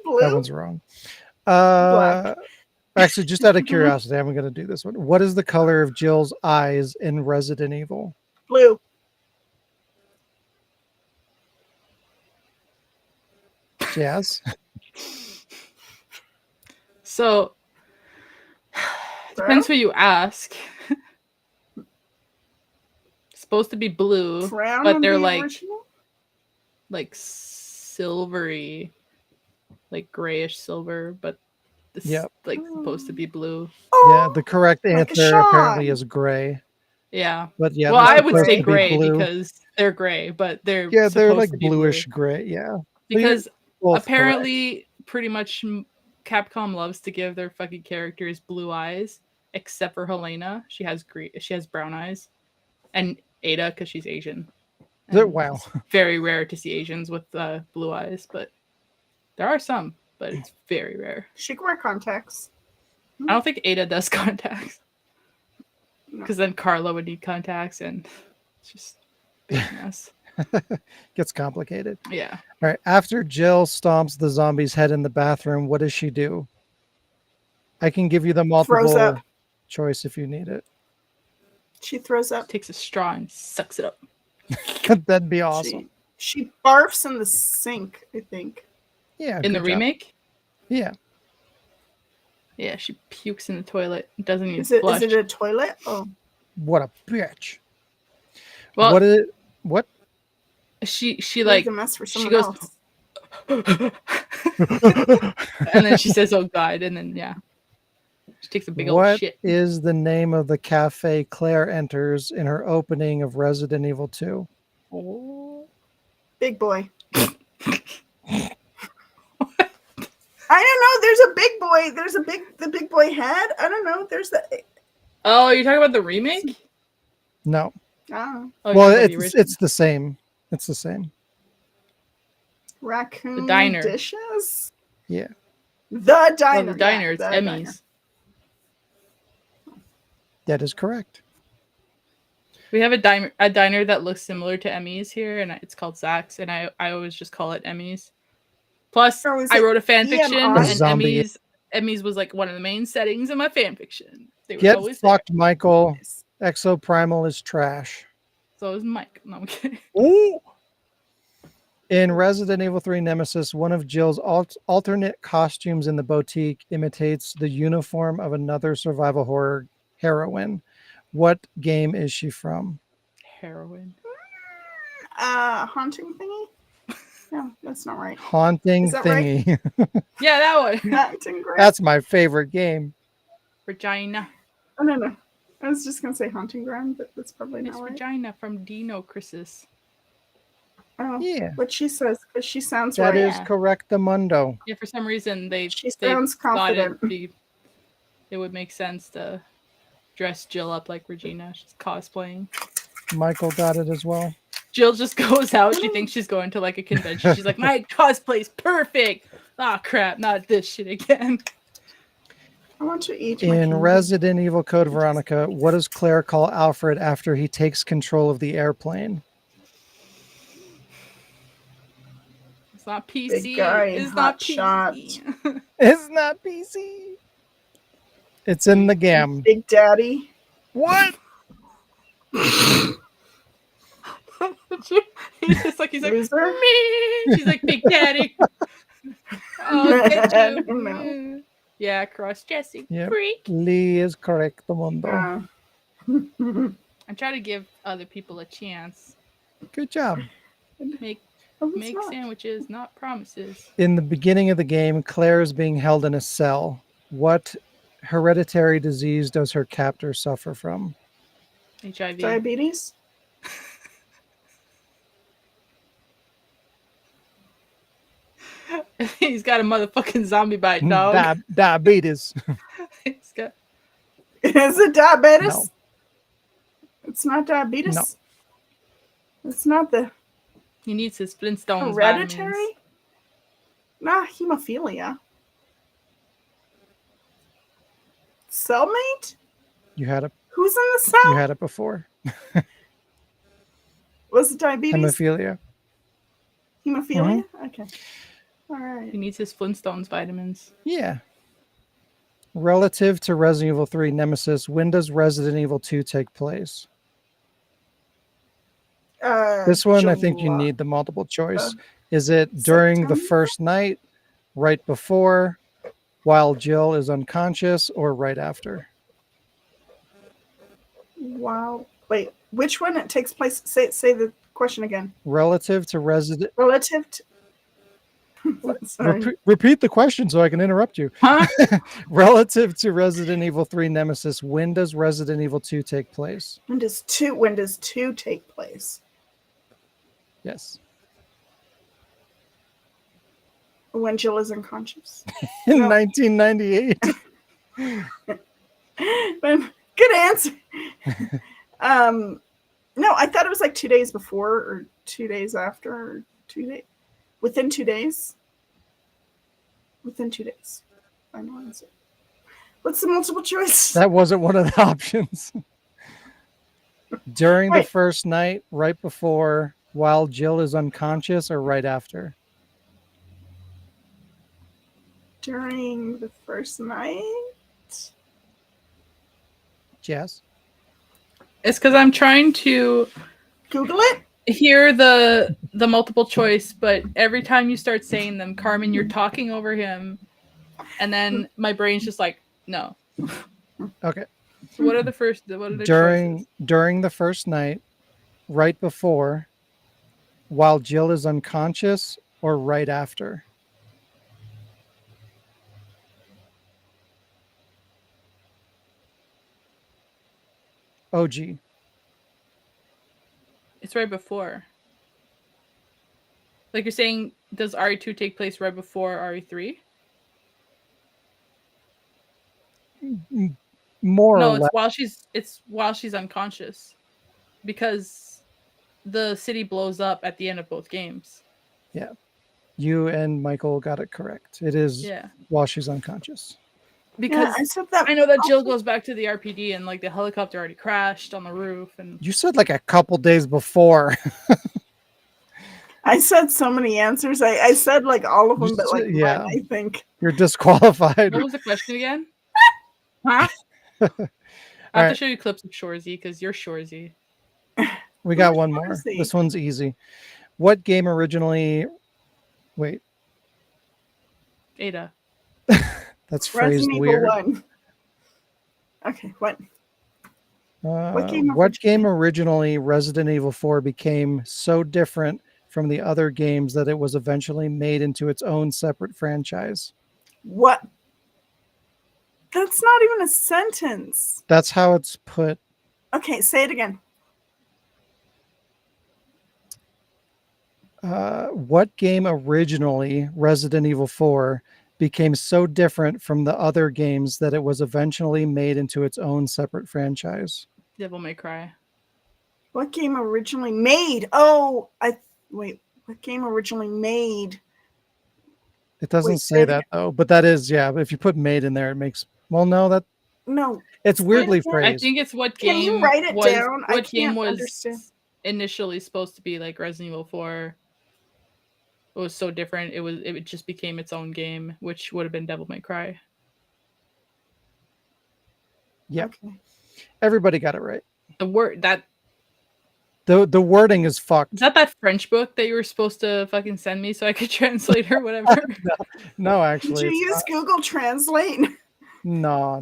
C: Blue?
B: That one's wrong.
C: Black.
B: Actually, just out of curiosity, I'm going to do this one. What is the color of Jill's eyes in Resident Evil?
C: Blue.
B: Jazz?
A: So, depends who you ask. It's supposed to be blue,
C: Brown
A: but
C: in
A: they're
C: the original?
A: like silvery, like grayish silver, but this
B: Yep.
A: like supposed to be blue.
B: Yeah, the correct
C: like
B: answer
C: Sean.
B: apparently is gray.
A: Yeah.
B: But yeah,
A: Well,
B: they're
A: I would
B: supposed
A: say
B: to be
A: gray
B: blue.
A: because they're gray, but they're
B: they're
A: supposed
B: like
A: to be
B: bluish
A: blue.
B: gray. Yeah,
A: Because
B: both
A: apparently, pretty much Capcom loves to give their fucking characters blue eyes, except for Helena. She has brown eyes, and Ada because she's Asian. And
B: Wow.
A: it's very rare to see Asians with blue eyes, but there are some, but it's very rare.
C: She can wear contacts.
A: I don't think Ada does contacts, because then Carla would need contacts, and it's just a big mess.
B: Gets complicated.
A: Yeah.
B: All right. After Jill stomps the zombie's head in the bathroom, what does she do? I can give you the multiple choice if you need it.
C: She throws up.
A: Takes a straw and sucks it up.
B: That'd be awesome.
C: She barfs in the sink, I think.
B: Yeah.
A: In the
B: good job.
A: remake?
B: Yeah.
A: Yeah, she pukes in the toilet. Doesn't even
C: Is it
A: flush.
C: a toilet? Oh.
B: What a bitch.
A: Well,
B: what is it? What?
A: She
C: Leave
A: like
C: the mess for
A: she
C: someone
A: goes
C: else.
A: and then she says, "Oh God," and then yeah, she takes a big old
B: What
A: shit.
B: is the name of the cafe Claire enters in her opening of Resident Evil 2?
A: Oh.
C: Big boy. I don't know. There's a big boy. There's the big boy head. I don't know. There's the.
A: Oh, you're talking about the remake?
B: No.
C: Oh,
A: Oh,
B: Well,
A: you're talking about the original.
B: it's the same. It's the same.
C: raccoon
A: The diner.
C: dishes.
B: Yeah.
C: The diner.
A: Well, the diner. It's
C: the
A: Emmy's.
B: That is correct.
A: We have a diner that looks similar to Emmy's here, and it's called Zach's, and I always just call it Emmy's. Plus,
C: Oh, is
A: I
C: it
A: wrote a fan fiction,
C: EMI?
A: and
B: Zombie.
A: Emmy's was like one of the main settings in my fan fiction. They were
B: Get
A: always there.
B: fucked, Michael. Exoprimal is trash.
A: So is Mike. No, I'm kidding.
B: Ooh. In Resident Evil 3 Nemesis, one of Jill's alternate costumes in the boutique imitates the uniform of another survival horror heroine. What game is she from?
A: Heroin.
C: Haunting thingy. No, that's not right.
B: Haunting
C: Is that
B: Thingy.
A: Yeah, that one.
C: Haunting Ground.
B: That's my favorite game.
A: Regina.
C: Oh, no. I was just gonna say Haunting Ground, but that's probably
A: It's
C: not right.
A: Regina from Dino Crisis.
C: Oh,
B: Yeah.
C: what she says, because she sounds
B: That
C: right.
B: is correctamundo.
A: Yeah, for some reason
C: She
A: they
C: sounds
A: thought
C: confident.
A: it would make sense to dress Jill up like Regina. She's cosplaying.
B: Michael got it as well.
A: Jill just goes out. She thinks she's going to like a convention. She's like, my cosplay's perfect. Ah, crap, not this shit again.
C: I want to eat my
B: In
C: candy.
B: Resident Evil Code Veronica, what does Claire call Alfred after he takes control of the airplane?
A: It's not PC.
C: Big guy,
A: It's
C: hot
A: not
C: shot.
A: PC.
B: It's not PC. It's in the game.
C: Big Daddy.
B: What?
A: He's like
C: Loser?
A: me. She's like Big Daddy. I'll get you.
C: No.
A: Yeah, cross-dressing
B: Yep.
A: freak.
B: Lee is correctamundo.
A: I try to give other people a chance.
B: Good job.
A: Make
C: Oh, it's
A: make
C: not.
A: sandwiches, not promises.
B: In the beginning of the game, Claire is being held in a cell. What hereditary disease does her captor suffer from?
A: HIV.
C: Diabetes?
A: He's got a motherfucking zombie bite, dog.
B: Diabetes.
A: He's got.
C: Is it diabetes?
B: No.
C: It's not diabetes?
B: No.
C: It's not the
A: He needs his Flintstones.
C: hereditary?
A: Vitamins.
C: Nah, hemophilia. Cellmate?
B: You had it.
C: Who's in the cell?
B: You had it before.
C: Was it diabetes?
B: Hemophilia.
C: Hemophilia? Okay. All right.
A: He needs his Flintstones vitamins.
B: Yeah. Relative to Resident Evil 3 Nemesis, when does Resident Evil 2 take place? This one, I think you need the multiple choice. Is it during the
C: September?
B: first night, right before, while Jill is unconscious, or right after?
C: Wow. Wait, which one it takes place? Say the question again.
B: Relative to Resident...
C: Relative to... Sorry.
B: Repeat the question so I can interrupt you.
A: Huh?
B: Relative to Resident Evil 3 Nemesis, when does Resident Evil 2 take place?
C: When does two take place?
B: Yes.
C: When Jill is unconscious.
B: In
C: No.
B: 1998.
C: Good answer. No, I thought it was like 2 days before or 2 days after or 2 days. Within 2 days. Within 2 days. Final answer. What's the multiple choice?
B: That wasn't one of the options. During the
C: Wait.
B: first night, right before, while Jill is unconscious, or right after?
C: During the first night?
B: Yes.
A: It's because I'm trying to
C: Google it?
A: hear the multiple choice, but every time you start saying them, Carmen, you're talking over him, and then my brain's just like, no.
B: Okay.
A: So what are the choices?
B: During the first night, right before, while Jill is unconscious, or right after? OG.
A: It's right before. Like you're saying, does RE2 take place right before RE3?
B: More
A: No,
B: or less.
A: it's while she's unconscious. Because the city blows up at the end of both games.
B: Yeah. You and Michael got it correct. It is
A: Yeah.
B: while she's unconscious.
A: Because
C: Yeah, I said that.
A: I know that Jill goes back to the RPD and like the helicopter already crashed on the roof and
B: You said like a couple days before.
C: I said so many answers. I said like all of them, but like
B: Yeah.
C: one, I think.
B: You're disqualified.
A: what was the question again? Huh? I have to
B: Alright.
A: show you clips of Shorzy because you're Shorzy.
B: We got
C: Who's
B: one more.
C: Marcy?
B: This one's easy. What game originally... Wait,
A: Ada.
B: that's phrased
C: Resident Evil
B: weird.
C: 1. Okay, what?
B: What game originally Resident Evil 4 became so different from the other games that it was eventually made into its own separate franchise?
C: What? That's not even a sentence.
B: That's how it's put.
C: Okay, say it again.
B: What game originally, Resident Evil 4, became so different from the other games that it was eventually made into its own separate franchise?
A: Devil May Cry.
C: What game originally made? Oh, wait. What game originally made?
B: It doesn't
C: Wait,
B: say that though, but that is, yeah. If you put "made" in there, it makes, well, no, that
C: No.
B: it's weirdly
C: I
B: phrased.
A: I think it's what
C: Can
A: game
C: you write it
A: was
C: down? I
A: what game
C: can't
A: was
C: understand.
A: initially supposed to be like Resident Evil 4. It was so different. It just became its own game, which would have been Devil May Cry.
B: Yeah,
C: Okay.
B: everybody got it right.
A: The word that
B: The wording is fucked.
A: is that French book that you were supposed to fucking send me so I could translate or whatever.
B: No,
C: Did
B: actually,
C: you
B: it's
C: use Google Translate?
B: no.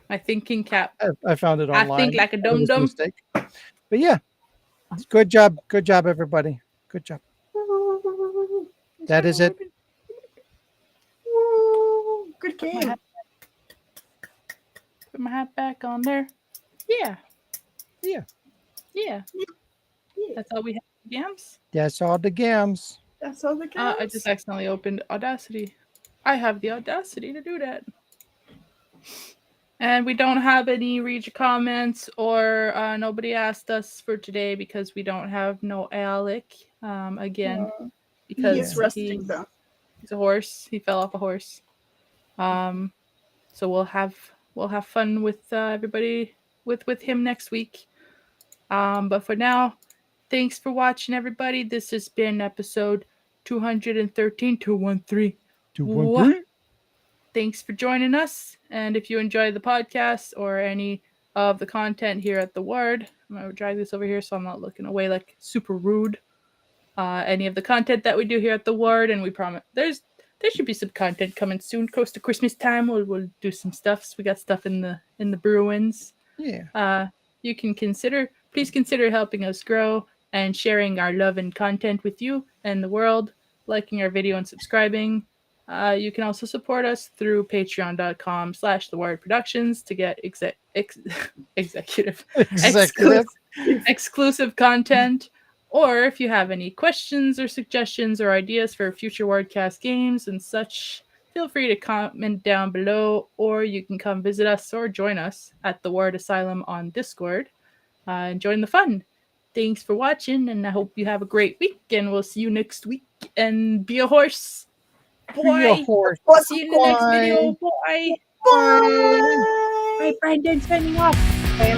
A: My thinking cap.
B: I found it
A: I
B: online.
A: think like a
B: It
A: dum
B: was a
A: dum.
B: mistake. But yeah, good job, everybody. Good job. That is it.
C: Woo, good game.
A: Put my hat back on there. Yeah.
B: Yeah.
A: Yeah.
C: Yeah.
A: That's all we have. Games.
B: That's all the games.
C: That's all the games.
A: I just accidentally opened Audacity. I have the audacity to do that. And we don't have any read comments or nobody asked us for today because we don't have no Alec again. Because
C: He's resting though.
A: He's a horse. He fell off a horse. So we'll have fun with everybody with him next week. But for now, thanks for watching, everybody. This has been episode 213. 213.
B: 213.
A: Thanks for joining us. And if you enjoy the podcast or any of the content here at The Ward, I'm going to drag this over here so I'm not looking away like super rude. Any of the content that we do here at The Ward, and we promise there should be some content coming soon. Close to Christmas time, we'll do some stuff. So we got stuff in the Bruins.
B: Yeah.
A: You can please consider helping us grow and sharing our love and content with you and the world, liking our video and subscribing. You can also support us through patreon.com/thewordproductions to get exclusive content. Or if you have any questions or suggestions or ideas for future Wardcast games and such, feel free to comment down below, or you can come visit us or join us at the Ward Asylum on Discord and join the fun. Thanks for watching, and I hope you have a great week, and we'll see you next week. And be a horse. Boy.
B: Be a horse.
A: See you in the next video. Bye.
C: Bye.
A: Bye, Brandon. Signing off.
C: Bye.